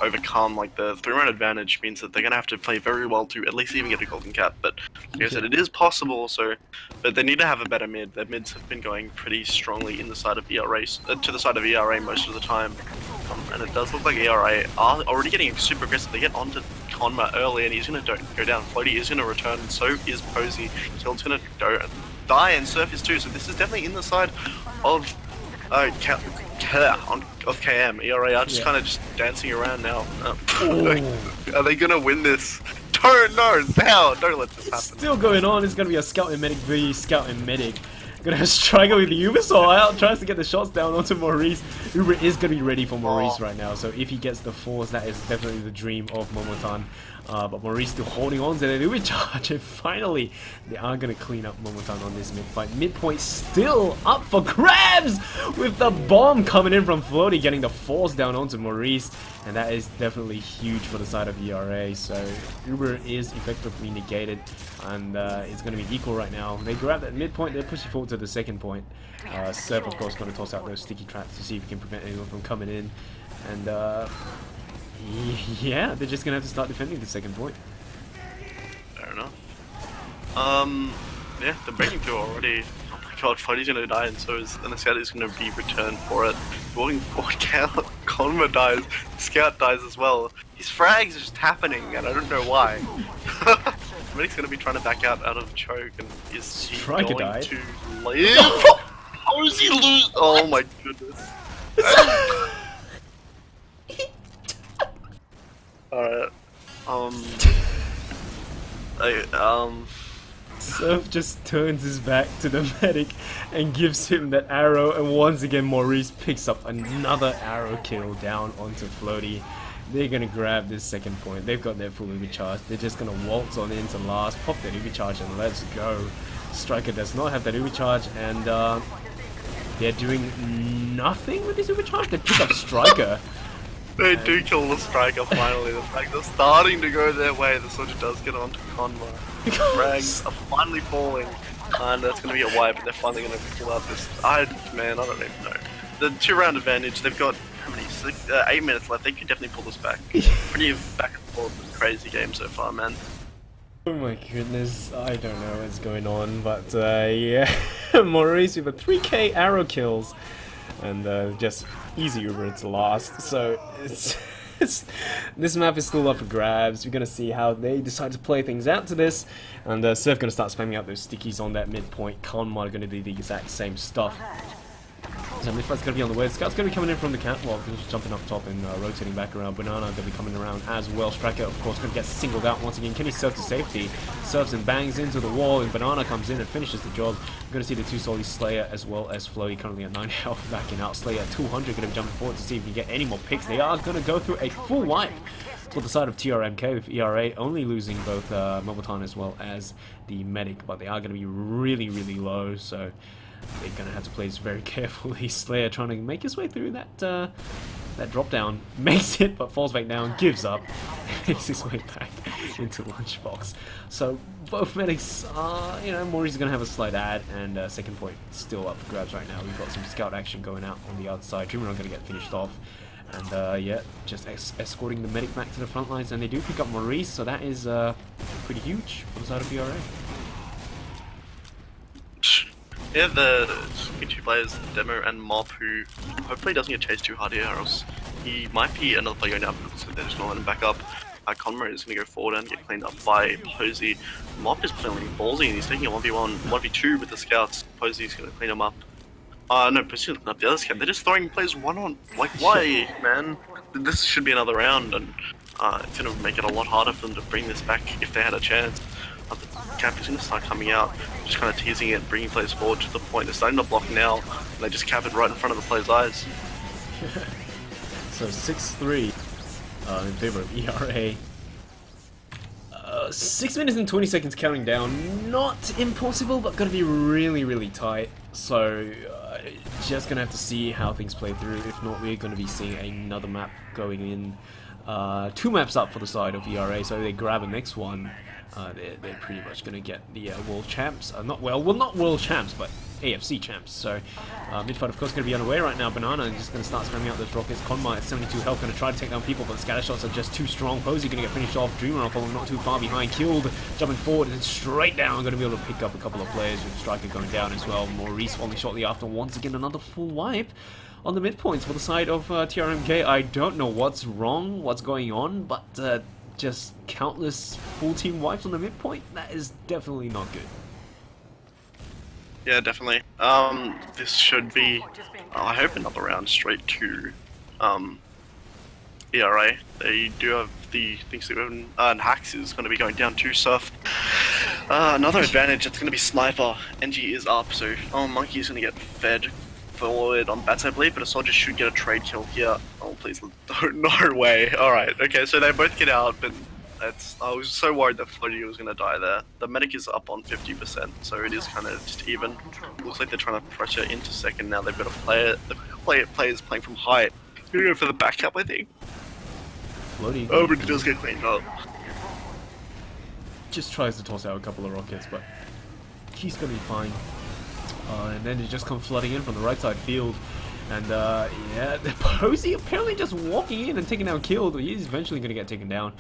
overcome. Like, the 3-round advantage means that they're gonna have to play very well to at least even get a golden cap. But like I said, it is possible. So, but they need to have a better mid. Their mids have been going pretty strongly in the side of ERA, to the side of ERA most of the time. And it does look like ERA are already getting super aggressive. They get onto Konma early, and he's going to go down. Floaty is going to return, and so is Posey. Tilt's going to die, and Surf is too. So this is definitely in the side of KM. ERA are just kind of just dancing around now. Are they going to win this? Don't let this happen. Still going on. It's going to be a Scout and Medic v Scout and Medic. Gonna have Striker with the Ubersaw out, tries to get the shots down onto Maurice. Uber is gonna be ready for Maurice right now, so if he gets the force, that is definitely the dream of Momotan. But Maurice still holding on to that Uber charge, and finally, they are gonna clean up Momotan on this mid fight. Midpoint still up for grabs with the bomb coming in from Floaty, getting the force down onto Maurice, and that is definitely huge for the side of ERA. So Uber is effectively negated, and it's gonna be equal right now. They grab that midpoint, they're pushing forward to the second point. Surf, of course, going to toss out those sticky traps to see if he can prevent anyone from coming in. And yeah, they're just going to have to start defending the second point. Fair enough. Yeah, they're breaking through already. Oh my god, Floaty's going to die, and so is, and the Scout is going to be returned for it. Walking forward, Konma dies, Scout dies as well. His frags are just happening, and I don't know why. Medic's gonna be trying to back out of choke, and is he going to live? How is he lose? Oh my goodness. Alright, Surf just turns his back to the medic and gives him that arrow, and once again Maurice picks up another arrow kill down onto Floaty. They're gonna grab this second point. They've got their full Uber charge. They're just gonna waltz on into last, pop that Uber charge, and let's go. Striker does not have that Uber charge, and they're doing nothing with this Uber charge. They pick up Striker. They do kill the Striker finally. The fact they're starting to go their way. The soldier does get onto Konma. Frags are finally falling, and that's gonna be a wipe. And they're finally gonna pull out this. I don't even know. The 2-round advantage. They've got how many? 8 minutes left. They could definitely pull this back. Pretty back and forth, crazy game so far, man. Oh my goodness, I don't know what's going on, but yeah, Maurice with a 3k arrow kills, and just easy Uber to last. So this map is still up for grabs. We're gonna see how they decide to play things out to this, and Surf gonna start spamming out those stickies on that midpoint. Konma are gonna do the exact same stuff. So midfight's going to be on the way. Scout's going to be coming in from the catwalk, just jumping up top and rotating back around. Banana going to be coming around as well. Striker, of course, going to get singled out once again. Can he surf to safety? Surfs and bangs into the wall, and Banana comes in and finishes the job. We're going to see the two Solis, Slayer as well as Floaty, currently at 9 health, backing out. Slayer at 200, going to be jumping forward to see if he can get any more picks. They are going to go through a full wipe for the side of TRMK, with ERA only losing both Momotan as well as the medic, but they are going to be really, really low, so they're going to have to play this very carefully. Slayer trying to make his way through that that drop down, makes it, but falls back down, gives up, makes his way back into Lunchbox. So both medics are, you know, Maurice is going to have a slight ad, and second point still up for grabs right now. We've got some scout action going out on the outside. Dreamer are going to get finished off, and yeah, just escorting the medic back to the front lines, and they do pick up Maurice, so that is pretty huge for the side of PRA. Yeah, the two players, Demo and Mob, who hopefully doesn't get chased too hard here, or else he might be another player going down, so they're just going to let him back up. Konma is going to go forward and get cleaned up by Posey. Mob is playing ballsy, and he's taking a 1v1, 1v2 with the scouts. Posey's going to clean him up. No, Posey's cleaning up the other scout. They're just throwing players one on. Like, why, man? This should be another round, and it's going to make it a lot harder for them to bring this back if they had a chance. The cap is going to start coming out, just kind of teasing it, bringing players forward to the point. They're starting to block now, and they just cap it right in front of the player's eyes. So 6-3 in favor of ERA. 6 minutes and 20 seconds counting down. Not impossible, but going to be really, really tight. So just going to have to see how things play through. If not, we're going to be seeing another map going in. 2 maps up for the side of ERA, so they grab a next one. They're pretty much going to get the world champs. Not world champs, but AFC champs. So midfight, of course, going to be underway right now. Banana is just going to start spamming out those rockets. Konma at 72 health, going to try to take down people, but the scatter shots are just too strong. Posey going to get finished off. Dreamer following not too far behind. Killed, jumping forward and straight down. Going to be able to pick up a couple of players with Striker going down as well. Maurice falling shortly after. Once again, another full wipe on the midpoints for the side of TRMK. I don't know what's wrong, what's going on, but just countless full team wipes on the midpoint, that is definitely not good. Yeah, definitely. This should be, I hope, another round straight to ERA. They do have the things that weapon, and Hacks is going to be going down to Surf. Another advantage, it's going to be Sniper. NG is up, so Monkey is going to get fed forward on bats, I believe, but a soldier should get a trade kill here. Oh, please, no way. Alright, okay, so they both get out, but I was so worried that Floaty was going to die there. The medic is up on 50%, so it is kind of just even. Looks like they're trying to pressure into second now. They've got a player, players playing from height. Gonna go for the backup, I think. Floaty. Oh, but it does get cleaned up. Just tries to toss out a couple of rockets, but he's gonna be fine. And then it just comes flooding in from the right side field. And yeah, Posey apparently just walking in and taking down killed. He's eventually going to get taken down.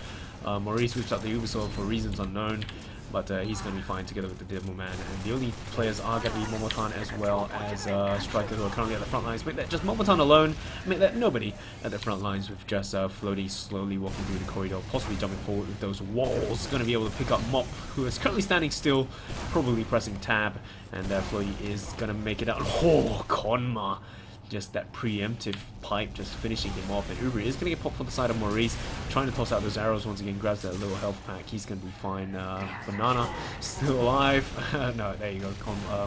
Maurice whips out the Ubisoft for reasons unknown, but he's going to be fine together with the Devilman. And the only players are going to be Momotan as well as Striker, who are currently at the front lines. Make that just Momotan alone, make that nobody at the front lines, with just Floaty slowly walking through the corridor, possibly jumping forward with those walls. Going to be able to pick up Mop, who is currently standing still, probably pressing tab. And Floaty is going to make it out. Oh, Konma! Just that preemptive pipe just finishing him off, and Uber is going to get popped from the side of Maurice, trying to toss out those arrows once again, grabs that little health pack. He's going to be fine. Banana still alive. No, there you go.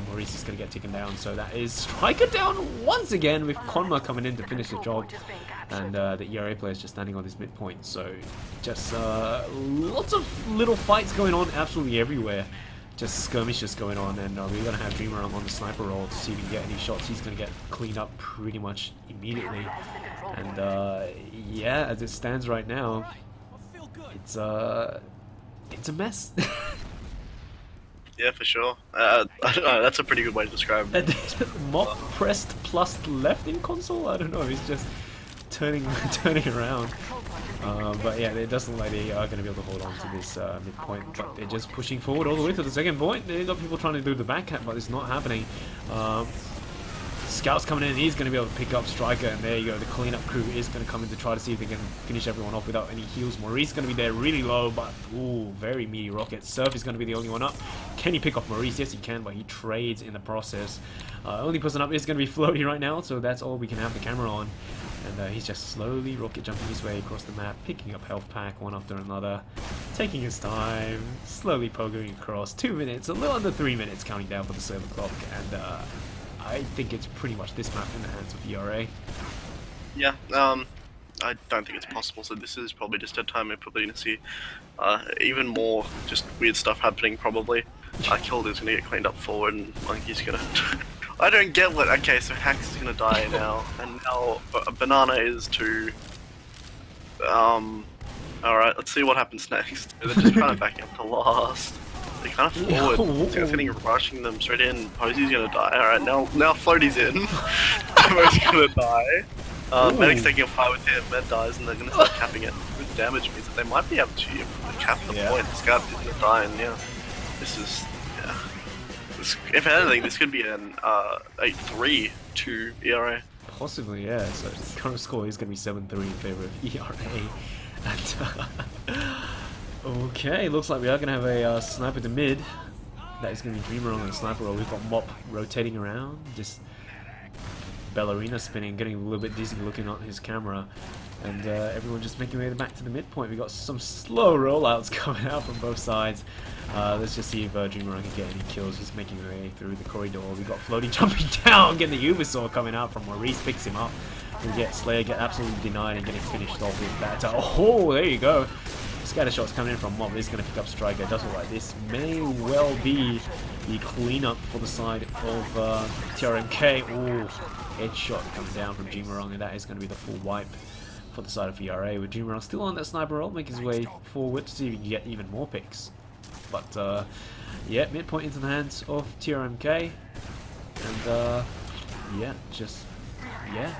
Maurice is going to get taken down, so that is Striker down once again, with Konma coming in to finish the job, and the ERA player is just standing on this midpoint. So just lots of little fights going on absolutely everywhere. Just skirmishes going on, and we're going to have Dreamer on the sniper roll to see if we can get any shots. He's going to get cleaned up pretty much immediately. And yeah, as it stands right now, it's a mess. Yeah, for sure. I don't know, that's a pretty good way to describe it. Mop pressed plus left in console? I don't know, he's just turning around. But yeah, it doesn't look like they are going to be able to hold on to this midpoint, but they're just pushing forward all the way to the second point. They've got people trying to do the back cap, but it's not happening. Scout's coming in, he's going to be able to pick up Striker, and there you go, the cleanup crew is going to come in to try to see if they can finish everyone off without any heals. Maurice is going to be there really low, but ooh, very meaty rocket. Surf is going to be the only one up. Can he pick off Maurice? Yes, he can, but he trades in the process. Only person up is going to be Floaty right now, so that's all we can have the camera on. And he's just slowly rocket jumping his way across the map, picking up health pack one after another, taking his time, slowly pogoing across. 2 minutes, a little under 3 minutes counting down for the server clock, and I think it's pretty much this map in the hands of ERA. Yeah, I don't think it's possible, so this is probably just a time we're probably going to see even more just weird stuff happening, probably. Killed is going to get cleaned up forward, and Monkey's going to... I don't get what... Okay, so Hax is going to die now, and now Banana is to... Alright, let's see what happens next. They're just trying to back up to last. They're kind of forward. It's getting rushing them straight in. Posey's going to die. Alright, now Floaty's in. Posey's going to die. Medic's taking a fight with him. Med dies, and they're going to start capping it. With damage means that they might be able to cap the point. Scout is going to die, and yeah. This is... Yeah. If anything, this could be an 8-3 to ERA. Possibly, yeah. So the current score is going to be 7-3 in favor of ERA. And, okay, looks like we are going to have a sniper to mid. That is going to be Dreamer on the sniper roll. We've got Mop rotating around, just ballerina spinning, getting a little bit dizzy looking at his camera. And everyone just making their way back to the midpoint. We've got some slow rollouts coming out from both sides. Let's just see if Dreamer can get any kills. He's making his way through the corridor. We've got Floaty jumping down, getting the Ubisoft coming out from Maurice, picks him up. We get Slayer get absolutely denied and getting finished off with that. Oh, there you go. Scatter shots coming in from Mob. He's going to pick up Striker. It does look like this may well be the cleanup for the side of TRMK. Oh, headshot coming down from Jimarong, and that is going to be the full wipe for the side of ERA, with Jimarong still on that sniper roll, making his way forward to see if he can get even more picks. But yeah, midpoint into the hands of TRMK, and yeah, just yeah.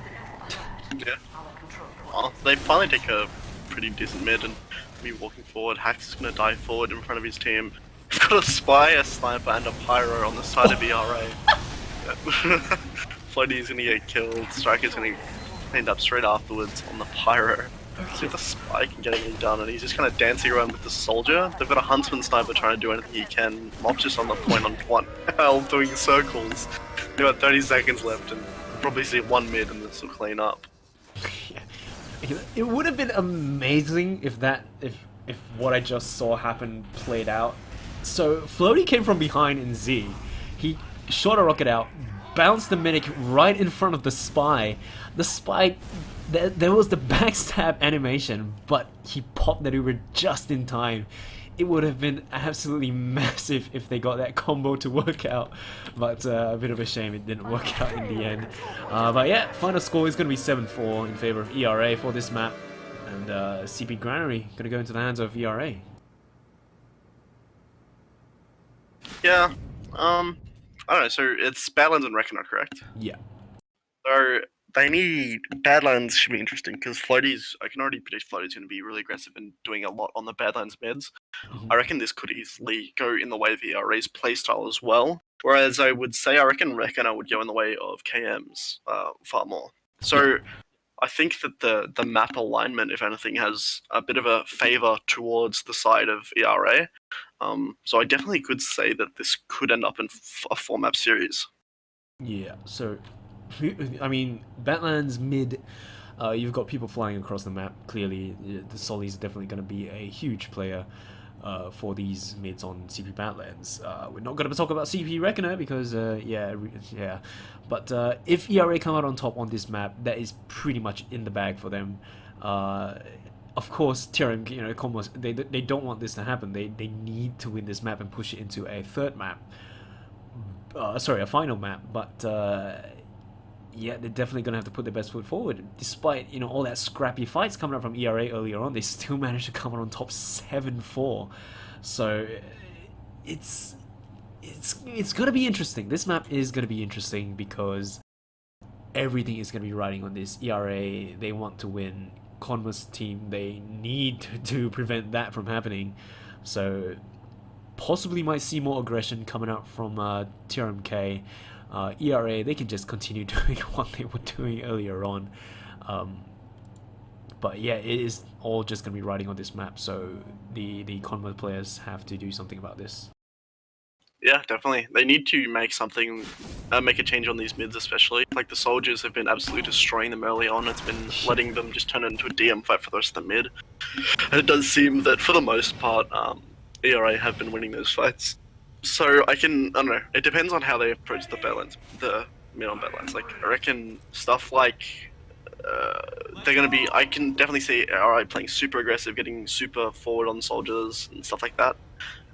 Well, they finally take a pretty decent mid and be walking forward. Hax is going to dive forward in front of his team. He's got a spy, a sniper, and a pyro on the side of ERA. Floaty is going to get killed. Striker's going to cleaned up straight afterwards on the pyro. with the spike and getting it done, and he's just kind of dancing around with the soldier. They've got a huntsman sniper trying to do anything he can. Mob's just on the point on one L doing circles. They've got 30 seconds left, and we'll probably see one mid, and this will clean up. Yeah. It would have been amazing if what I just saw happen played out. So Floaty came from behind in Z. He shot a rocket out, bounced the medic right in front of the spy. The spy, there was the backstab animation, but he popped that over just in time. It would have been absolutely massive if they got that combo to work out, but a bit of a shame it didn't work out in the end. But yeah, final score is going to be 7-4 in favor of ERA for this map, and CP Granary going to go into the hands of ERA. Yeah, I don't know, so it's Badlands and Reckoner, correct? Yeah. So they need Badlands should be interesting because Floaty's. I can already predict Floaty's going to be really aggressive and doing a lot on the Badlands mids. I reckon this could easily go in the way of ERA's playstyle as well. Whereas I would say I reckon Reckoner would go in the way of KM's far more. So I think that the map alignment, if anything, has a bit of a favor towards the side of ERA. So I definitely could say that this could end up in a 4-map series. Yeah, so I mean, Badlands mid, you've got people flying across the map. Clearly, the Solly's definitely going to be a huge player for these mids on CP Badlands. We're not going to talk about CP Reckoner because, yeah. But if ERA come out on top on this map, that is pretty much in the bag for them. Of course, TRMK, you know, Konma, they don't want this to happen. They need to win this map and push it into a third map. Sorry, a final map. But yeah, they're definitely gonna have to put their best foot forward. Despite, you know, all that scrappy fights coming up from ERA earlier on, they still managed to come out on top 7-4. So it's gonna be interesting. This map is gonna be interesting because everything is gonna be riding on this. ERA, they want to win. Konma's team, they need to prevent that from happening. So possibly might see more aggression coming out from TRMK. ERA, they can just continue doing what they were doing earlier on. But yeah, it is all just going to be riding on this map, so the Konma players have to do something about this. Yeah, definitely. They need to make something, make a change on these mids especially. Like the soldiers have been absolutely destroying them early on. It's been letting them just turn it into a DM fight for the rest of the mid. And it does seem that for the most part, ERA have been winning those fights. So I don't know, it depends on how they approach the balance, the mid on balance. Like, I reckon stuff like, they're going to be, I can definitely see ERA playing super aggressive, getting super forward on soldiers and stuff like that.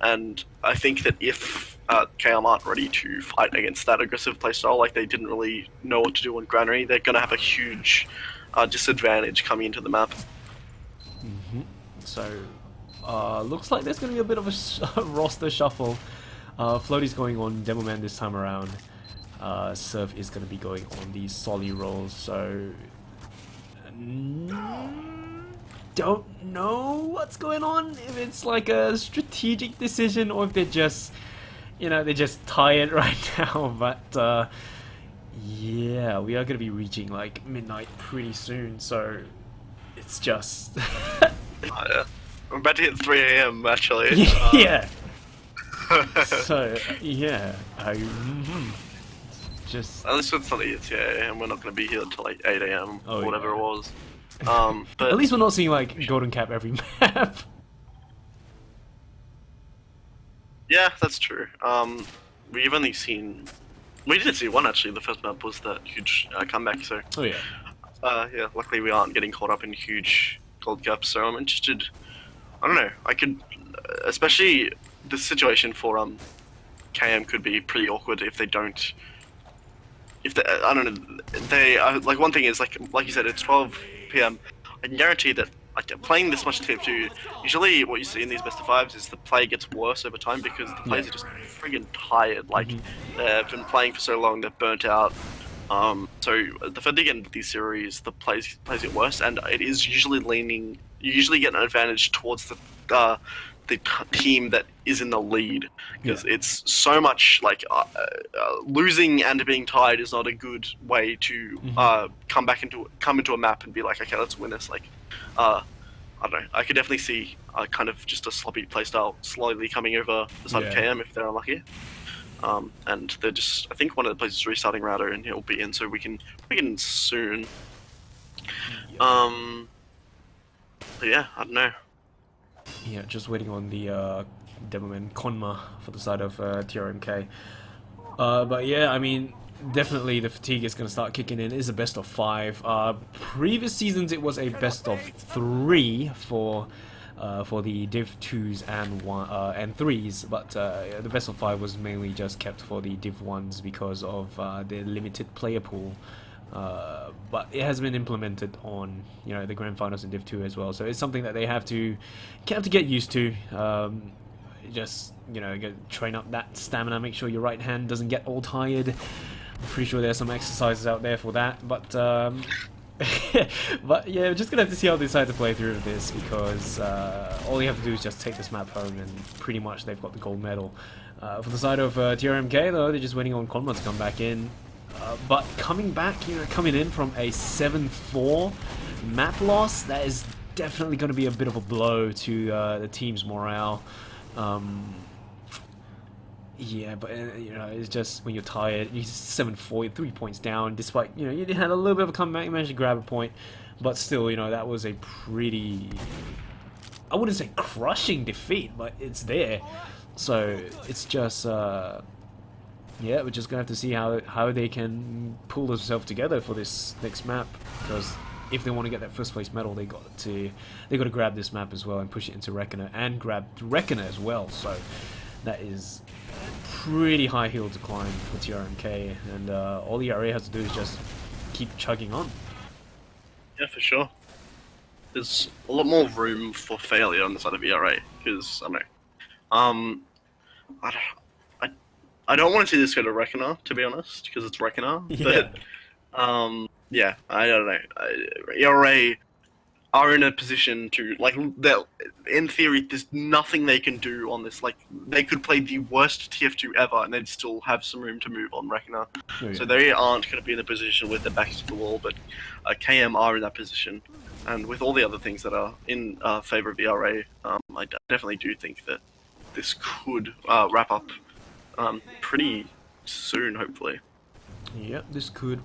And I think that if KM aren't ready to fight against that aggressive playstyle, like they didn't really know what to do on Granary, they're going to have a huge disadvantage coming into the map. So, looks like there's going to be a bit of a roster shuffle. Floaty's going on Demoman this time around. Surf is going to be going on the Solly roles, so don't know what's going on, if it's like a strategic decision or if they're just, you know, they're just tired right now. But yeah, we are going to be reaching like midnight pretty soon, so it's just Yeah. I'm about to hit 3 AM actually. yeah. So yeah, just at least it's not ETA, and we're not going to be here until like 8 AM or whatever it was. But at least we're not seeing like golden cap every map. Yeah, that's true. We've only seen, we did see one actually. The first map was that huge comeback. So oh yeah. Yeah. Luckily, we aren't getting caught up in huge gold caps. So I'm interested. I don't know. I could, especially the situation for KM could be pretty awkward if they don't. If they, I don't know, they like one thing is like you said, it's 12 PM. I can guarantee that like playing this much TF2, usually what you see in these best of fives is the play gets worse over time because the players are just friggin' tired. Like they've been playing for so long, they're burnt out. So the further you get into these series, the plays get worse, and it is usually leaning. You usually get an advantage towards the the team that is in the lead, because it's so much like losing and being tied is not a good way to come into a map and be like, okay, let's win this. Like, I don't know. I could definitely see kind of just a sloppy playstyle slowly coming over the side of KM if they're unlucky. And they're just, I think one of the places is restarting router and he'll be in, so we can soon. But yeah, I don't know. Yeah, just waiting on the Demoman Konma for the side of TRMK. But yeah, I mean, definitely the fatigue is going to start kicking in. It is a best of 5. Previous seasons it was a best of 3 for the Div 2s and 3s, but the best of 5 was mainly just kept for the Div 1s because of the limited player pool. But it has been implemented on, you know, the grand finals in Div 2 as well, so it's something that they have to get used to. Just, you know, train up that stamina, make sure your right hand doesn't get all tired. I'm pretty sure there's some exercises out there for that, but but yeah, we're just gonna have to see how they decide to play through this, because all you have to do is just take this map home and pretty much they've got the gold medal. For the side of TRMK though, they're just waiting on Konma to come back in. But coming back, you know, coming in from a 7-4 map loss, that is definitely going to be a bit of a blow to the team's morale. Yeah, but you know, it's just when you're tired, you're 7-4, you're 3 points down. Despite, you know, you had a little bit of a comeback, you managed to grab a point, but still, you know, that was a pretty, I wouldn't say crushing defeat, but it's there. So it's just yeah, we're just gonna have to see how they can pull themselves together for this next map, because if they want to get that first place medal, they got to grab this map as well and push it into Reckoner and grab Reckoner as well. So that is pretty high hill to climb for TRMK, and all the ERA has to do is just keep chugging on. Yeah, for sure. There's a lot more room for failure on the side of ERA, because I don't know. I don't want to see this go to Reckoner, to be honest, because it's Reckoner. Yeah. But yeah, I don't know. ERA are in a position to, like, in theory, there's nothing they can do on this. Like, they could play the worst TF2 ever, and they'd still have some room to move on Reckoner. Oh, yeah. So they aren't going to be in a position with their backs to the wall, but KM are in that position. And with all the other things that are in favor of ERA, I definitely do think that this could wrap up pretty soon, hopefully. Yep, this could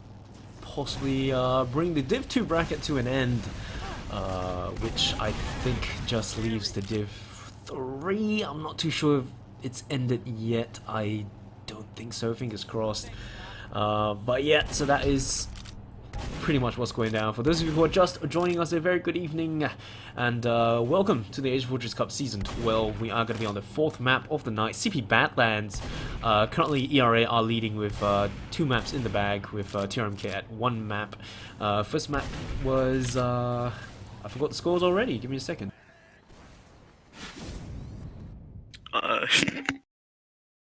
possibly bring the Div 2 bracket to an end, which I think just leaves the Div 3. I'm not too sure if it's ended yet. I don't think so, fingers crossed. But yeah, so that is pretty much what's going down. For those of you who are just joining us, a very good evening, and welcome to the AsiaFortress Cup Season 12. We are going to be on the 4th map of the night, CP Badlands. Currently, ERA are leading with 2 maps in the bag, with TRMK at 1 map. First map was, I forgot the scores already, give me a second.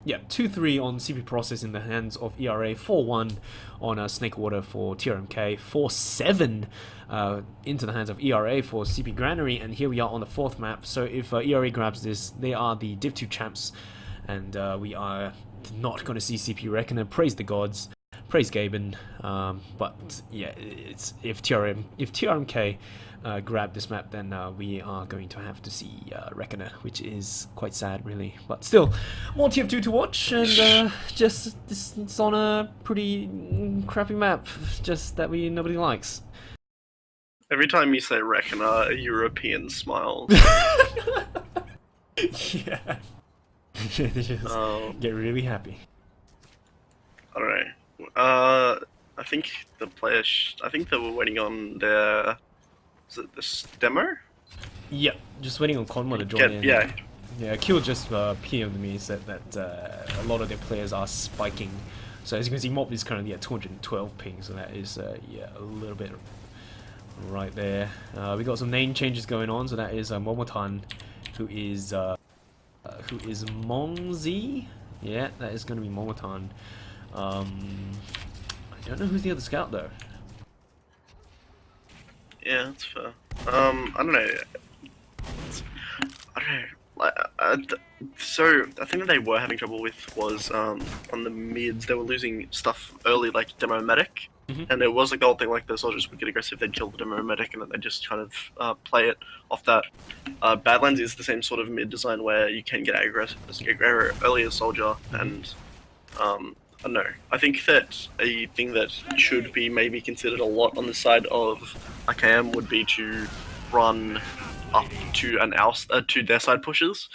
Yeah, 2-3 on CP Process in the hands of ERA, 4-1 on Snakewater for TRMK, 4-7 into the hands of ERA for CP Granary, and here we are on the 4th map. So if ERA grabs this, they are the Div 2 champs, and we are not going to see CP Reckoner. Praise the gods, praise Gaben. But yeah, it's if TRMK grab this map, then we are going to have to see Reckoner, which is quite sad, really. But still, more TF2 to watch, and just it's on a pretty crappy map, just that nobody likes. Every time you say Reckoner, a European smiles. Yeah. They just get really happy. I don't know. I think the players. I think they were waiting on their. Is it this demo? Yep, just waiting on Konma to join in. Yeah. Yeah, Kill just PM'd me, said that a lot of their players are spiking. So as you can see, Mob is currently at 212 ping, so that is yeah, a little bit right there. We got some name changes going on, so that is Momotan, who is Monzi. Yeah, that is going to be Momotan. I don't know who's the other scout though. Yeah, that's fair. I don't know. So I think that they were having trouble with was on the mids they were losing stuff early like demo medic, and it was like the whole thing like the soldiers would get aggressive, they'd kill the demo medic, and then they just kind of play it off that. Badlands is the same sort of mid design where you can get aggressive early as soldier, and I don't know. I think that a thing that should be maybe considered a lot on the side of IKM would be to run up to to their side pushes.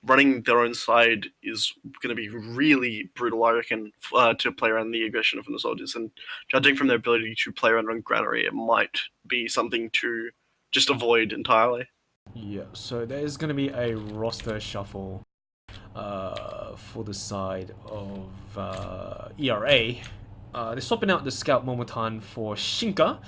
Running their own side is going to be really brutal, I reckon, to play around the aggression from the soldiers. And judging from their ability to play around on Granary, it might be something to just avoid entirely. Yeah, so there's going to be a roster shuffle for the side of ERA. They're swapping out the Scout Momotan for Shinka.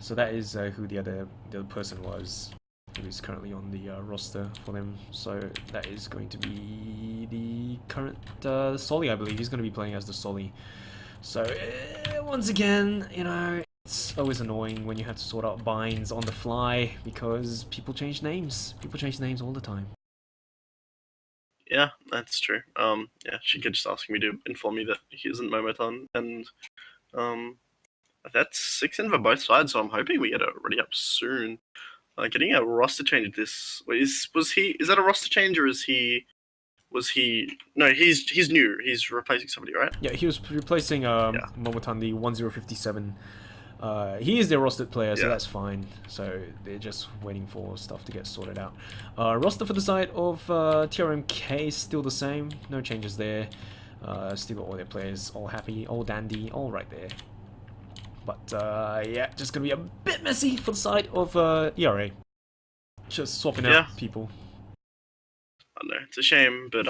So that is who the other person was, who is currently on the roster for them. So that is going to be the current Soli, I believe. He's going to be playing as the Soli. So once again, you know, it's always annoying when you have to sort out binds on the fly because people change names. People change names all the time. Yeah, that's true. Yeah, Shinka just asking me to inform me that he isn't Momotan, and that's 6 in for both sides, so I'm hoping we get it ready up soon. Getting a roster change this is that a roster change or was he no, he's new. He's replacing somebody, right? Yeah, he was replacing Momotan, the 1057. He is their rostered player, so that's fine. So they're just waiting for stuff to get sorted out. Roster for the side of TRMK is still the same. No changes there. Still got all their players all happy, all dandy, all right there. But yeah, just gonna be a bit messy for the side of ERA. Just swapping out people. I know, it's a shame, but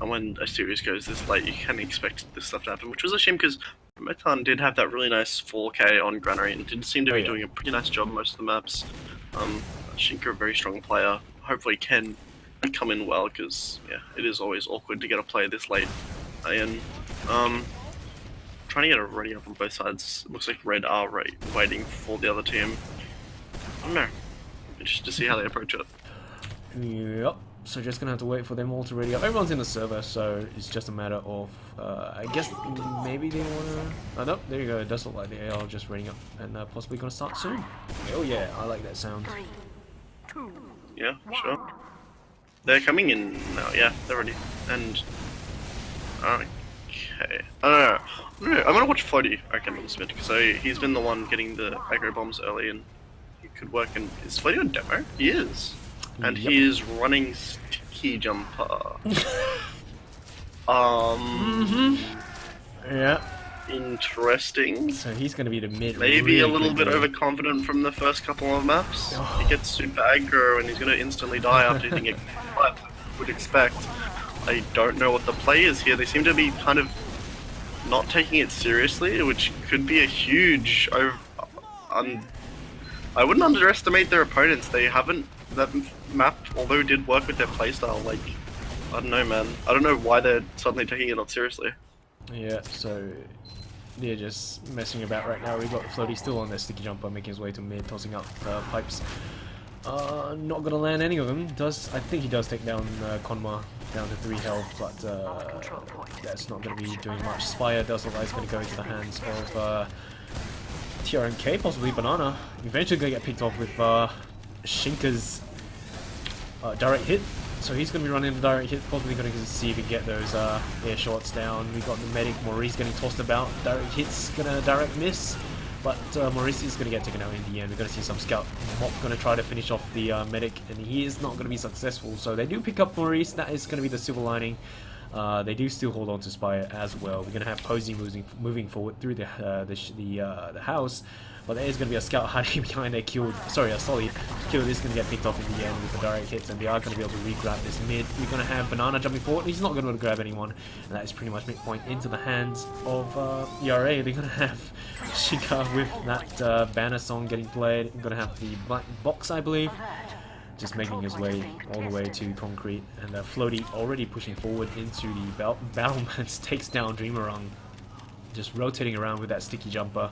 when a series goes this late, you can expect this stuff to happen, which was a shame because Metan did have that really nice 4K on Granary and did seem to be doing a pretty nice job on most of the maps. Shinka, a very strong player, hopefully can come in well because yeah, it is always awkward to get a player this late. And trying to get it ready up on both sides. It looks like Red are waiting for the other team. I don't know. Interested to see how they approach it. Yep. So just gonna have to wait for them all to ready up. Everyone's in the server, so it's just a matter of I guess maybe they wanna. Oh no, there you go. It does look like they are just readying up and possibly gonna start soon. Oh yeah, I like that sound. 3, 2, yeah, sure. They're coming in now. Yeah, they're ready. And okay. I don't know. I'm gonna watch Floaty, I reckon, on this bit because he's been the one getting the aggro bombs early, and he could work. And is Floaty on demo? He is. And he is running sticky jumper. Yeah. Interesting. So he's going to be the mid. Maybe a little bit overconfident from the first couple of maps. He gets super aggro and he's going to instantly die after hitting it. But would expect. I don't know what the play is here. They seem to be kind of not taking it seriously, which could be a huge. I wouldn't underestimate their opponents. They haven't. That map, although it did work with their playstyle, like, I don't know, man. I don't know why they're suddenly taking it not seriously. Yeah, so they're just messing about right now. We've got Floaty still on their sticky jumper, making his way to mid, tossing up pipes. Not gonna land any of them. I think he does take down Konma down to 3 health, but that's not gonna be doing much. Spire does look like it's gonna go into the hands of TRMK, possibly Banana. Eventually gonna get picked off with Shinka's direct hit, so he's going to be running the direct hit, possibly going to see if he can get those air shots down. We got the medic Maurice getting tossed about, direct hits going to direct miss, but Maurice is going to get taken out in the end. We're going to see some scout Mop going to try to finish off the medic, and he is not going to be successful, so they do pick up Maurice. That is going to be the silver lining. They do still hold on to Spire as well. We're going to have Posey moving forward through the house. But there is going to be a scout hiding behind their kill. Sorry, a solid kill is going to get picked off in the end with the direct hits, and they are going to be able to re-grab this mid. We're going to have Banana jumping forward. He's not going to be able to grab anyone, and that is pretty much midpoint into the hands of ERA. They're going to have Shinka with that banner song getting played. We're going to have the black box, I believe, just making his way all the way to concrete, and Floaty already pushing forward into the battlements. Takes down Dreamerung, just rotating around with that sticky jumper.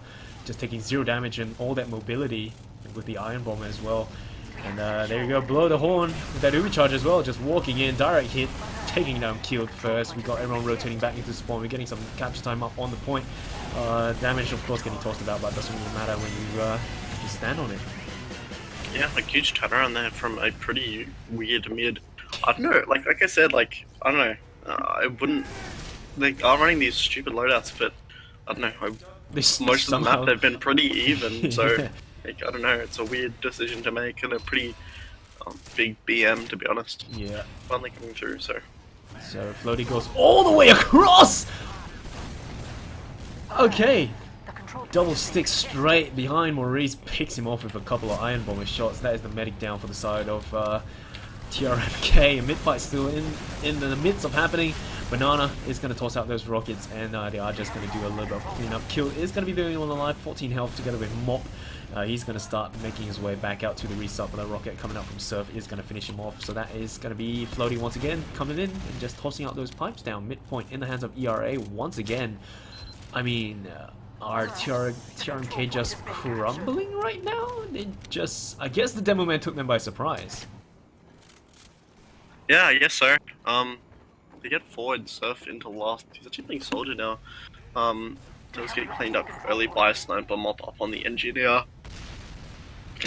Just taking 0 damage and all that mobility with the Iron Bomber as well. And there you go, blow the horn with that Uber charge as well, just walking in, direct hit, taking down killed first. We got everyone rotating back into spawn, we're getting some capture time up on the point. Damage of course getting tossed about, but doesn't really matter when you stand on it. Yeah, like huge turnaround there from a pretty weird mid. I don't know, like I said, like, I don't know, I wouldn't, they are running these stupid loadouts, but I don't know, most of the map they've been pretty even, so yeah. like, I don't know, it's a weird decision to make and a pretty big BM, to be honest. Yeah. Finally coming through, so. So Floaty goes all the way across! Okay. Double stick straight behind Maurice, picks him off with a couple of Iron Bomber shots. That is the medic down for the side of TRMK. A mid-fight still in the midst of happening. Banana is going to toss out those rockets, and they are just going to do a little bit of cleanup. Kill is going to be doing on the live, 14 health together with Mop. He's going to start making his way back out to the resup, but the rocket coming out from Surf is going to finish him off. So that is going to be Floaty once again coming in and just tossing out those pipes down. Midpoint in the hands of ERA once again. I mean, are TRMK just crumbling right now? I guess the demo man took them by surprise. Yeah, I guess so. They get forward Surf into last. He's actually playing Soldier now. Does get cleaned up early by a Sniper Mop up on the Engineer.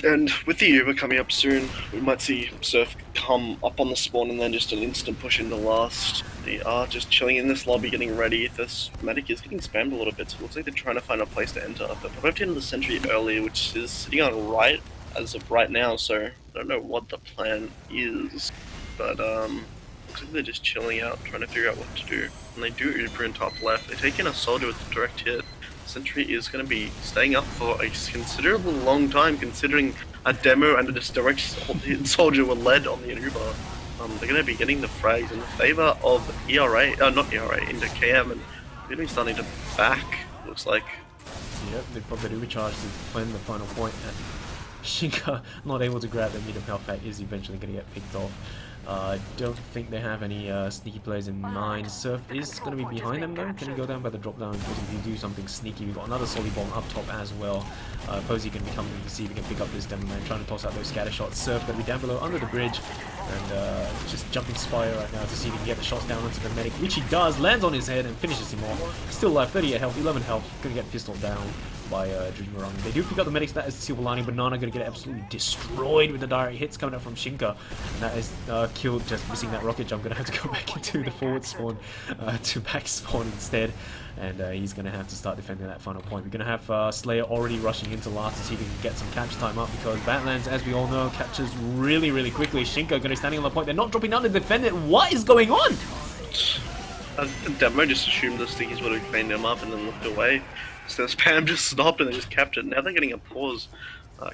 And with the Uber coming up soon, we might see Surf come up on the spawn and then just an instant push into last. They are just chilling in this lobby, getting ready. This medic is getting spammed a little bit, so it looks like they're trying to find a place to enter. But they into the sentry early, which is sitting on right as of right now, so I don't know what the plan is. But looks like they're just chilling out, trying to figure out what to do. And they do Uber in top left. They take in a Soldier with a direct hit. Sentry is going to be staying up for a considerable long time, considering a demo and a direct Soldier were led on the Uber. They're going to be getting the frags in the favor of ERA, not ERA, into KM, and they're going to be starting to back, looks like. Yep, they probably Uber charge to defend the final point, and Shinka, not able to grab the medium health pack, is eventually going to get picked off. I don't think they have any sneaky plays in mind. Surf is going to be behind them though. Can he go down by the drop down? Because if you do something sneaky, we've got another Solid Bomb up top as well. Posey can be coming in to see if he can pick up this demo man, trying to toss out those scatter shots. Surf going to be down below under the bridge and just jumping Spire right now to see if he can get the shots down onto the medic, which he does, lands on his head and finishes him off. Still alive, 38 health, 11 health, going to get pistol down by Dreamerang. They do pick up the medics, that is Silver Lining. Banana going to get absolutely destroyed with the direct hits coming out from Shinka. And that is killed, just missing that rocket jump. Going to have to go back into the forward spawn to back spawn instead. And he's going to have to start defending that final point. We're going to have Slayer already rushing into last to see if he can get some capture time up, because Badlands, as we all know, captures really, really quickly. Shinka going to be standing on the point. They're not dropping down to defend it. What is going on? The demo just assumed the stickies would have cleaned him up and then looked away. So the spam just stopped and they just captured. Now they're getting a pause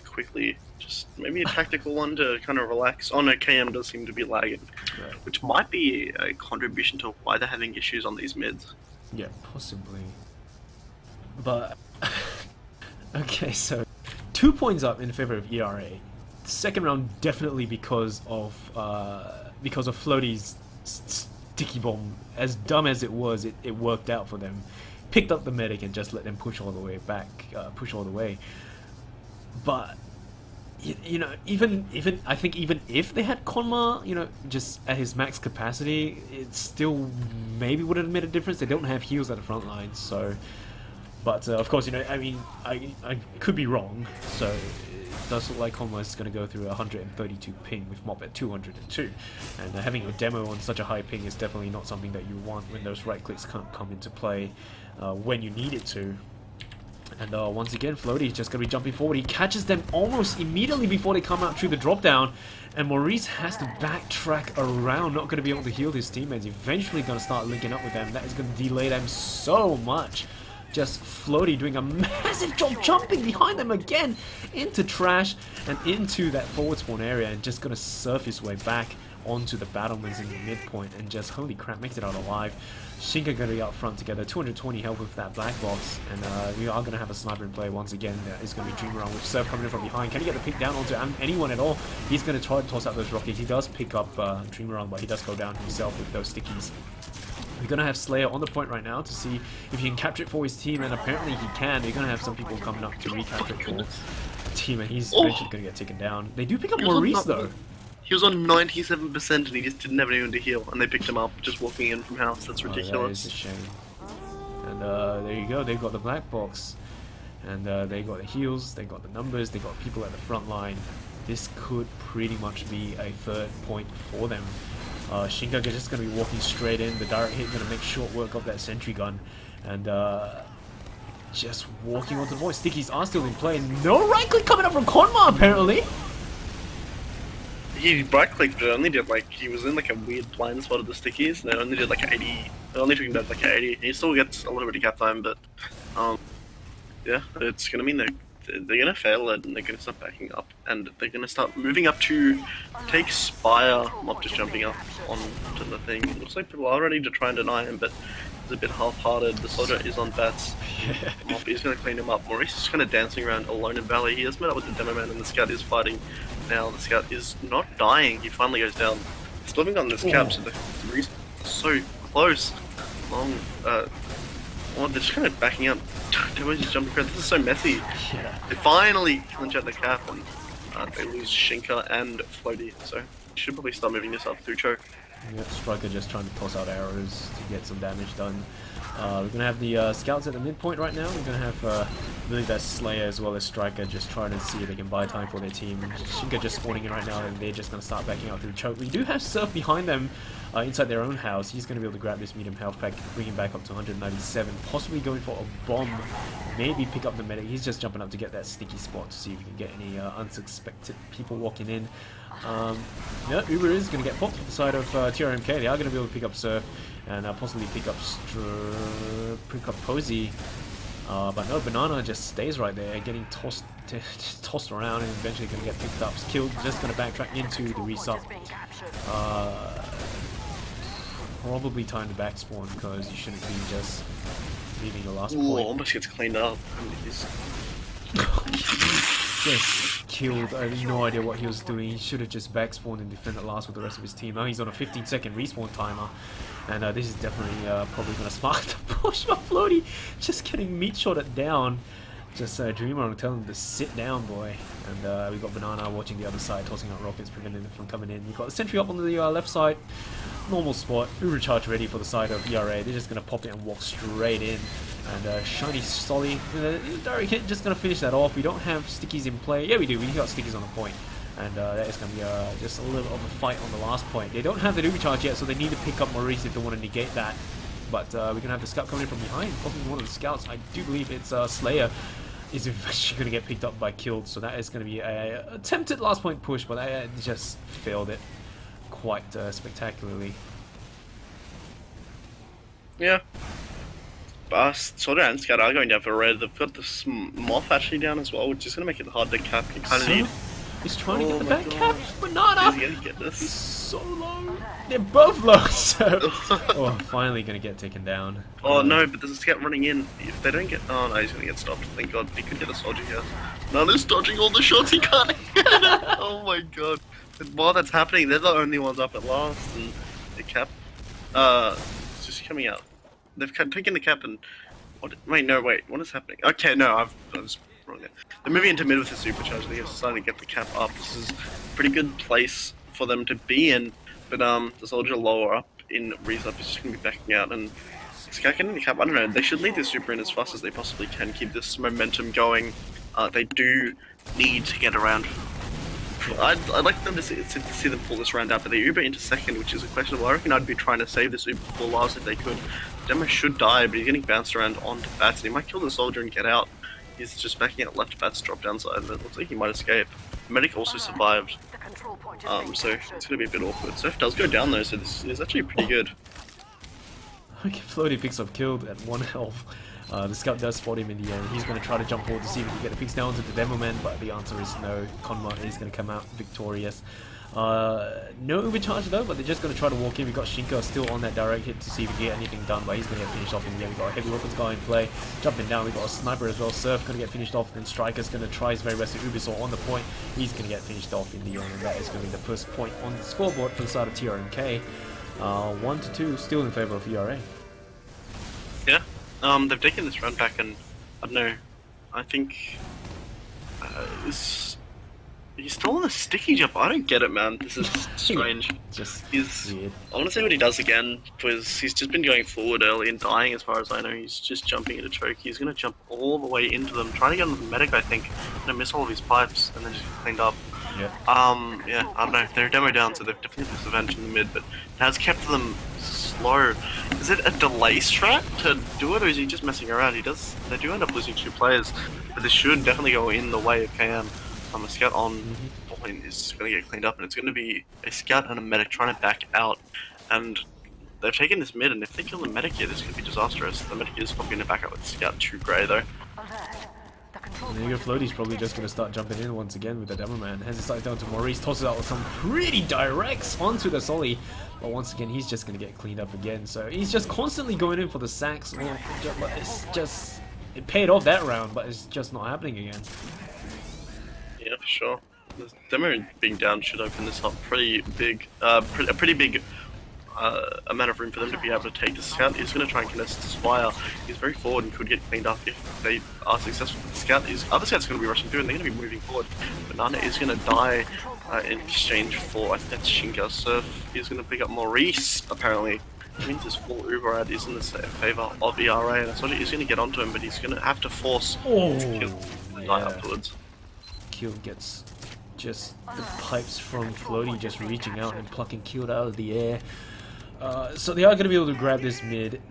quickly. Just maybe a tactical one to kind of relax. Oh no, KM does seem to be lagging. Right. Which might be a contribution to why they're having issues on these mids. Yeah, possibly. But okay, so 2 points up in favor of ERA. Second round definitely because of Floaty's sticky bomb. As dumb as it was, it worked out for them. Picked up the medic and just let them push all the way back, push all the way. But you know, even I think even if they had Konma, you know, just at his max capacity, it still maybe would have made a difference. They don't have heals at the front line, so. But of course, you know, I mean, I could be wrong. So it does look like Konma is going to go through 132 ping with Mop at 202, and having your demo on such a high ping is definitely not something that you want when those right clicks can't come into play when you need it to. And once again, Floaty is just going to be jumping forward. He catches them almost immediately before they come out through the drop down. And Maurice has to backtrack around, not going to be able to heal his teammates. Eventually going to start linking up with them. That is going to delay them so much. Just Floaty doing a massive job jumping behind them again into trash and into that forward spawn area, and just going to surf his way back onto the battlements in the midpoint, and just, holy crap, makes it out alive. Shinka going to be out front together, 220 health with that black box, and we are going to have a sniper in play once again. That is going to be Dreamerang with Surf coming in from behind. Can he get the pick down onto anyone at all? He's going to try to toss out those rockets. He does pick up Dreamerang, but he does go down himself with those stickies. We're going to have Slayer on the point right now to see if he can capture it for his team, and apparently he can. They're going to have some people coming up to recapture it for team, and he's eventually going to get taken down. They do pick up Maurice though. He was on 97% and he just didn't have anyone to heal, and they picked him up just walking in from house. That's ridiculous. That is a shame. And there you go, they've got the black box. And they got the heals, they got the numbers, they got people at the front line. This could pretty much be a third point for them. Shinka is just going to be walking straight in. The direct hit going to make short work of that sentry gun. And just walking onto the point. Stickies are still in play. No right click coming up from Konma apparently. He right clicked, but only did like, he was in like a weird blind spot of the stickies, and it only did like 80. It only took him down like 80. He still gets a little bit of cap time, but yeah, it's gonna mean they're gonna fail it, and they're gonna start backing up, and they're gonna start moving up to take Spire, not just jumping up onto the thing. It looks like people are ready to try and deny him, but it's a bit half-hearted. The soldier is on bats. He's gonna clean him up. Maurice is kind of dancing around alone in Valley. He has met up with the demo man, and the scout is fighting. Now the scout is not dying. He finally goes down. He's living on this cap, so the reason so close. Long. Well, they're just kind of backing up. They're just jumping across. This is so messy. Yeah. They finally clinch out the cap, and they lose Shinka and Floaty. So should probably start moving this up through choke. Yeah, Striker just trying to toss out arrows to get some damage done. We're going to have the scouts at the midpoint right now. We're going to have, I believe that's Slayer as well as Striker just trying to see if they can buy time for their team. Shinka just spawning in right now, and they're just going to start backing out through choke. We do have Surf behind them inside their own house. He's going to be able to grab this medium health pack, bring him back up to 197, possibly going for a bomb, maybe pick up the medic. He's just jumping up to get that sticky spot to see if he can get any unsuspected people walking in. Yeah, Uber is going to get popped to the side of TRMK. They are going to be able to pick up Surf and possibly pick up Posey. But no, Banana just stays right there, getting tossed around, and eventually going to get picked up. Killed, just going to backtrack into the resup. Probably time to back spawn because you shouldn't be just leaving your last point. Almost gets cleaned up. Just killed. I have no idea what he was doing. He should have just back spawned and defended last with the rest of his team. Now he's on a 15-second respawn timer, and this is definitely probably going to spark the push. But Floaty just getting meat shotted down. Just Dreamer telling him to sit down, boy. And we got Banana watching the other side, tossing out rockets, preventing them from coming in. We got the sentry up on the left side, normal spot. Uber charge ready for the side of ERA. They're just gonna pop it and walk straight in. And Shiny Solly, direct hit, just gonna finish that off. We don't have stickies in play. Yeah, we do. We got stickies on the point. And that is going to be just a little bit of a fight on the last point. They don't have the Uber charge yet, so they need to pick up Maurice if they want to negate that. But we're going to have the scout coming in from behind, possibly one of the scouts. I do believe it's Slayer is eventually going to get picked up by Killed, so that is going to be a attempted last point push, but I just failed it quite spectacularly. Yeah. Soldier and Scout are going down for red. They've got this Moth actually down as well, which is going to make it hard to cap. You kind of need... He's trying to get the back cap. Banana! He's going to get this. He's so low. They're both low, so... oh, finally going to get taken down. Oh no, but there's a scout running in. If they don't get... Oh no, he's going to get stopped. Thank god. He could get a soldier here. Nana's dodging all the shots he can't hit. Oh my god. But while that's happening, they're the only ones up at last. And the cap... it's just coming out. They've taken the cap and... What? Wait, no, wait. What is happening? Okay, no, I was wrong there. They're moving into mid with the supercharge. They're starting to get the cap up. This is a pretty good place for them to be in. But the soldier lower up in resup is just going to be backing out. And Scout getting the cap, I don't know. They should lead this super in as fast as they possibly can. Keep this momentum going. They do need to get around. I'd like them to see them pull this round out, but they Uber into second, which is a questionable. I reckon I'd be trying to save this Uber for last if they could. Demo should die, but he's getting bounced around onto bats, and he might kill the soldier and get out. He's just backing out left bats, drop down side, and it looks like he might escape. Medic also survived, so it's going to be a bit awkward. Surf does go down though, so this is actually pretty good. Okay, Floaty picks up Killed at 1 health. The scout does spot him in the air. He's going to try to jump forward to see if he can get the picks down to the demo man, but the answer is no. Konma is going to come out victorious. No Uber charge though, but they're just going to try to walk in. We've got Shinka still on that direct hit to see if he can get anything done, but he's going to get finished off in the air. We've got a heavy weapons guy in play, jumping down. We've got a sniper as well. Surf going to get finished off, and then Striker's going to try his very best to Uber, so on the point, he's going to get finished off in the air, and that is going to be the first point on the scoreboard for the side of TRMK. 1-2, still in favor of ERA. Yeah. They've taken this round back, and I don't know. I think He's still on the sticky jump. I don't get it, man. This is strange. Just He's. weird. I want to see what he does again, because he's just been going forward early and dying as far as I know. He's just jumping into choke. He's going to jump all the way into them, trying to get on the medic, I think. Gonna miss all of his pipes and then just get cleaned up. Yeah. Yeah, I don't know. They're demo down, so they've definitely disadvantaged in the mid, but it has kept them slow. Is it a delay strat to do it, or is he just messing around? They do end up losing 2 players, but this should definitely go in the way of KM. A scout on point is going to get cleaned up, and it's going to be a scout and a medic trying to back out. And they've taken this mid, and if they kill the medic here, this could be disastrous. The medic is probably going to back out with scout 2 grey though. There you go, Floaty's probably just going to start jumping in once again with the demo man. Has his sights down to Maurice, tosses out with some pretty directs onto the Solly. But once again, he's just going to get cleaned up again. So he's just constantly going in for the sacks. It paid off that round, but it's just not happening again. Yeah, for sure. The demo being down should open this up pretty big, a pretty big amount of room for them to be able to take the scout. He's going to try and contest the Spire. He's very forward and could get cleaned up if they are successful with the scout. His other scout's going to be rushing through and they're going to be moving forward. Banana is going to die in exchange for, I think that's Shinka. Surf is going to pick up Maurice, apparently. It means his full Uberad is in the favour of ERA, and Sonny is going to get onto him, but he's going to have to force to kill and die afterwards. Kill gets just the pipes from Floaty just reaching out and plucking Kill out of the air. So they are going to be able to grab this mid.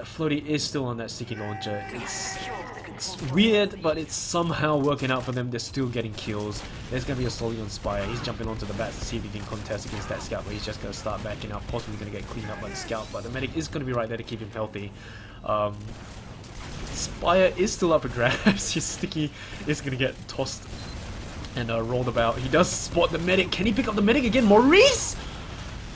Floaty is still on that sticky launcher. It's weird, but it's somehow working out for them. They're still getting kills. There's going to be a Solly on Spire. He's jumping onto the bats to see if he can contest against that scout, but he's just going to start backing up, possibly going to get cleaned up by the scout, but the medic is going to be right there to keep him healthy. Spire is still up for grabs. His sticky is going to get tossed and rolled about. He does spot the medic. Can he pick up the medic again? Maurice!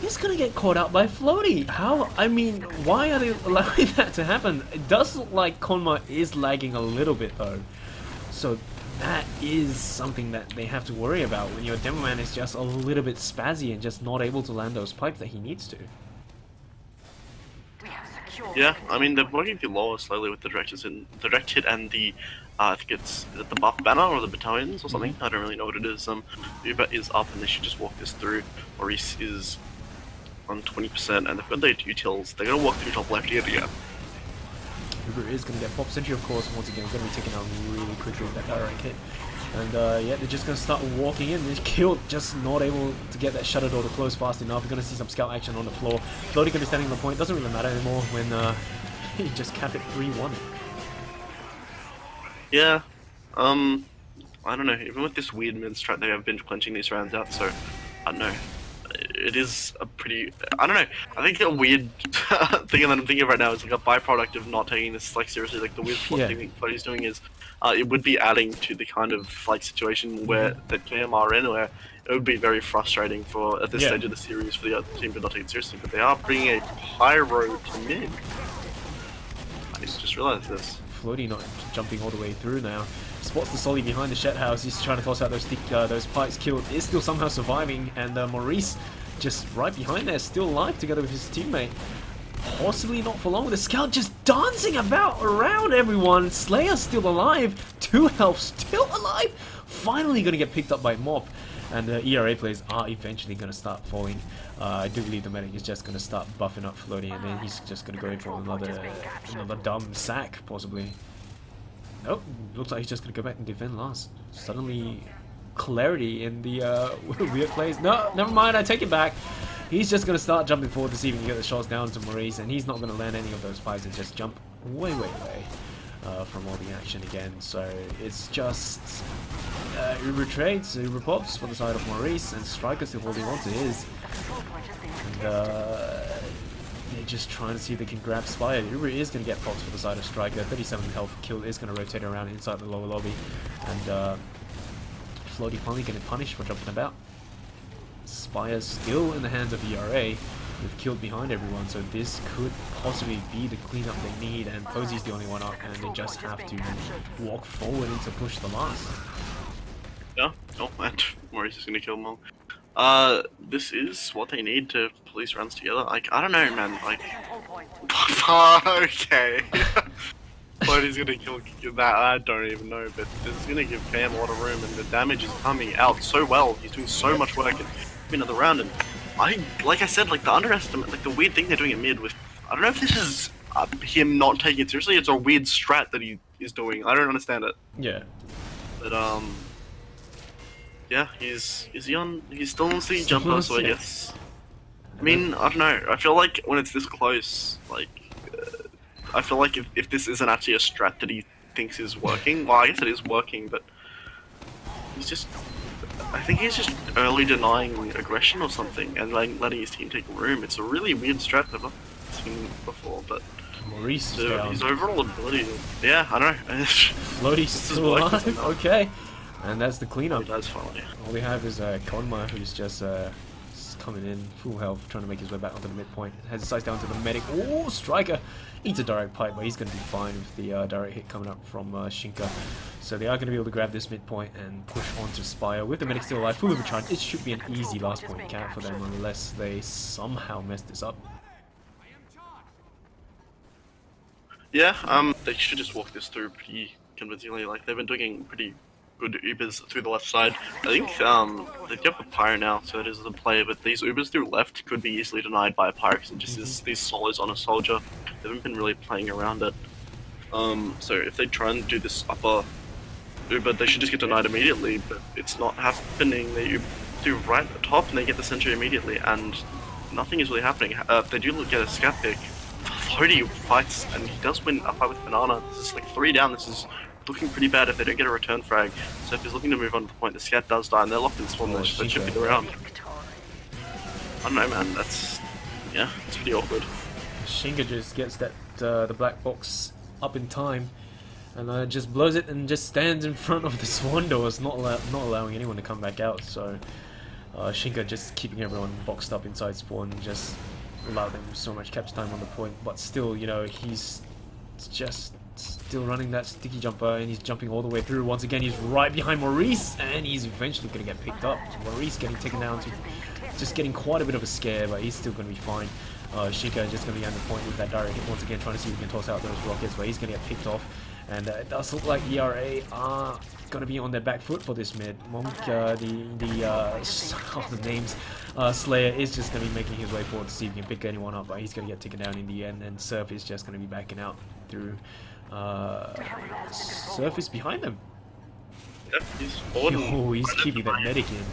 He's gonna get caught out by Floaty. How? I mean, why are they allowing that to happen? It does look like Konma is lagging a little bit though. So that is something that they have to worry about when your demo man is just a little bit spazzy and just not able to land those pipes that he needs to. Yeah, I mean they're working through lower slowly with the direct hit and the I think is it the buff banner or the battalions or something? I don't really know what it is. Uber is up and they should just walk this through. Maurice is on 20% and they've got their utils. They're gonna walk through top left here again. Uber is gonna get pop sentry, of course, once again. Gonna be taken out really quickly with that direct hit. And yeah, they're just gonna start walking in. They're killed, just not able to get that shutter door to close fast enough. We're gonna see some scout action on the floor. Floaty gonna be standing on the point. Doesn't really matter anymore when he just capped it 3-1. Yeah, I don't know. Even with this weird mid strat, they have been clenching these rounds out. So I don't know. It is a pretty. I don't know. I think a weird thing that I'm thinking of right now is like a byproduct of not taking this like seriously. Like the weird thing that he's doing is, it would be adding to the kind of like situation where that KM are in, where it would be very frustrating for at this stage of the series for the other team to not take it seriously. But they are bringing a pyro to mid. I just realized this. Floaty not jumping all the way through now. Spots the Solly behind the shed house. He's trying to toss out those pipes. Killed is still somehow surviving, and Maurice just right behind there, still alive together with his teammate. Possibly not for long. The scout just dancing about around everyone. Slayer still alive. 2 health still alive. Finally going to get picked up by Mob. And the ERA players are eventually going to start falling. I do believe the medic is just going to start buffing up Floaty, and then he's just going to go in for another dumb sack, possibly. Nope, looks like he's just going to go back and defend last. Suddenly, clarity in the weird plays. No, never mind, I take it back. He's just going to start jumping forward to see if he can get the shots down to Maurice, and he's not going to land any of those pipes and just jump way from all the action again. So it's just Uber trades, Uber pops for the side of Maurice, and Striker still holding on to his. And they're just trying to see if they can grab Spire. Uber is going to get pops for the side of Striker. 37 health. Kill is going to rotate around inside the lower lobby, and Floaty finally getting punished for jumping about. Spire's still in the hands of ERA. They've killed behind everyone, so this could possibly be the cleanup they need, and Posey's the only one up, and they just have to walk forward and to push the last. Yeah, oh man, Maurice is gonna kill them all. This is what they need to pull these runs together. Like, I don't know, man, like... okay. Floaty's gonna kill that, I don't even know, but this is gonna give Cam a lot of room, and the damage is coming out so well. He's doing so much work in another round, and like I said, like the underestimate, like the weird thing they're doing in mid with, I don't know if this is him not taking it seriously. It's a weird strat that he is doing. I don't understand it. Yeah. But yeah, he's still on the jumper, so I guess. I mean, I don't know. I feel like when it's this close, like, I feel like if this isn't actually a strat that he thinks is working, well, I guess it is working, but he's just, I think he's just early denying aggression or something and like letting his team take room. It's a really weird strat I've not seen before, but Maurice is down. His overall ability, yeah, I don't know. Floaty's still alive. Okay, and that's the cleanup. That's funny. All we have is Konma, who's just coming in full health, trying to make his way back onto the midpoint. Has his sights down to the medic. Oh, Striker eats a direct pipe, but he's going to be fine with the direct hit coming up from Shinka. So they are going to be able to grab this midpoint and push onto Spire. With the medic still alive, full of a charge, it should be an easy last point count for them unless they somehow mess this up. Yeah, they should just walk this through pretty convincingly. Like, they've been doing pretty good Ubers through the left side. I think they have a Pyro now, so it is the play, but these Ubers through left could be easily denied by a Pyro because it just is these solos on a soldier. They haven't been really playing around it. So if they try and do this upper Uber, they should just get denied immediately, but it's not happening. They do right at the top and they get the sentry immediately, and nothing is really happening. If they do get a scat pick, Floaty fights, and he does win a fight with Banana. This is like 3 down. This is looking pretty bad if they don't get a return frag. So if he's looking to move on to the point, the scat does die, and they're locked in spawn there, so that should be the round. I don't know, man. Yeah, it's pretty awkward. Shinka just gets that the black box up in time, and just blows it and just stands in front of the swan doors, not allowing anyone to come back out. So Shinka just keeping everyone boxed up inside spawn, just allow them so much capture time on the point. But still, you know, he's just still running that sticky jumper, and he's jumping all the way through. Once again, he's right behind Maurice, and he's eventually going to get picked up. Maurice getting taken down to just getting quite a bit of a scare, but he's still going to be fine. Shinka just going to be on the point with that direct hit once again, trying to see if he can toss out those rockets, but he's going to get picked off. And it does look like ERA are going to be on their back foot for this mid. Monk, the names, Slayer is just going to be making his way forward to see if he can pick anyone up, but he's going to get taken down in the end, and Surf is just going to be backing out through Surf is behind them. Yep, he's forward. Oh, he's keeping that medic in.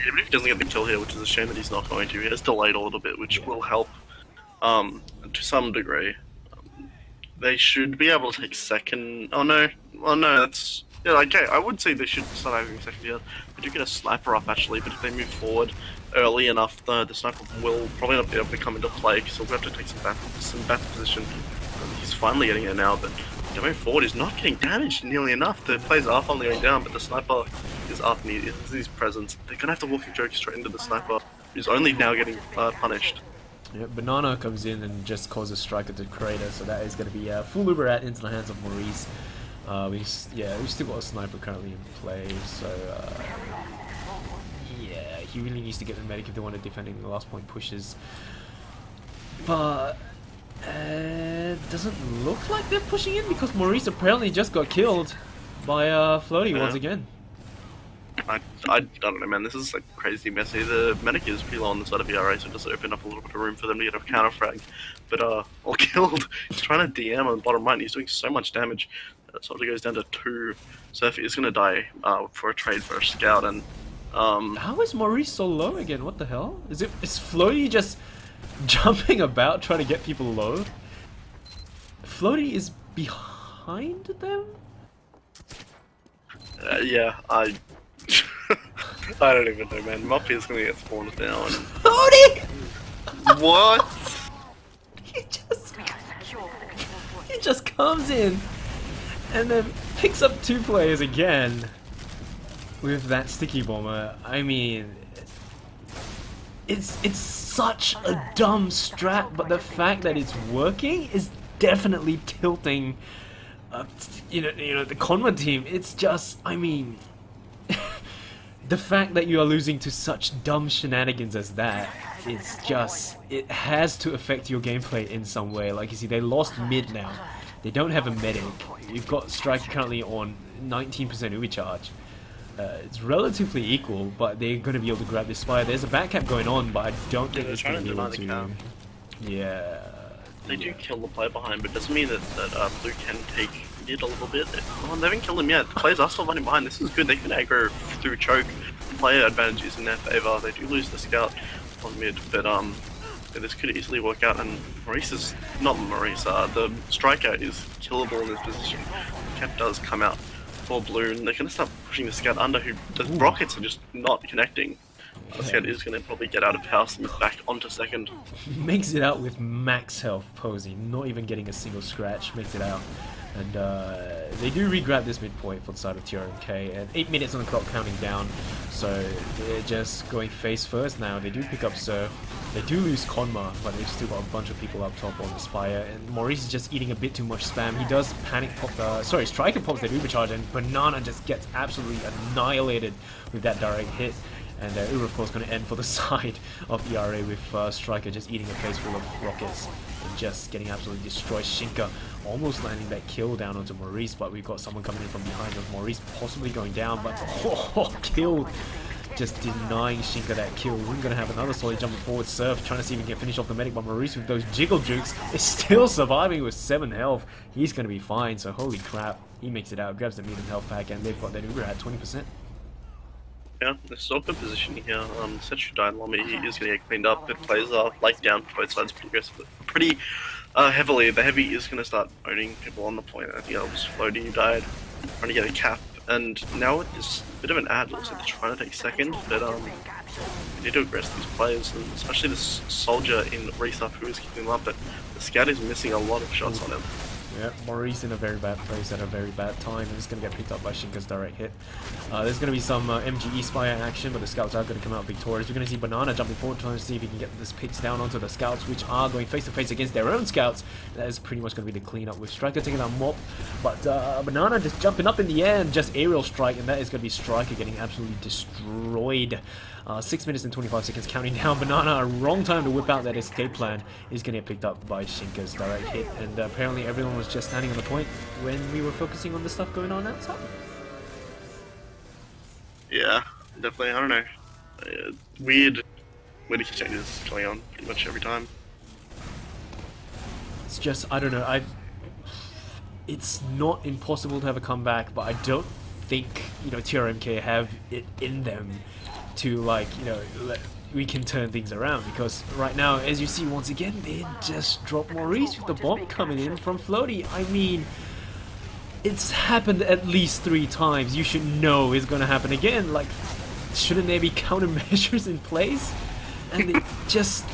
Even if he doesn't get the kill here, which is a shame that he's not going to, he has delayed a little bit, which will help to some degree. They should be able to take second. Oh no, well no, that's yeah. Okay, I would say they should start having second here. They do get a sniper up actually, but if they move forward early enough, the sniper will probably not be able to come into play. So we'll have to take some back position. He's finally getting it now, but going forward is not getting damaged nearly enough. The players are finally going down, but the sniper is up and he's his presence. They're gonna have to walk a joke straight into the sniper, who's only now getting punished. Yeah, Banana comes in and just causes Striker to crater, so that is going to be full Uber at into the hands of Maurice. We've still got a sniper currently in play, so yeah, he really needs to get the medic if they want to defend in the last point pushes. But it doesn't look like they're pushing in because Maurice apparently just got killed by Floaty once again. I don't know, man. This is like crazy messy. The medic is pretty low on the side of ERA, so it does open up a little bit of room for them to get a counter frag. But all killed. He's trying to DM on the bottom right, and he's doing so much damage. Soldier goes down to 2. Surf is gonna die for a trade for a scout. And how is Maurice so low again? What the hell? Is Floaty just jumping about trying to get people low? Floaty is behind them? Yeah, I don't even know, man. Muffy is gonna get spawned down. Floaty! What? He just comes in and then picks up 2 players again with that sticky bomber. I mean, it's such a dumb strat, but the fact that it's working is definitely tilting you know the Konma team. It's just, I mean, the fact that you are losing to such dumb shenanigans as that, it's just, it has to affect your gameplay in some way. Like you see, they lost mid now. They don't have a medic. You've got Striker currently on 19% Ubi charge. It's relatively equal, but they're going to be able to grab this Spire. There's a back cap going on, but I don't think it's going to be able to. Yeah. They do kill the player behind, but it doesn't mean that Blue can take mid a little bit. Oh, they haven't killed him yet. The players are still running behind. This is good. They can aggro through choke. Player advantage is in their favor. They do lose the scout on mid, but this could easily work out. And Maurice is not Maurice. The striker is killable in this position. Cap does come out for Blue, and they're going to start pushing the scout under. Who the rockets are just not connecting. The scout is going to probably get out of house and back onto second. Makes it out with max health, Posey. Not even getting a single scratch. Makes it out. And they do re-grab this midpoint for the side of TRMK. And 8 minutes on the clock counting down. So they're just going face first now. They do pick up Surf. They do lose Konma, but they've still got a bunch of people up top on the Spire. And Maurice is just eating a bit too much spam. He does panic pop, Striker pops that Uber charge, and Banana just gets absolutely annihilated with that direct hit. And Uber, of course, going to end for the side of ERA with Striker just eating a face full of rockets and just getting absolutely destroyed. Shinka almost landing that kill down onto Maurice, but we've got someone coming in from behind of Maurice possibly going down, but killed. Just denying Shinka that kill. We're going to have another solid jumping forward Surf, trying to see if he can finish off the medic, but Maurice with those jiggle jukes is still surviving with 7 health. He's going to be fine, so holy crap. He makes it out, grabs the medium health pack, and they've got that Uber at 20%. Yeah, they're still good position here. Set should die in Lommy, he is going to get cleaned up. It plays like down for both sides pretty aggressively. Pretty heavily. The heavy is going to start owning people on the point. I think that was Floaty who died, trying to get a cap. And now with this bit of an ad, looks like they're trying to take second, but they need to aggress these players, and especially this soldier in Resup who is keeping them up, but the scout is missing a lot of shots on him. Yeah, Maurice in a very bad place at a very bad time. He's going to get picked up by Shinka's direct hit. There's going to be some MGE Spire action, but the scouts are going to come out victorious. We're going to see Banana jumping forward, trying to see if he can get this picks down onto the scouts, which are going face to face against their own scouts. That is pretty much going to be the cleanup with Striker taking out Mop, but Banana just jumping up in the air and just aerial strike, and that is going to be Striker getting absolutely destroyed. 6 minutes and 25 seconds counting down. Banana, a wrong time to whip out that escape plan, is going to get picked up by Shinka's direct hit, and apparently everyone was just standing on the point when we were focusing on the stuff going on outside. Yeah, definitely, I don't know. Weird exchanges going on pretty much every time. It's just, I don't know, it's not impossible to have a comeback, but I don't think, you know, TRMK have it in them to, like, you know, we can turn things around, because right now, as you see, once again, they just dropped Maurice with the bomb coming in from Floaty. I mean, it's happened at least 3 times. You should know it's gonna happen again. Like, shouldn't there be countermeasures in place? And it just,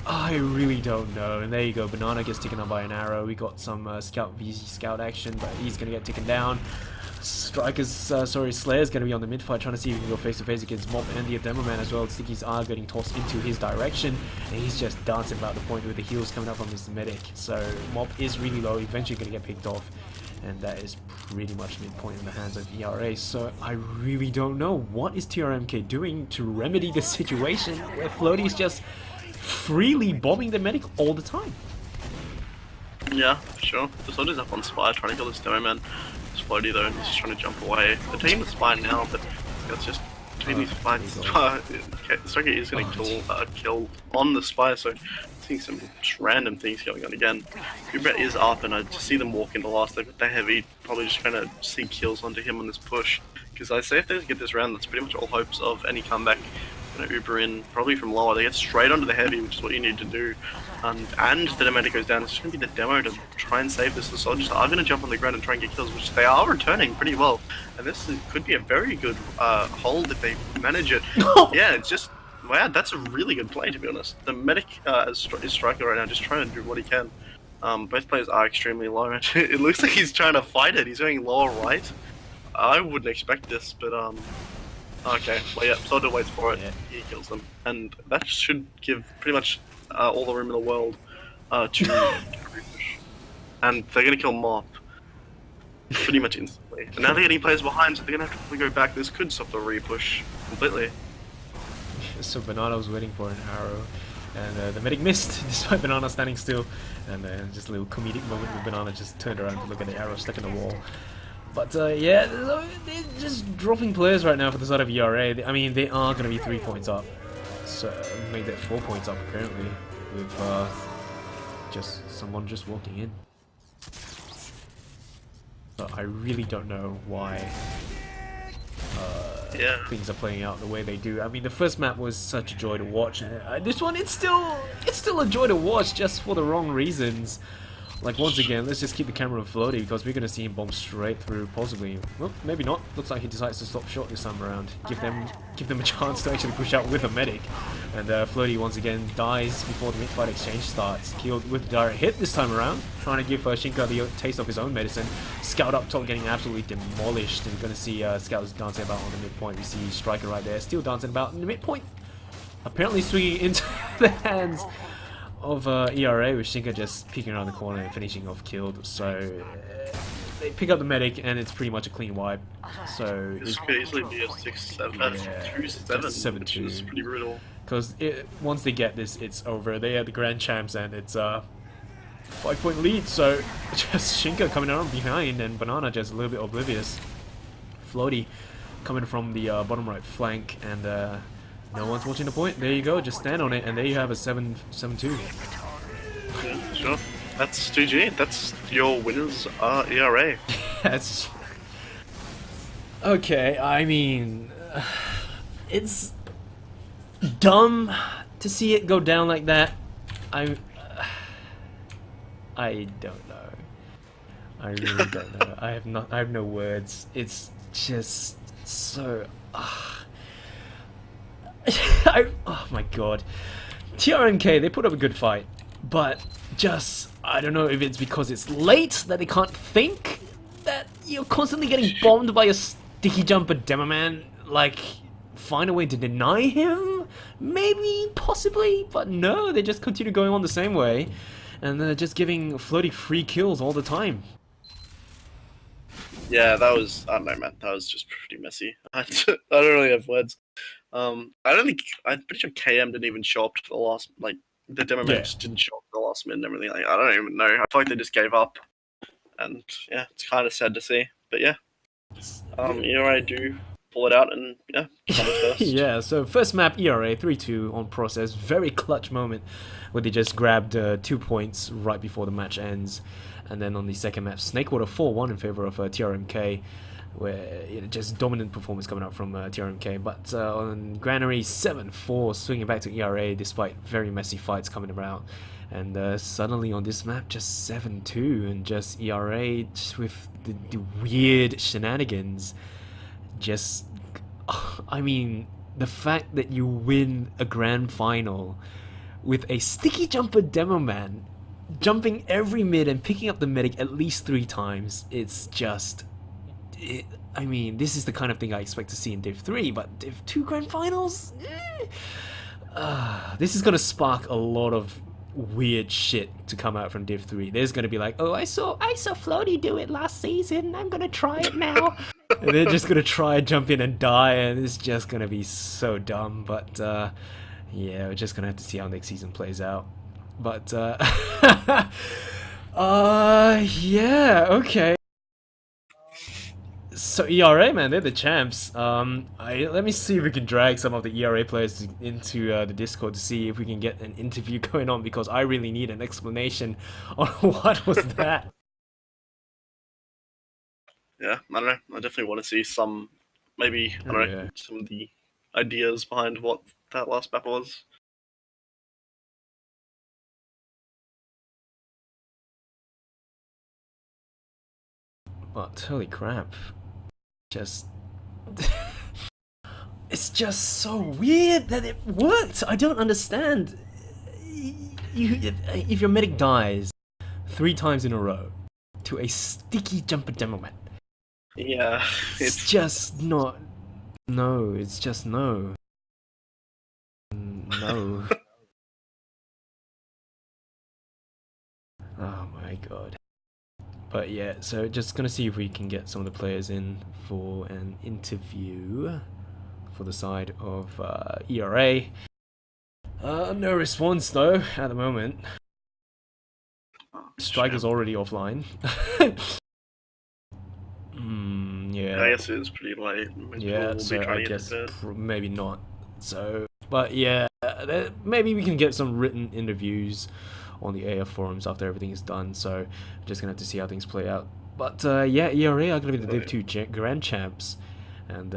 I really don't know. And there you go, Banana gets taken out by an arrow. We got some scout VZ scout action, but he's gonna get taken down. Slayer's gonna be on the mid fight, trying to see if he can go face to face against Mop and the Demo Man as well. Stickies are getting tossed into his direction, and he's just dancing about the point with the heals coming up from his medic. So Mop is really low, eventually gonna get picked off, and that is pretty much midpoint in the hands of ERA. So I really don't know what is TRMK doing to remedy the situation where Floaty is just freely bombing the medic all the time. Yeah, for sure. The soldier's up on Spire trying to kill this Demo Man. It's Floaty though, and he's just trying to jump away. The team is fine now, but it's just between these fights. Striker is going to kill on the Spire, so seeing some random things going on again. Uber is up, and I just see them walk into last. They've got the heavy, probably just trying to see kills onto him on this push. Because I say if they get this round, that's pretty much all hopes of any comeback. Uber in, probably from lower, they get straight onto the heavy, which is what you need to do. And the Demo goes down. It's just going to be the Demo to try and save this. The soldiers are going to jump on the ground and try and get kills, which they are returning pretty well. And this could be a very good hold if they manage it. Yeah, it's just, wow, that's a really good play, to be honest. The medic is Striker right now, just trying to do what he can. Both players are extremely low. It looks like he's trying to fight it. He's going lower right. I wouldn't expect this, but okay, well yeah, Soldier waits for it, yeah. He kills them. And that should give pretty much all the room in the world to repush. And they're going to kill Mop pretty much instantly. And now they're getting players behind, so they're going to have to go back. This could stop the repush completely. So Banana was waiting for an arrow, and the medic missed despite Banana standing still. And just a little comedic moment with Banana just turned around to look at the arrow stuck in the wall. But yeah, they're just dropping players right now for the side of ERA. I mean, they are going to be 3 points up. So made that 4 points up apparently with just someone just walking in. But I really don't know why things are playing out the way they do. I mean, the first map was such a joy to watch. This one, it's still a joy to watch, just for the wrong reasons. Like, once again, let's just keep the camera on Floaty, because we're going to see him bomb straight through, possibly. Well, maybe not. Looks like he decides to stop short this time around. Give them a chance to actually push out with a medic. And Floaty, once again, dies before the mid-fight exchange starts. Killed with a direct hit this time around, trying to give Shinka the taste of his own medicine. Scout up top getting absolutely demolished. And we're going to see Scouts dancing about on the midpoint. We see Striker right there, still dancing about in the midpoint. Apparently swinging into the hands of ERA, with Shinka just peeking around the corner and finishing off killed. So they pick up the medic and it's pretty much a clean wipe. So it's basically be a 6-7, 2-7, which is pretty brutal. Because once they get this, it's over. They are the grand champs and it's a 5-point lead. So just Shinka coming around behind and Banana just a little bit oblivious. Floaty coming from the bottom right flank, and no one's watching the point. There you go, just stand on it, and there you have a 7-2. Yeah, sure. That's GG. That's your winners ERA. That's okay. I mean, it's dumb to see it go down like that. I don't know. I really don't know. I have no words. It's just so. Oh my god. TRMK, they put up a good fight, but just, I don't know if it's because it's late that they can't think, that you're constantly getting bombed by a sticky jumper demo man. Like, find a way to deny him? Maybe, possibly, but no, they just continue going on the same way, and they're just giving Floaty free kills all the time. Yeah, that was, I don't know, man, that was just pretty messy. I don't really have words. I'm pretty sure KM didn't even show up to the last, like, the demo match didn't show up to the last minute and everything. Like, I don't even know. I feel like they just gave up, and yeah, it's kind of sad to see. But yeah, ERA do pull it out, and yeah, first. Yeah, so first map ERA 3-2 on process. Very clutch moment where they just grabbed 2 points right before the match ends, and then on the second map, Snakewater 4-1 in favor of TRMK. Where just dominant performance coming out from TRMK, but on Granary 7-4, swinging back to ERA despite very messy fights coming around, and suddenly on this map just 7-2, and just ERA just with the weird shenanigans. Just, I mean, the fact that you win a grand final with a sticky jumper demo man jumping every mid and picking up the medic at least 3 times, it's just. I mean, this is the kind of thing I expect to see in Div 3, but Div 2 Grand Finals? This is going to spark a lot of weird shit to come out from Div 3. There's going to be like, oh, I saw Floaty do it last season, I'm going to try it now. And they're just going to try jump in and die, and it's just going to be so dumb. But yeah, we're just going to have to see how next season plays out. But yeah, okay. So ERA, man, they're the champs. Let me see if we can drag some of the ERA players into the Discord to see if we can get an interview going on, because I really need an explanation on what was that. Yeah, I don't know. I definitely want to see some, maybe, I don't know, some of the ideas behind what that last map was. But holy crap. Just it's just so weird that it worked. I don't understand. If your medic dies 3 times in a row to a sticky jumper demo man, yeah, it's just not. No, it's just no. No. Oh my god. But yeah, so just gonna see if we can get some of the players in for an interview. for the side of ERA. No response though at the moment. Striker's already offline. Yeah. I guess it is pretty late. Yeah, so I guess maybe not. So, but yeah, maybe we can get some written interviews on the AF forums after everything is done. So, just gonna have to see how things play out. But yeah, ERA are gonna be the Div 2 Grand Champs, and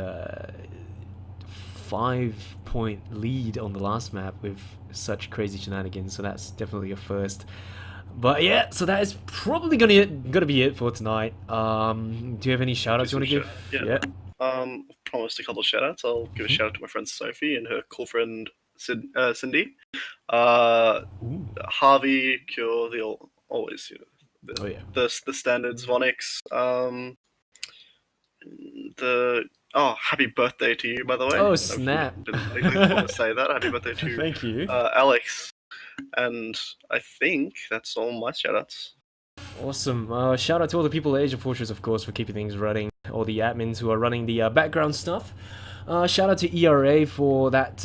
5-point lead on the last map with such crazy shenanigans. So that's definitely a first. But yeah, so that is probably gonna be it for tonight. Do you have any shoutouts you want to give? Yeah. I've promised a couple of shoutouts. I'll give a shout out to my friend Sophie and her cool friend Cindy. Harvey, Cure, the always the standards, Vonix. Happy birthday to you, by the way. Oh snap! I didn't want to say that. Happy birthday to you. Thank you, Alex. And I think that's all my shoutouts. Awesome. Shout out to all the people at AsiaFortress, of course, for keeping things running. All the admins who are running the background stuff. Shout out to ERA for that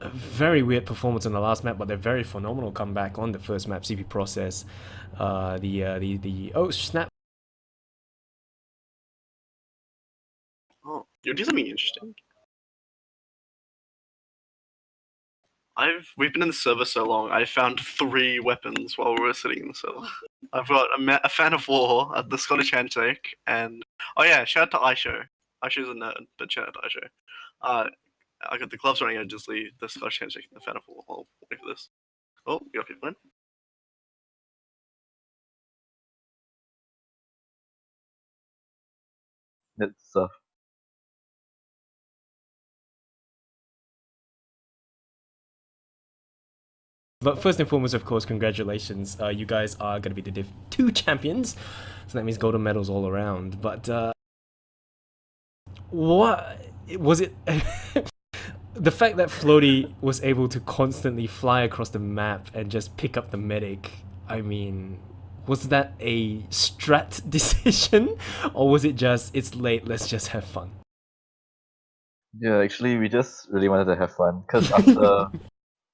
very weird performance on the last map, but their very phenomenal comeback on the first map, CP Process. Oh snap! Oh, you do something interesting. We've been in the server so long, I found 3 weapons while we were sitting in the server. I've got a fan of war, the Scottish handshake, and oh yeah, shout out to Aisho. Aisho's a nerd, but shout out to Aisho. I got the gloves running edgelessly, the Scottish handshake, and the fan of war. I'll wait for this. Oh, you got people in. It's But first and foremost, of course, congratulations. You guys are going to be the Div 2 champions. So that means golden medals all around. But what was it? The fact that Floaty was able to constantly fly across the map and just pick up the medic, I mean, was that a strat decision? Or was it just, it's late, let's just have fun? Yeah, actually, we just really wanted to have fun. Because after...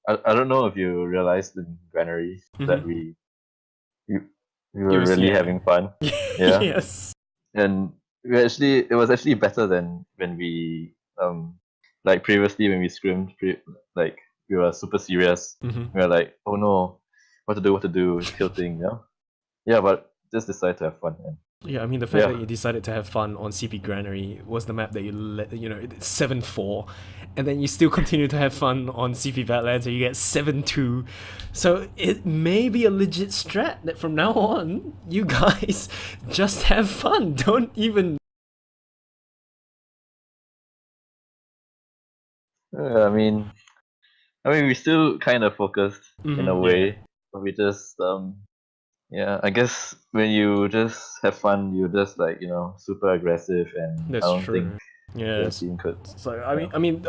I don't know if you realized in Granary that we were really having fun. Yeah. Yes. And it was actually better than when we like previously when we scrimmed, like we were super serious. We were like, oh no, what to do, tilting, you know? Yeah, but just decided to have fun. And yeah, I mean the fact that you decided to have fun on CP Granary was the map that you 7-4, and then you still continue to have fun on CP Badlands and you get 7-2. So it may be a legit strat that from now on you guys just have fun. Don't even. I mean we still kind of focused in a way, but we just I guess when you just have fun, you just like super aggressive, and That's I don't true. think Yeah. the team could. So I mean,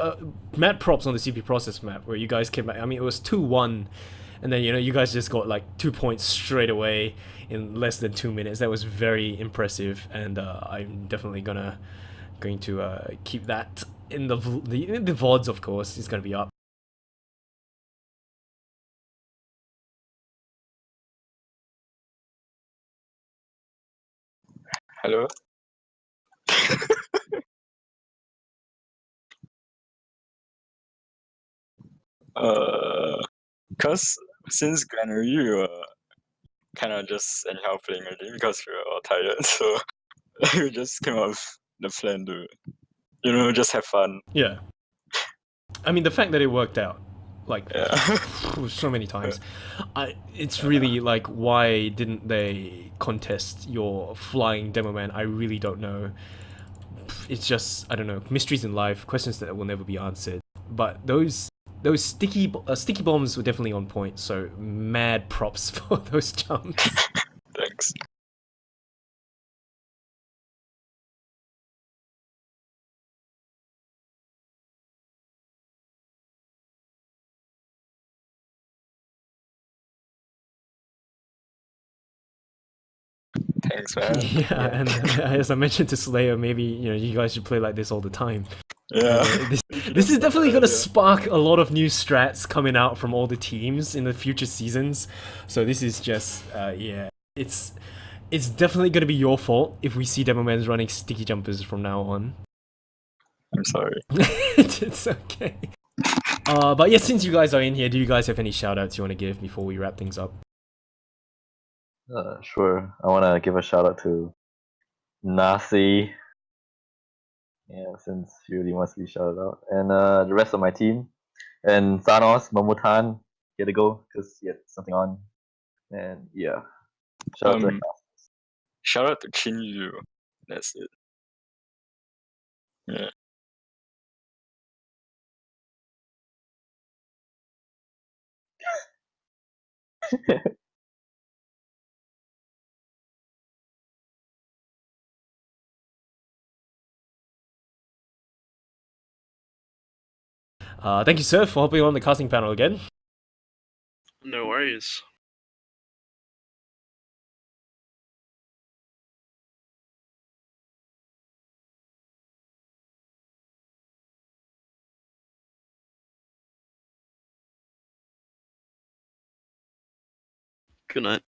mad props on the CP Process map where you guys came back. I mean, it was 2-1, and then you guys just got like 2 points straight away in less than 2 minutes. That was very impressive, and I'm definitely going to keep that in the VODs. Of course, it's gonna be up. Hello. Because since Granary, you were kind of just anyhow playing a game because we were all tired, so we just came up with the plan to, just have fun. Yeah. I mean, the fact that it worked out, like, so many times, it's really like, why didn't they contest your flying demo man? I really don't know. It's just, I don't know, mysteries in life, questions that will never be answered. But those sticky bombs were definitely on point, so mad props for those jumps. Thanks. Thanks, man. Yeah, and as I mentioned to Slayer, maybe you guys should play like this all the time. Yeah. This is definitely going to spark a lot of new strats coming out from all the teams in the future seasons. So this is just, yeah, it's definitely going to be your fault if we see Demoman's running sticky jumpers from now on. I'm sorry. It's okay. But yeah, since you guys are in here, do you guys have any shoutouts you want to give before we wrap things up? Sure. I want to give a shout out to Nasi. Yeah, since she really wants to be shouted out. And the rest of my team. And Thanos, Mamutan, he had to go because he had something on. And yeah. Shout out to the cast. Shout out to Chinju. That's it. Yeah. Thank you, sir, for hopping on the casting panel again. No worries. Good night.